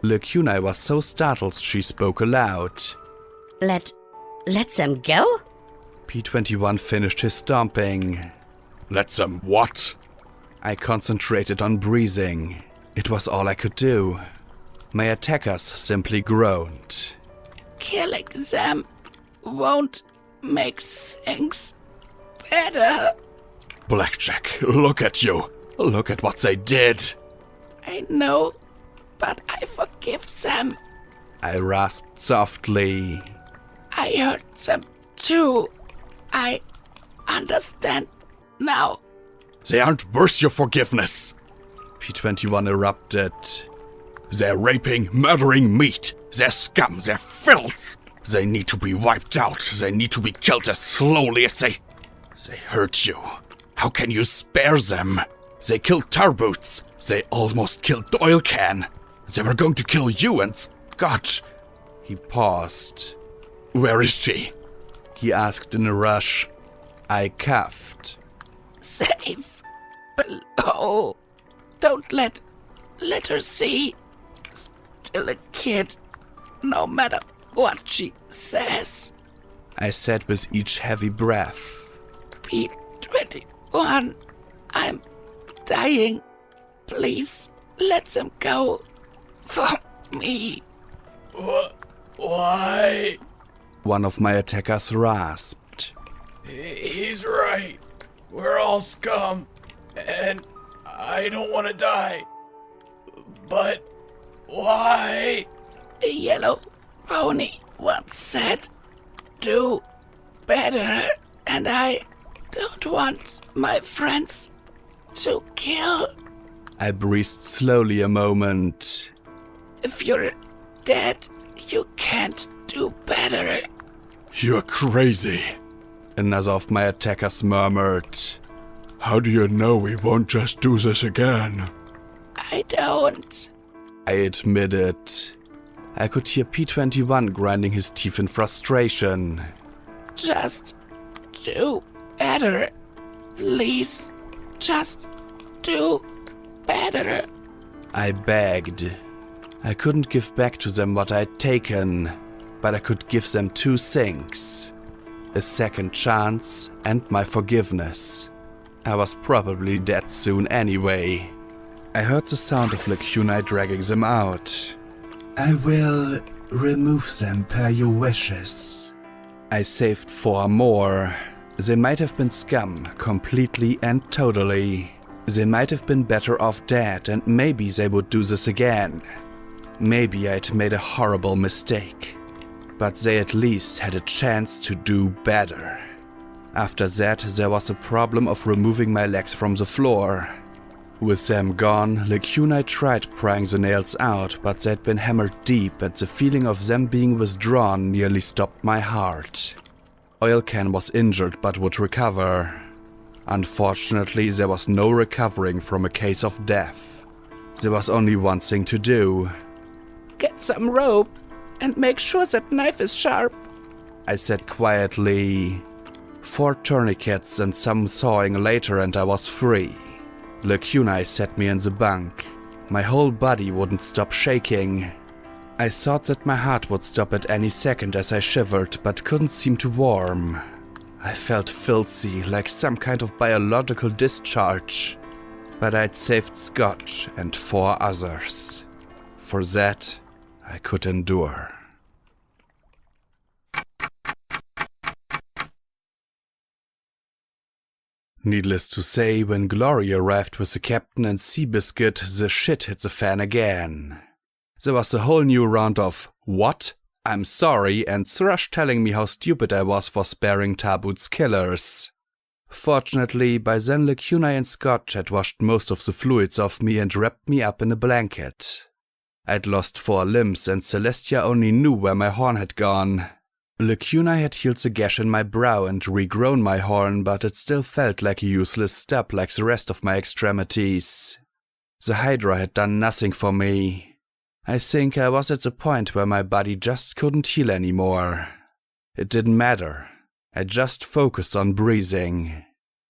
Lecunai was so startled she spoke aloud. Let them go? P21 finished his stomping. Let them what? I concentrated on breathing. It was all I could do. My attackers simply groaned. Killing them won't make things better. Blackjack, look at you. Look at what they did. I know, but I forgive them. I rasped softly. I hurt them too. I understand now. They aren't worth your forgiveness. P21 erupted. They're raping, murdering meat. They're scum, they're filth. They need to be wiped out. They need to be killed as slowly as they hurt you. How can you spare them? They killed Tarboots. They almost killed Oilcan. They were going to kill you and Scott. He paused. Where is she? He asked in a rush. I coughed. Safe below. Don't let her see. Still a kid, no matter what she says. I said with each heavy breath. P21, I'm dying. Please let them go. For me. Why? one of my attackers rasped. He's right. We're all scum. And I don't want to die. But why? The yellow pony once said, "Do better," and I don't want my friends to kill. I breathed slowly a moment. If you're dead, you can't do better. You're crazy. Another of my attackers murmured. How do you know we won't just do this again? I don't. I admitted. I could hear P21 grinding his teeth in frustration. Just do better. Please, just do better. I begged. I couldn't give back to them what I'd taken, but I could give them two things. A second chance and my forgiveness. I was probably dead soon anyway. I heard the sound of Lacuna dragging them out. I will remove them per your wishes. I saved 4 more. They might have been scum, completely and totally. They might have been better off dead, and maybe they would do this again. Maybe I'd made a horrible mistake. But they at least had a chance to do better. After that, there was the problem of removing my legs from the floor. With them gone, Lacuna tried prying the nails out, but they'd been hammered deep, and the feeling of them being withdrawn nearly stopped my heart. Oilcan was injured but would recover. Unfortunately, there was no recovering from a case of death. There was only one thing to do. Get some rope and make sure that knife is sharp, I said quietly. 4 tourniquets and some sawing later and I was free. Lacuna set me in the bunk. My whole body wouldn't stop shaking. I thought that my heart would stop at any second as I shivered, but couldn't seem to warm. I felt filthy, like some kind of biological discharge. But I'd saved Scotch and 4 others. For that, I could endure. Needless to say, when Glory arrived with the captain and Seabiscuit, the shit hit the fan again. There was a whole new round of, "What? I'm sorry," and Thrush telling me how stupid I was for sparing Tabut's killers. Fortunately, by then Lacuna and Scotch had washed most of the fluids off me and wrapped me up in a blanket. I'd lost 4 limbs and Celestia only knew where my horn had gone. Lacuna had healed the gash in my brow and regrown my horn, but it still felt like a useless stub like the rest of my extremities. The Hydra had done nothing for me. I think I was at the point where my body just couldn't heal anymore. It didn't matter. I just focused on breathing.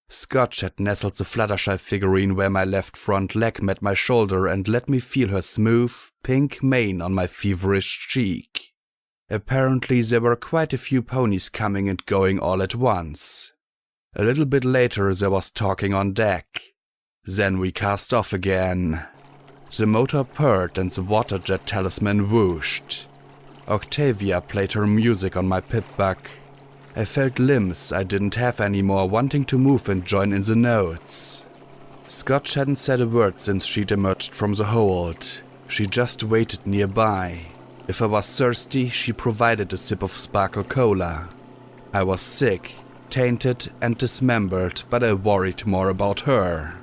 Scotch had nestled the Fluttershy figurine where my left front leg met my shoulder and let me feel her smooth, pink mane on my feverish cheek. Apparently there were quite a few ponies coming and going all at once. A little bit later there was talking on deck. Then we cast off again. The motor purred and the water jet talisman whooshed. Octavia played her music on my pip-buck. I felt limbs I didn't have anymore wanting to move and join in the notes. Scotch hadn't said a word since she'd emerged from the hold. She just waited nearby. If I was thirsty, she provided a sip of sparkle cola. I was sick, tainted and dismembered, but I worried more about her.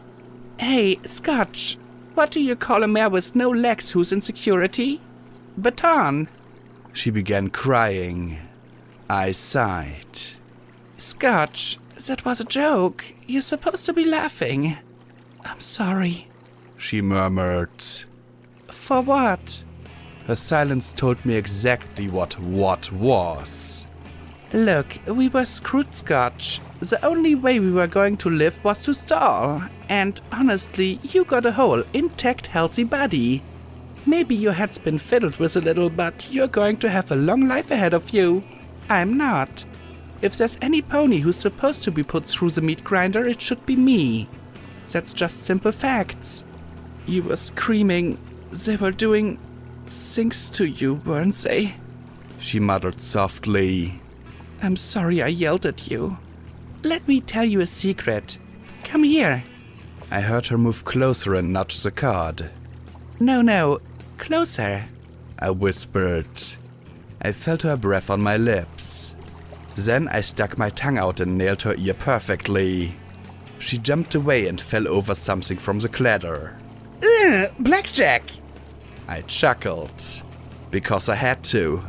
Hey, Scotch, what do you call a mare with no legs who's in security? Baton. She began crying. I sighed. Scotch, that was a joke. You're supposed to be laughing. I'm sorry, she murmured. For what? Her silence told me exactly what was. Look, we were screwed, Scotch. The only way we were going to live was to stall. And honestly, you got a whole, intact, healthy body. Maybe your head's been fiddled with a little, but you're going to have a long life ahead of you. I'm not. If there's any pony who's supposed to be put through the meat grinder, it should be me. That's just simple facts. You were screaming. They were doing things to you, weren't they? She muttered softly. I'm sorry I yelled at you. Let me tell you a secret. Come here. I heard her move closer and nudge the card. No, closer, I whispered. I felt her breath on my lips. Then I stuck my tongue out and nailed her ear perfectly. She jumped away and fell over something from the clatter. Blackjack! I chuckled. Because I had to.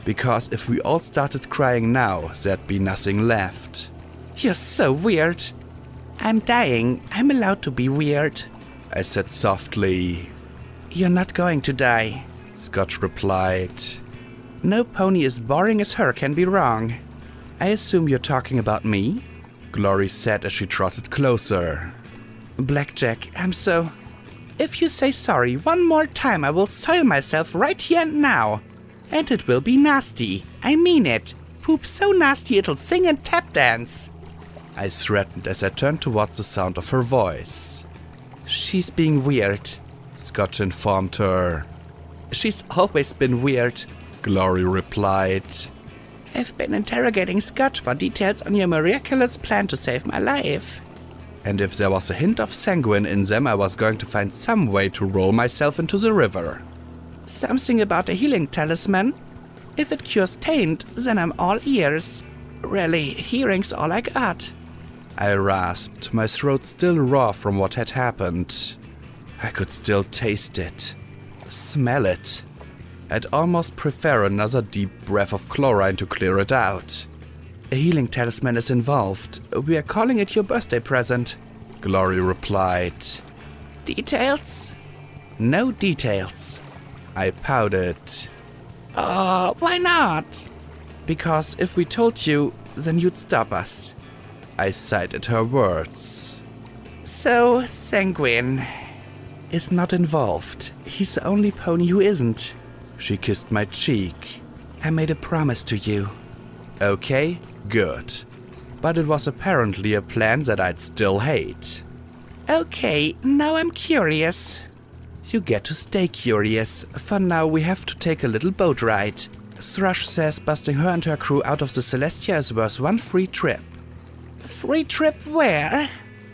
Because if we all started crying now, there'd be nothing left. You're so weird. I'm dying. I'm allowed to be weird, I said softly. You're not going to die, Scotch replied. No pony as boring as her can be wrong. I assume you're talking about me? Glory said as she trotted closer. Blackjack, I'm so... If you say sorry one more time, I will soil myself right here and now. And it will be nasty. I mean it. Poop so nasty it'll sing and tap dance. I threatened as I turned towards the sound of her voice. She's being weird, Scotch informed her. She's always been weird, Glory replied. I've been interrogating Scotch for details on your miraculous plan to save my life. And if there was a hint of sanguine in them, I was going to find some way to roll myself into the river. Something about a healing talisman? If it cures taint, then I'm all ears. Really, hearing's all I got. I rasped, my throat still raw from what had happened. I could still taste it. Smell it. I'd almost prefer another deep breath of chlorine to clear it out. A healing talisman is involved. We are calling it your birthday present, Glory replied. Details? No details. I pouted. Why not? Because if we told you, then you'd stop us. I sighed at her words. So, Sanguine is not involved. He's the only pony who isn't. She kissed my cheek. I made a promise to you. Okay, good. But it was apparently a plan that I'd still hate. Okay, now I'm curious. You get to stay curious. For now, we have to take a little boat ride. Thrush says busting her and her crew out of the Celestia is worth one free trip. Free trip where?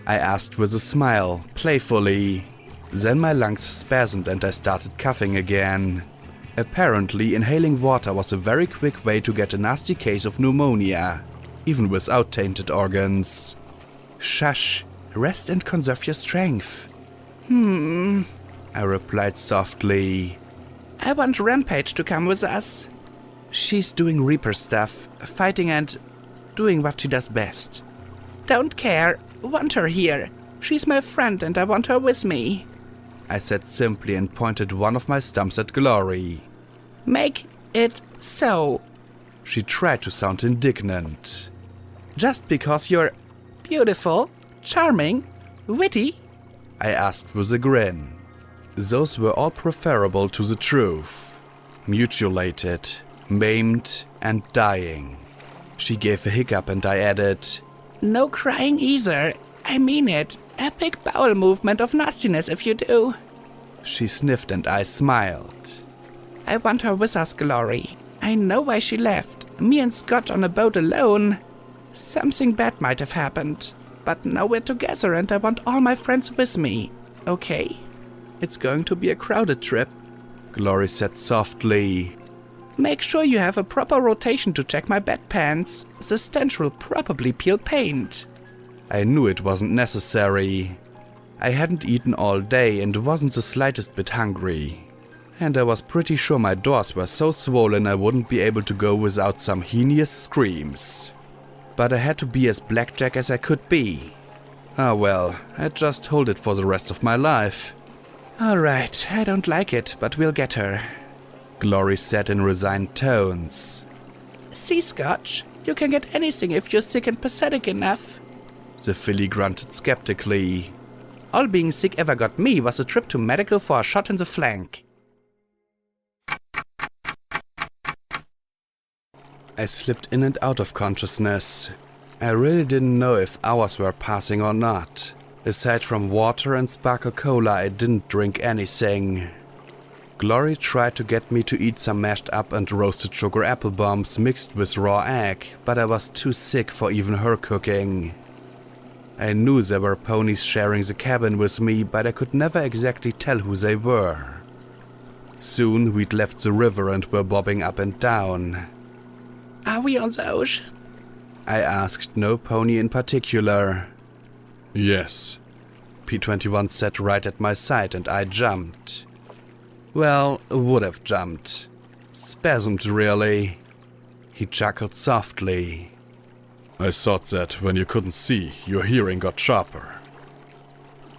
I asked with a smile, playfully. Then my lungs spasmed and I started coughing again. Apparently, inhaling water was a very quick way to get a nasty case of pneumonia, even without tainted organs. Shush, rest and conserve your strength. I replied softly. I want Rampage to come with us. She's doing Reaper stuff, fighting and doing what she does best. Don't care, want her here. She's my friend and I want her with me, I said simply and pointed one of my stumps at Glory. Make it so. She tried to sound indignant. Just because you're beautiful, charming, witty? I asked with a grin. Those were all preferable to the truth. Mutilated, maimed, and dying. She gave a hiccup and I added, no crying either. I mean it. Epic bowel movement of nastiness if you do. She sniffed and I smiled. I want her with us, Glory. I know why she left. Me and Scott on a boat alone. Something bad might have happened. But now we're together and I want all my friends with me. Okay? It's going to be a crowded trip, Glory said softly. Make sure you have a proper rotation to check my bedpans. The stench will probably peel paint. I knew it wasn't necessary. I hadn't eaten all day and wasn't the slightest bit hungry. And I was pretty sure my doors were so swollen I wouldn't be able to go without some heinous screams. But I had to be as blackjack as I could be. Ah well, I'd just hold it for the rest of my life. Alright, I don't like it, but we'll get her, Glory said in resigned tones. See, Scotch, you can get anything if you're sick and pathetic enough. The filly grunted skeptically. All being sick ever got me was a trip to medical for a shot in the flank. I slipped in and out of consciousness. I really didn't know if hours were passing or not. Aside from water and sparkle cola, I didn't drink anything. Glory tried to get me to eat some mashed up and roasted sugar apple bombs mixed with raw egg, but I was too sick for even her cooking. I knew there were ponies sharing the cabin with me, but I could never exactly tell who they were. Soon we'd left the river and were bobbing up and down. Are we on the ocean? I asked no pony in particular. Yes, P21 sat right at my side and I jumped. Well, would have jumped. Spasmed, really. He chuckled softly. I thought that when you couldn't see, your hearing got sharper.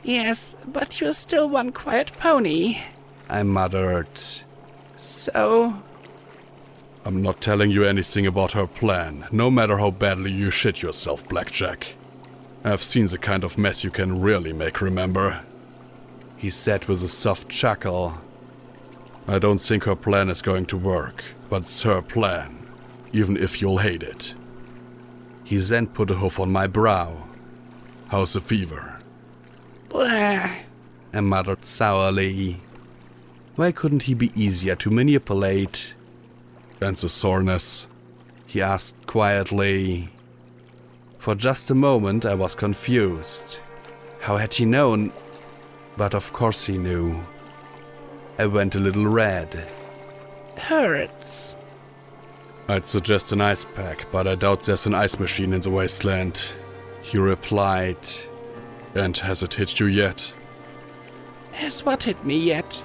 Yes, but you're still one quiet pony. I muttered. So... I'm not telling you anything about her plan, no matter how badly you shit yourself, Blackjack. I've seen the kind of mess you can really make, remember? He said with a soft chuckle. I don't think her plan is going to work, but it's her plan, even if you'll hate it. He then put a hoof on my brow. How's the fever? Blah. I muttered sourly. Why couldn't he be easier to manipulate? And the soreness? He asked quietly. For just a moment I was confused. How had he known? But of course he knew. I went a little red. Hurts. I'd suggest an ice pack, but I doubt there's an ice machine in the wasteland. He replied. And has it hit you yet? Has what hit me yet?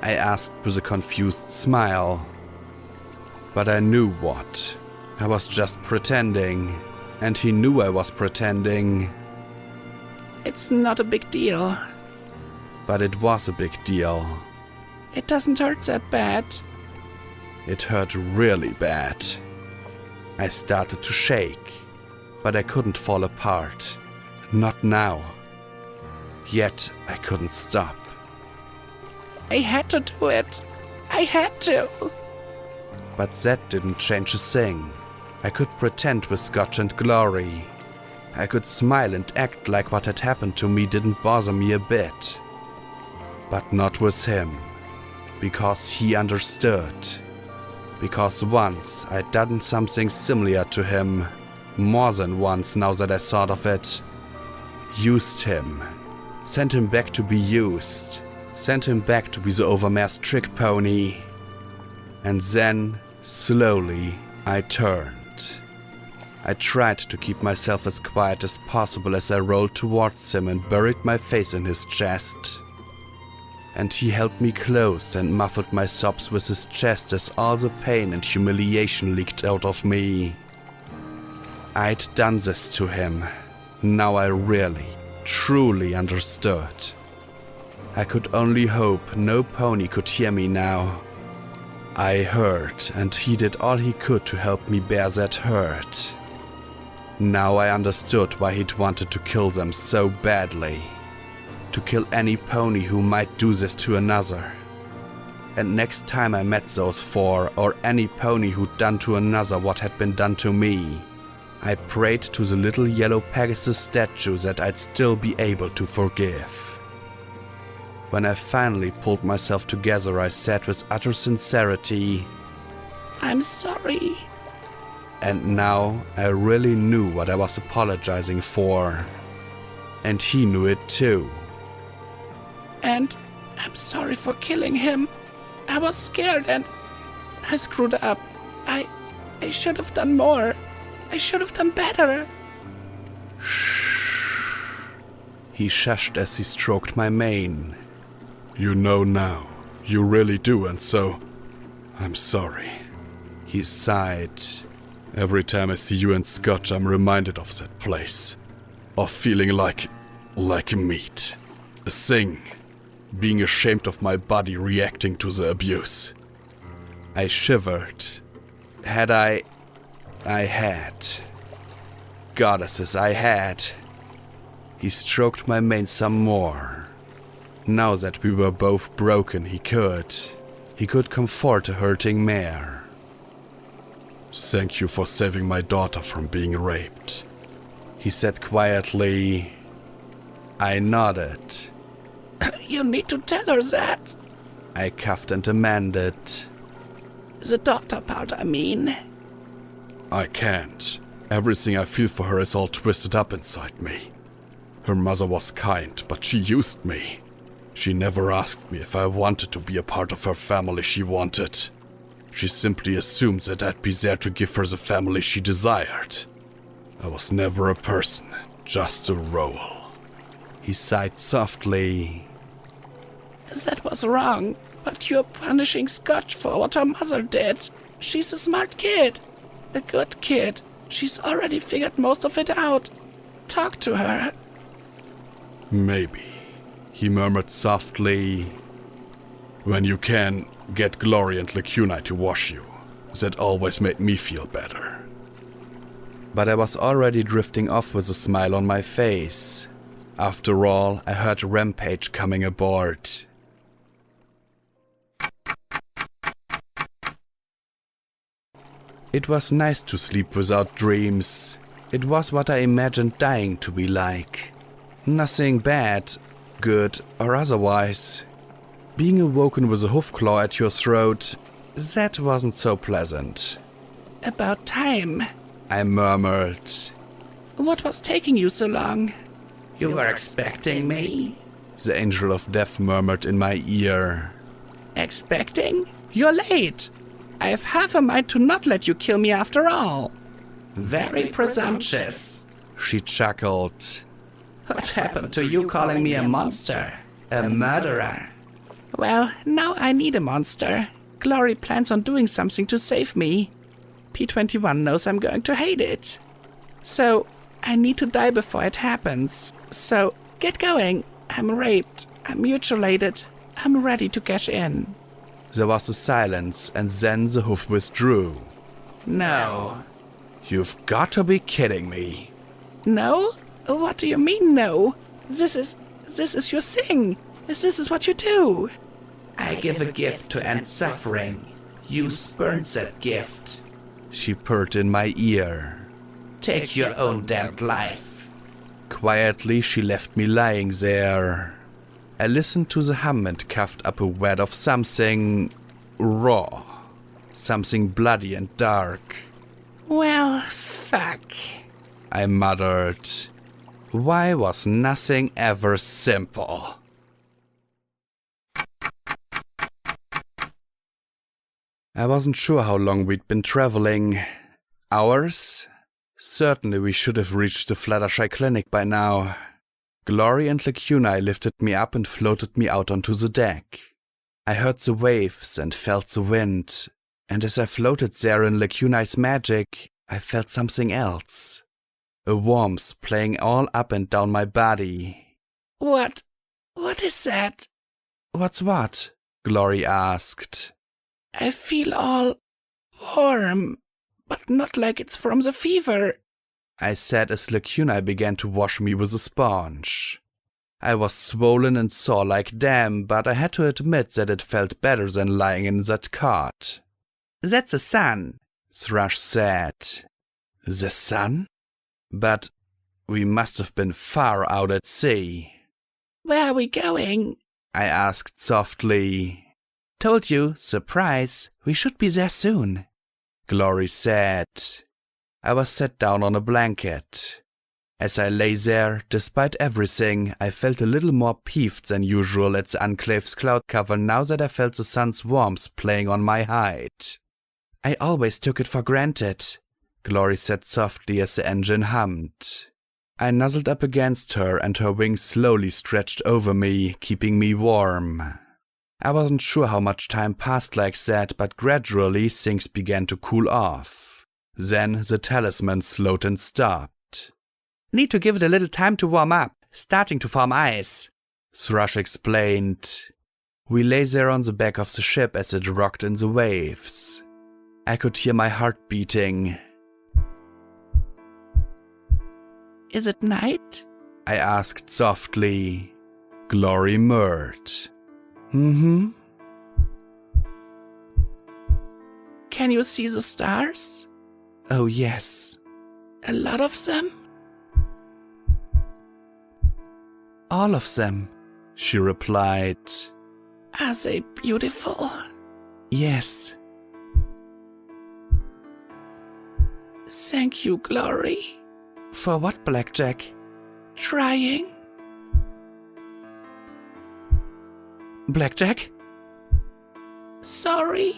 I asked with a confused smile. But I knew what. I was just pretending. And he knew I was pretending. It's not a big deal. But it was a big deal. It doesn't hurt that bad. It hurt really bad. I started to shake, but I couldn't fall apart. Not now. Yet I couldn't stop. I had to do it. I had to. But that didn't change a thing. I could pretend with Scotch and Glory. I could smile and act like what had happened to me didn't bother me a bit. But not with him. Because he understood. Because once I'd done something similar to him. More than once now that I thought of it. Used him. Sent him back to be used. Sent him back to be the overmassed trick pony. And then, slowly, I turned. I tried to keep myself as quiet as possible as I rolled towards him and buried my face in his chest. And he held me close and muffled my sobs with his chest as all the pain and humiliation leaked out of me. I'd done this to him. Now I really, truly understood. I could only hope no pony could hear me now. I heard, and he did all he could to help me bear that hurt. Now I understood why he'd wanted to kill them so badly. To kill any pony who might do this to another. And next time I met those four, or any pony who'd done to another what had been done to me, I prayed to the little yellow Pegasus statue that I'd still be able to forgive. When I finally pulled myself together, I said with utter sincerity, I'm sorry. And now I really knew what I was apologizing for. And he knew it too. And I'm sorry for killing him. I was scared and I screwed up. I should have done more. I should have done better. Shh. He shushed as he stroked my mane. You know now. You really do, and so... I'm sorry. He sighed. Every time I see you and Scotch, I'm reminded of that place. Of feeling like meat. A thing. Being ashamed of my body reacting to the abuse. I shivered. Had I had. Goddesses, I had. He stroked my mane some more. Now that we were both broken, he could comfort a hurting mare. Thank you for saving my daughter from being raped. He said quietly. I nodded. You need to tell her that. I coughed and amended. The daughter part, I mean. I can't. Everything I feel for her is all twisted up inside me. Her mother was kind, but she used me. She never asked me if I wanted to be a part of her family she wanted. She simply assumed that I'd be there to give her the family she desired. I was never a person, just a role. He sighed softly. That was wrong, but you're punishing Scotch for what her mother did. She's a smart kid. A good kid. She's already figured most of it out. Talk to her. Maybe, he murmured softly. When you can, get Glory and Lacuna to wash you. That always made me feel better. But I was already drifting off with a smile on my face. After all, I heard Rampage coming aboard. It was nice to sleep without dreams. It was what I imagined dying to be like. Nothing bad, good or otherwise. Being awoken with a hoofclaw at your throat, that wasn't so pleasant. About time. I murmured. What was taking you so long? You were expecting me? The Angel of Death murmured in my ear. Expecting? You're late. I have half a mind to not let you kill me after all. Very presumptuous. She chuckled. What happened to you calling me a monster? A murderer? Well, now I need a monster. Glory plans on doing something to save me. P21 knows I'm going to hate it. So, I need to die before it happens. So, get going. I'm raped. I'm mutilated. I'm ready to cash in. There was a silence, and then the hoof withdrew. No. You've got to be kidding me. No? What do you mean, no? This is your thing. This is what you do. I give a gift to end suffering. You spurned that gift. She purred in my ear. Take your own damned life. Quietly, she left me lying there. I listened to the hum and coughed up a wad of something raw. Something bloody and dark. Well, fuck. I muttered. Why was nothing ever simple? I wasn't sure how long we'd been traveling. Hours? Certainly we should have reached the Fluttershy Clinic by now. Glory and Lacuna lifted me up and floated me out onto the deck. I heard the waves and felt the wind, and as I floated there in Lacuna's magic, I felt something else. A warmth playing all up and down my body. What is that? What's what? Glory asked. I feel all warm, but not like it's from the fever. I said as Lacuna began to wash me with a sponge. I was swollen and sore like damn, but I had to admit that it felt better than lying in that cot. That's the sun, Thrush said. The sun? But we must have been far out at sea. Where are we going? I asked softly. Told you, surprise, we should be there soon, Glory said. I was set down on a blanket. As I lay there, despite everything, I felt a little more peeved than usual at the Enclave's cloud cover now that I felt the sun's warmth playing on my hide. I always took it for granted, Glory said softly as the engine hummed. I nuzzled up against her and her wings slowly stretched over me, keeping me warm. I wasn't sure how much time passed like that, but gradually things began to cool off. Then the talisman slowed and stopped. Need to give it a little time to warm up, starting to form ice, Thrush explained. We lay there on the back of the ship as it rocked in the waves. I could hear my heart beating. Is it night? I asked softly. Glory murmured. Mm-hmm. Can you see the stars? Oh, yes. A lot of them? All of them, she replied. Are they beautiful? Yes. Thank you, Glory. For what, Blackjack? Trying? Blackjack? Sorry.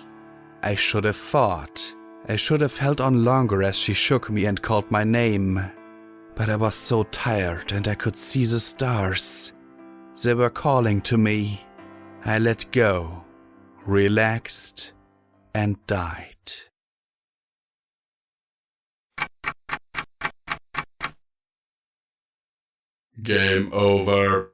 I should have fought. I should have held on longer as she shook me and called my name. But I was so tired and I could see the stars. They were calling to me. I let go, relaxed, and died. Game over.